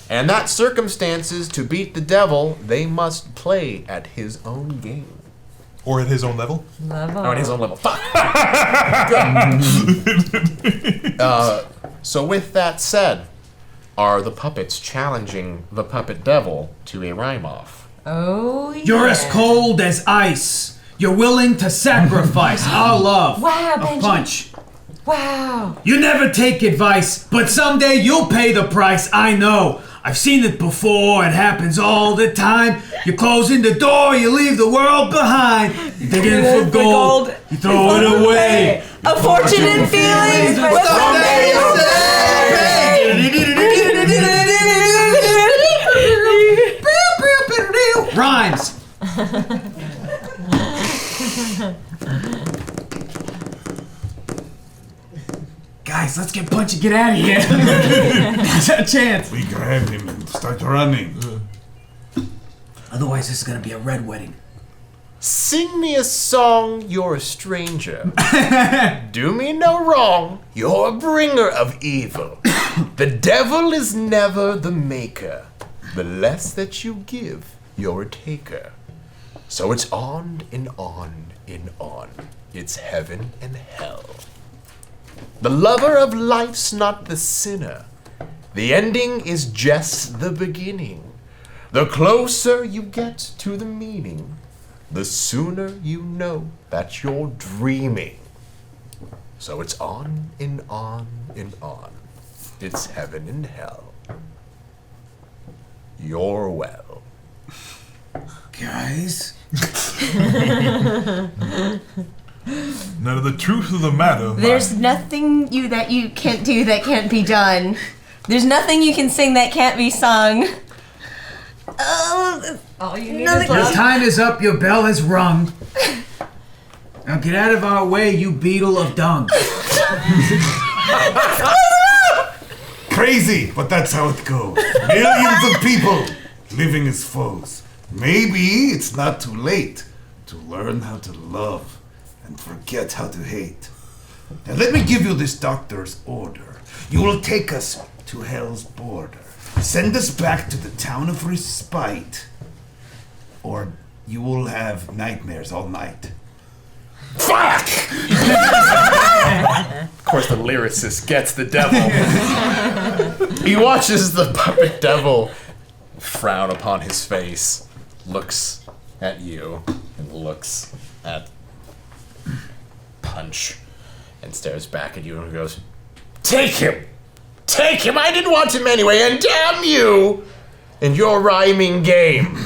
And that circumstances, to beat the devil, they must play at his own game. Or at his own level? Level. Oh, at his own level. Fuck! So with that said, are the puppets challenging the puppet devil to a rhyme-off? Oh, yeah. You're as cold as ice. You're willing to sacrifice our love. Wow, A Benji. punch. Wow. You never take advice, but someday you'll pay the price. I know. I've seen it before. It happens all the time. You're closing the door. You leave the world behind. You dig in for gold. You throw it away. A fortune in feelings, but someday you'll Rhymes. Guys, let's get Punch and get out of here. That's our chance. We grab him and start running. Otherwise, this is gonna be a red wedding. Sing me a song, you're a stranger. Do me no wrong, you're a bringer of evil. The devil is never the maker. The less that you give, you're a taker. So it's on and on and on. It's heaven and hell. The lover of life's not the sinner. The ending is just the beginning. The closer you get to the meaning, the sooner you know that you're dreaming. So it's on and on and on. It's heaven and hell. You're well. wise. Now, the truth of the matter. There's nothing that you can't do that can't be done. There's nothing you can sing that can't be sung. All you need Another is Your love. time is up. Your bell has rung. Now get out of our way, you beetle of dung. Crazy, but that's how it goes. Millions of people living as foes. Maybe it's not too late to learn how to love and forget how to hate. Now let me give you this doctor's order. You will take us to Hell's border. Send us back to the town of Respite, or you will have nightmares all night. Fuck! Of course, the lyricist gets the devil. He watches the puppet devil frown upon his face, looks at you, and looks at Punch, and stares back at you and goes, "Take him! Take him! I didn't want him anyway, and damn you and your rhyming game!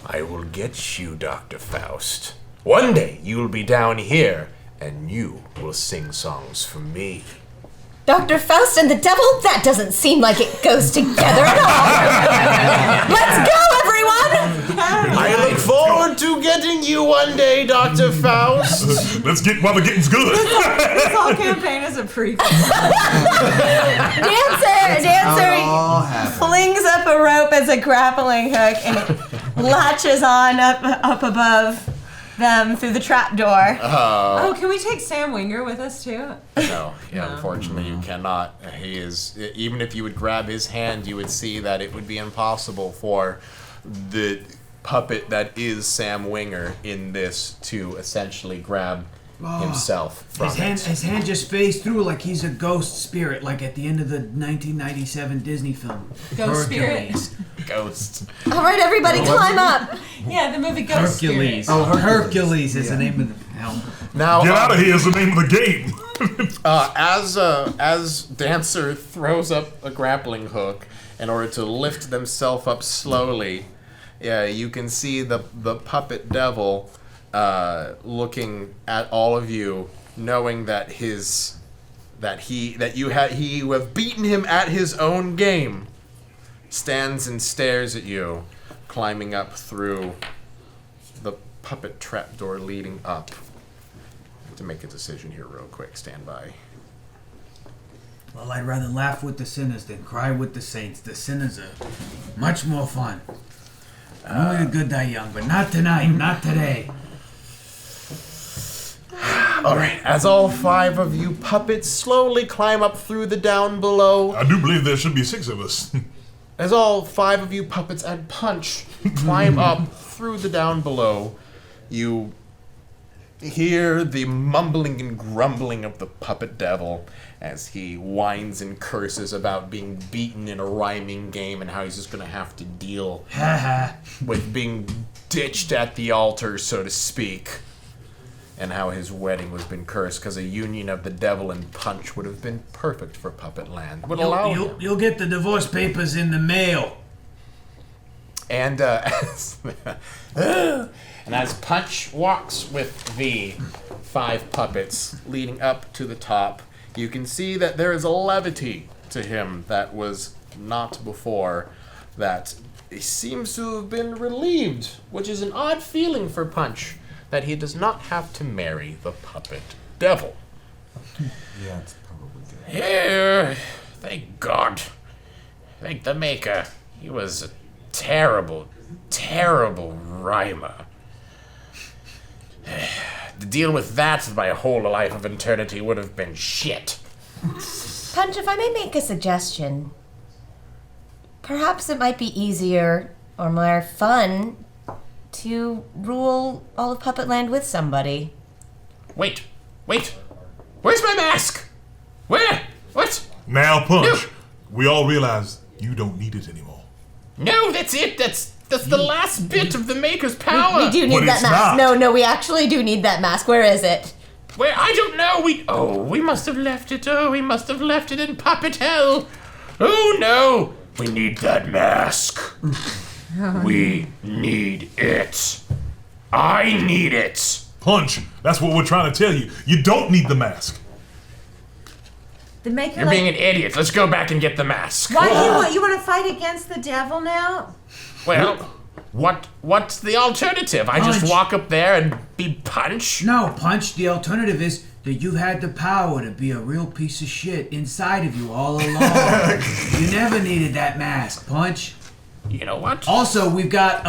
I will get you, Dr. Faust. One day you will be down here, and you will sing songs for me." Dr. Faust and the devil? That doesn't seem like it goes together at all. Let's go, everyone! I look forward to getting you one day, Dr. Faust. Let's get while the getting's good. This whole campaign is a prequel. Dancer flings up a rope as a grappling hook and it latches on up above them through the trapdoor. Oh, can we take Sam Winger with us too? No, unfortunately you cannot. He is, even if you would grab his hand, you would see that it would be impossible for the puppet that is Sam Winger in this to essentially grab himself from His hand just phased through like he's a ghost spirit, like at the end of the 1997 Disney film. Ghost spirit? Ghost. All right, everybody, climb up. Yeah, the movie Ghost Hercules. Spirit. Oh, Hercules is the name of the film. Now, Get out of here is the name of the game. as Dancer throws up a grappling hook in order to lift themselves up slowly, you can see the puppet devil looking at all of you, knowing that you have beaten him at his own game, stands and stares at you, climbing up through the puppet trapdoor leading up. To make a decision here real quick, stand by. Well, I'd rather laugh with the sinners than cry with the saints. The sinners are much more fun. Only the good die young, but not tonight, not today. Alright, as all 5 of you puppets slowly climb up through the down below. I do believe there should be 6 of us. As all 5 of you puppets and Punch climb up through the down below, you hear the mumbling and grumbling of the puppet devil as he whines and curses about being beaten in a rhyming game and how he's just going to have to deal with being ditched at the altar, so to speak, and how his wedding was been cursed because a union of the devil and Punch would have been perfect for Puppetland. Would allow him. You'll get the divorce papers in the mail. And as Punch walks with the 5 puppets leading up to the top, you can see that there is a levity to him that was not before, that he seems to have been relieved, which is an odd feeling for Punch, that he does not have to marry the puppet devil. Yeah, it's probably good. Here, thank God. Thank the Maker. He was a terrible, terrible rhymer. To deal with that my whole life of eternity would have been shit. Punch, if I may make a suggestion, perhaps it might be easier or more fun to rule all of Puppetland with somebody. Wait. Where's my mask? Where? What? Now, Punch, No. we all realize you don't need it anymore. No, that's it. That's the last bit of the Maker's power. We do But need that it's mask. not. No, we actually do need that mask. Where is it? Where? I don't know. We must have left it. Oh, we must have left it in Puppet Hell. Oh no. We need that mask. We need it. I need it. Punch. That's what we're trying to tell you. You don't need the mask. The maker. You're being an idiot. Let's go back and get the mask. Why do you want to fight against the devil now? Well, what's the alternative? I just Punch. walk up there and be Punch? No, Punch, the alternative is that you had the power to be a real piece of shit inside of you all along. You never needed that mask, Punch. You know what? Also, we've got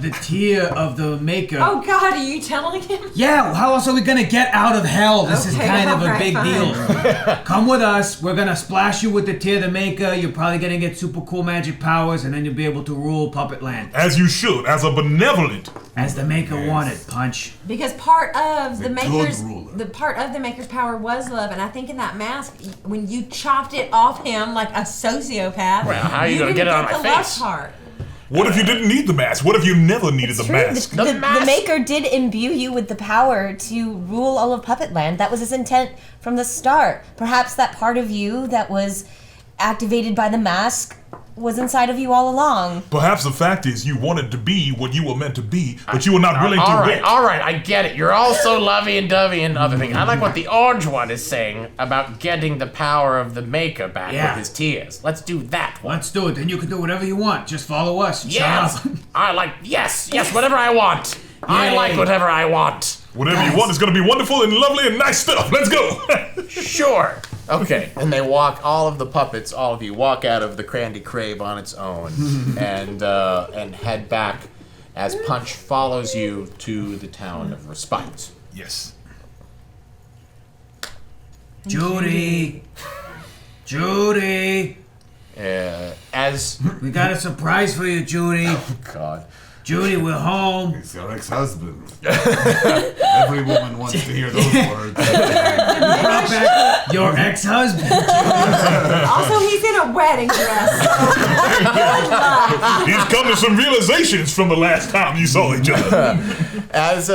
the tear of the maker. Oh God, are you telling him? Yeah, how else are we gonna get out of hell? This is Okay, kind of a alright, big fine. deal. Come with us. We're gonna splash you with the tear of the maker. You're probably gonna get super cool magic powers, and then you'll be able to rule Puppetland. As you should, as a benevolent. As the maker wanted, Punch. Because part of the good maker's ruler. part of the maker's power was love, and I think in that mask, when you chopped it off him like a sociopath, Well, how are you gonna didn't get it on the my love face? part. What if you didn't need the mask? What if you never needed the True. mask? The mask. maker did imbue you with the power to rule all of Puppetland. That was his intent from the start. Perhaps that part of you that was activated by the mask was inside of you all along. Perhaps the fact is you wanted to be what you were meant to be, but you were not willing to wait. All right, I get it. You're all so lovey and dovey and other things. I like what the orange one is saying about getting the power of the maker back Yeah. with his tears. Let's do that one. Let's do it. Then you can do whatever you want. Just follow us. Yes, Shut up. I like. Yes, whatever I want. I Yay. like whatever I want. Whatever you want is going to be wonderful and lovely and nice stuff. Let's go. Sure. Okay, and they walk. All of the puppets, all of you, walk out of the Crandy Crave on its own, and head back as Punch follows you to the town of Respite. Yes. Judy. Judy. As We got a surprise for you, Judy. God. Judy, we're home. It's your ex-husband. Every woman wants to hear those words. Brought back your ex-husband. Also, he's in a wedding dress. He's come to some realizations from the last time you saw each other. As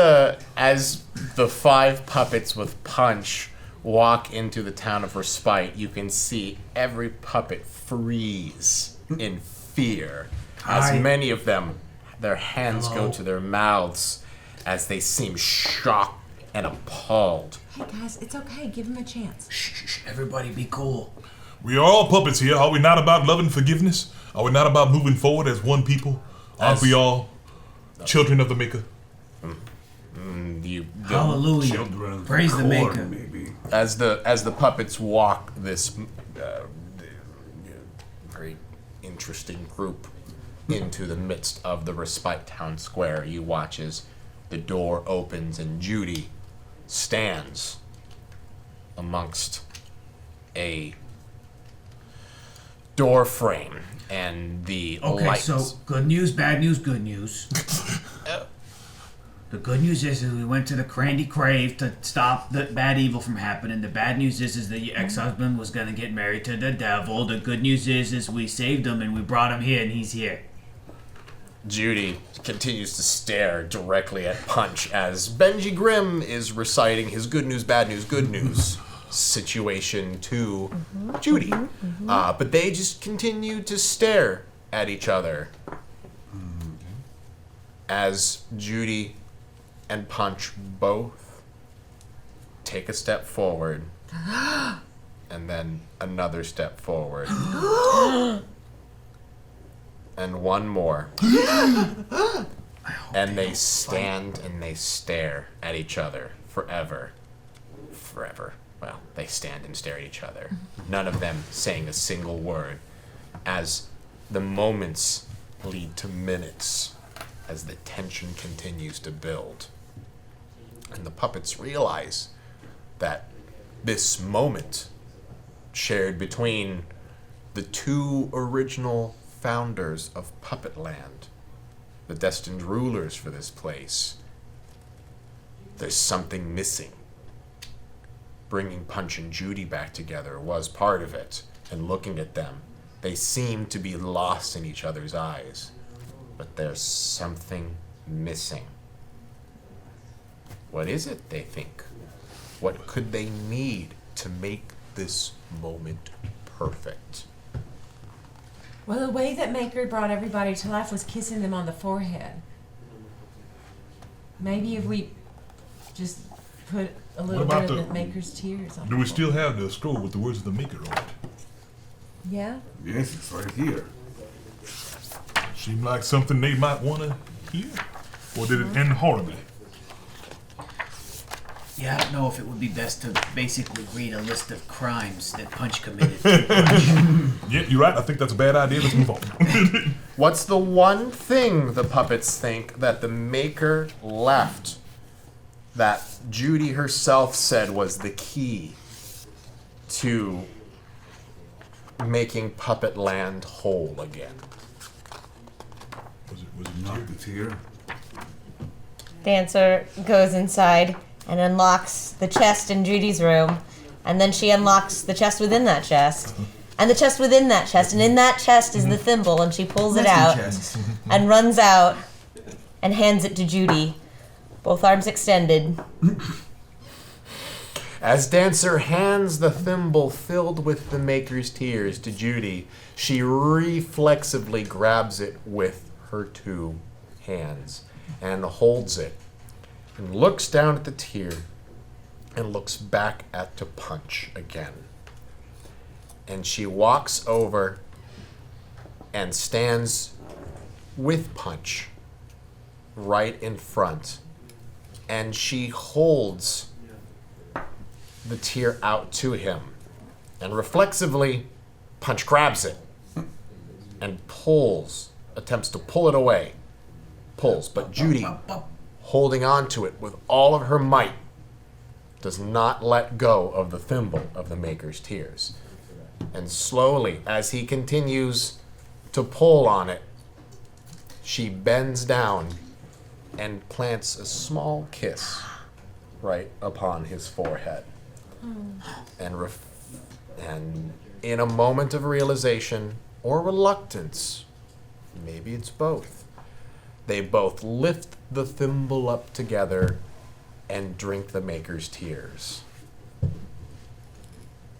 the 5 puppets with Punch walk into the town of Respite, you can see every puppet freeze in fear. As Hi. many of them, their hands go to their mouths as they seem shocked and appalled. Hey guys, it's okay. Give him a chance. Shh, everybody be cool. We are all puppets here. Are we not about love and forgiveness? Are we not about moving forward as one people? Aren't we all children of the Maker? Hallelujah. Children of Praise the corn, Maker. maybe. As the puppets walk this very interesting group into the midst of the Respite Town Square, you watch as the door opens and Judy stands amongst a door frame and the Okay, lights. so good news, bad news, good news. The good news is we went to the Crandy Crave to stop the bad evil from happening. The bad news is that your ex-husband was gonna get married to the devil. The good news is we saved him and we brought him here and he's here. Judy continues to stare directly at Punch as Benji Grimm is reciting his good news, bad news, good news situation to Judy. But they just continue to stare at each other as Judy and Punch both take a step forward and then another step forward. And one more. And they stand and they stare at each other forever. Forever. Well, they stand and stare at each other. None of them saying a single word as the moments lead to minutes as the tension continues to build. And the puppets realize that this moment shared between the 2 original founders of Puppetland, the destined rulers for this place, there's something missing. Bringing Punch and Judy back together was part of it, and looking at them, they seem to be lost in each other's eyes, but there's something missing. What is it, they think? What could they need to make this moment perfect? Well, the way that Maker brought everybody to life was kissing them on the forehead. Maybe if we just put a little about bit of the- the Maker's Tears on Do we it. still have the scroll with the words of the Maker on it? Yeah? Yes, it's right here. Seemed like something they might want to hear. Or did it end horribly? Yeah, I don't know if it would be best to basically read a list of crimes that Punch committed. Yeah, you're right. I think that's a bad idea. Let's move on. What's the one thing the puppets think that the Maker left that Judy herself said was the key to making Puppetland whole again? Was it Not the tear. Dancer goes inside and unlocks the chest in Judy's room, and then she unlocks the chest within that chest, and the chest within that chest, and in that chest is the thimble, and she pulls it out and runs out and hands it to Judy, both arms extended. As Dancer hands the thimble filled with the Maker's Tears to Judy, she reflexively grabs it with her 2 hands and holds it and looks down at the tear and looks back at to Punch again. And she walks over and stands with Punch right in front, and she holds the tear out to him, and reflexively Punch grabs it and attempts to pull it away, but Judy, holding on to it with all of her might, does not let go of the thimble of the Maker's Tears. And slowly, as he continues to pull on it, she bends down and plants a small kiss right upon his forehead. And in a moment of realization or reluctance, maybe it's both, they both lift the thimble up together and drink the Maker's Tears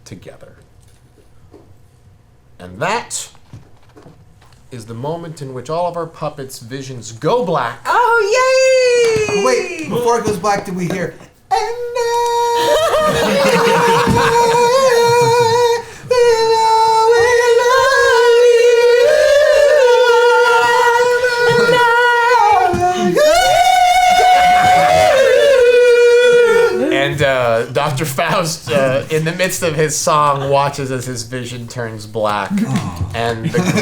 together. And that is the moment in which all of our puppets' visions go black. Oh, yay! Wait, before it goes black, did we hear? And Dr. Faust, in the midst of his song, watches as his vision turns black, and the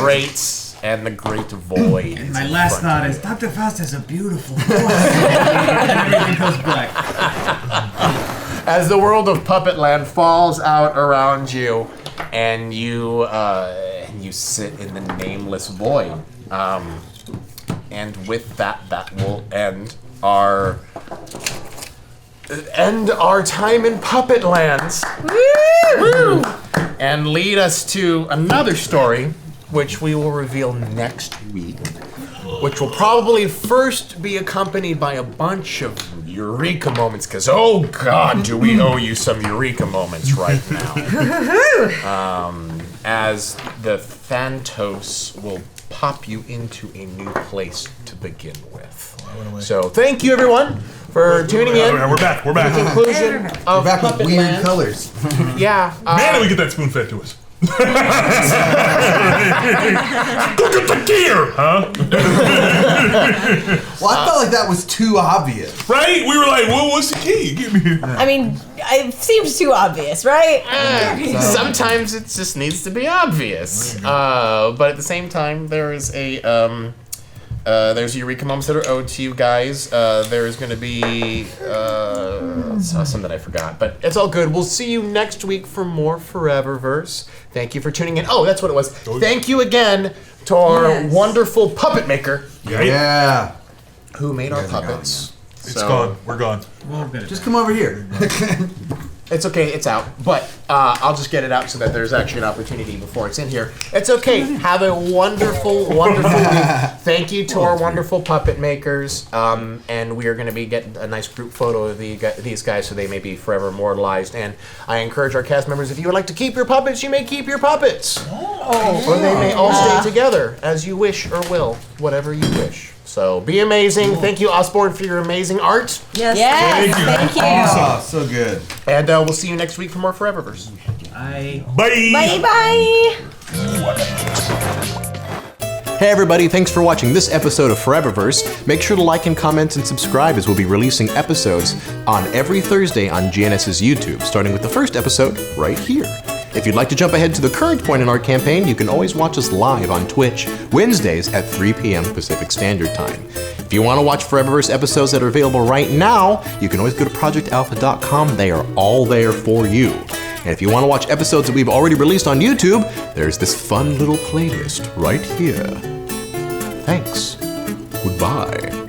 great void. And my last thought is, Dr. Faust has a beautiful voice. And everything goes black. As the world of Puppetland falls out around you, and you sit in the nameless void. And with that will end our time in Puppetland. Woo! And lead us to another story, which we will reveal next week, which will probably first be accompanied by a bunch of Eureka moments, because, oh God, do we owe you some Eureka moments right now. As the Thantos will pop you into a new place to begin with. So thank you, everyone, for tuning in. We're back. The conclusion of Back with weird Puppetland. colors. Yeah. Man, did we get that spoon fed to us. Look at the gear, huh? Well, I felt like that was too obvious. Right? We were like, well, what's the key? Give me. I mean, it seems too obvious, right? Sometimes it just needs to be obvious. But at the same time, there is there's Eureka moments that are owed to you guys. There is going to be something that I forgot, but it's all good. We'll see you next week for more ForeverVerse. Thank you for tuning in. Oh, that's what it was. Thank you again to our wonderful puppet maker Yeah. who made our puppets. It's gone. We're gone. Just come over here. It's okay, it's out. But I'll just get it out so that there's actually an opportunity before it's in here. It's okay. Have a wonderful, wonderful week. Thank you to our wonderful puppet makers. And we are going to be getting a nice group photo of these guys so they may be forever immortalized. And I encourage our cast members, if you would like to keep your puppets, you may keep your puppets. Or they may all stay together as you wish or will. whatever you wish. So be amazing. Thank you, Osborne, for your amazing art. Yes. Thank you. Awesome. So good. And we'll see you next week for more ForeverVerse. I Bye. Bye. Hey everybody, thanks for watching this episode of ForeverVerse. Make sure to like and comment and subscribe as we'll be releasing episodes on every Thursday on GNS's YouTube, starting with the first episode right here. If you'd like to jump ahead to the current point in our campaign, you can always watch us live on Twitch, Wednesdays at 3 p.m. Pacific Standard Time. If you want to watch ForeverVerse episodes that are available right now, you can always go to projectalpha.com. They are all there for you. And if you want to watch episodes that we've already released on YouTube, there's this fun little playlist right here. Thanks. Goodbye.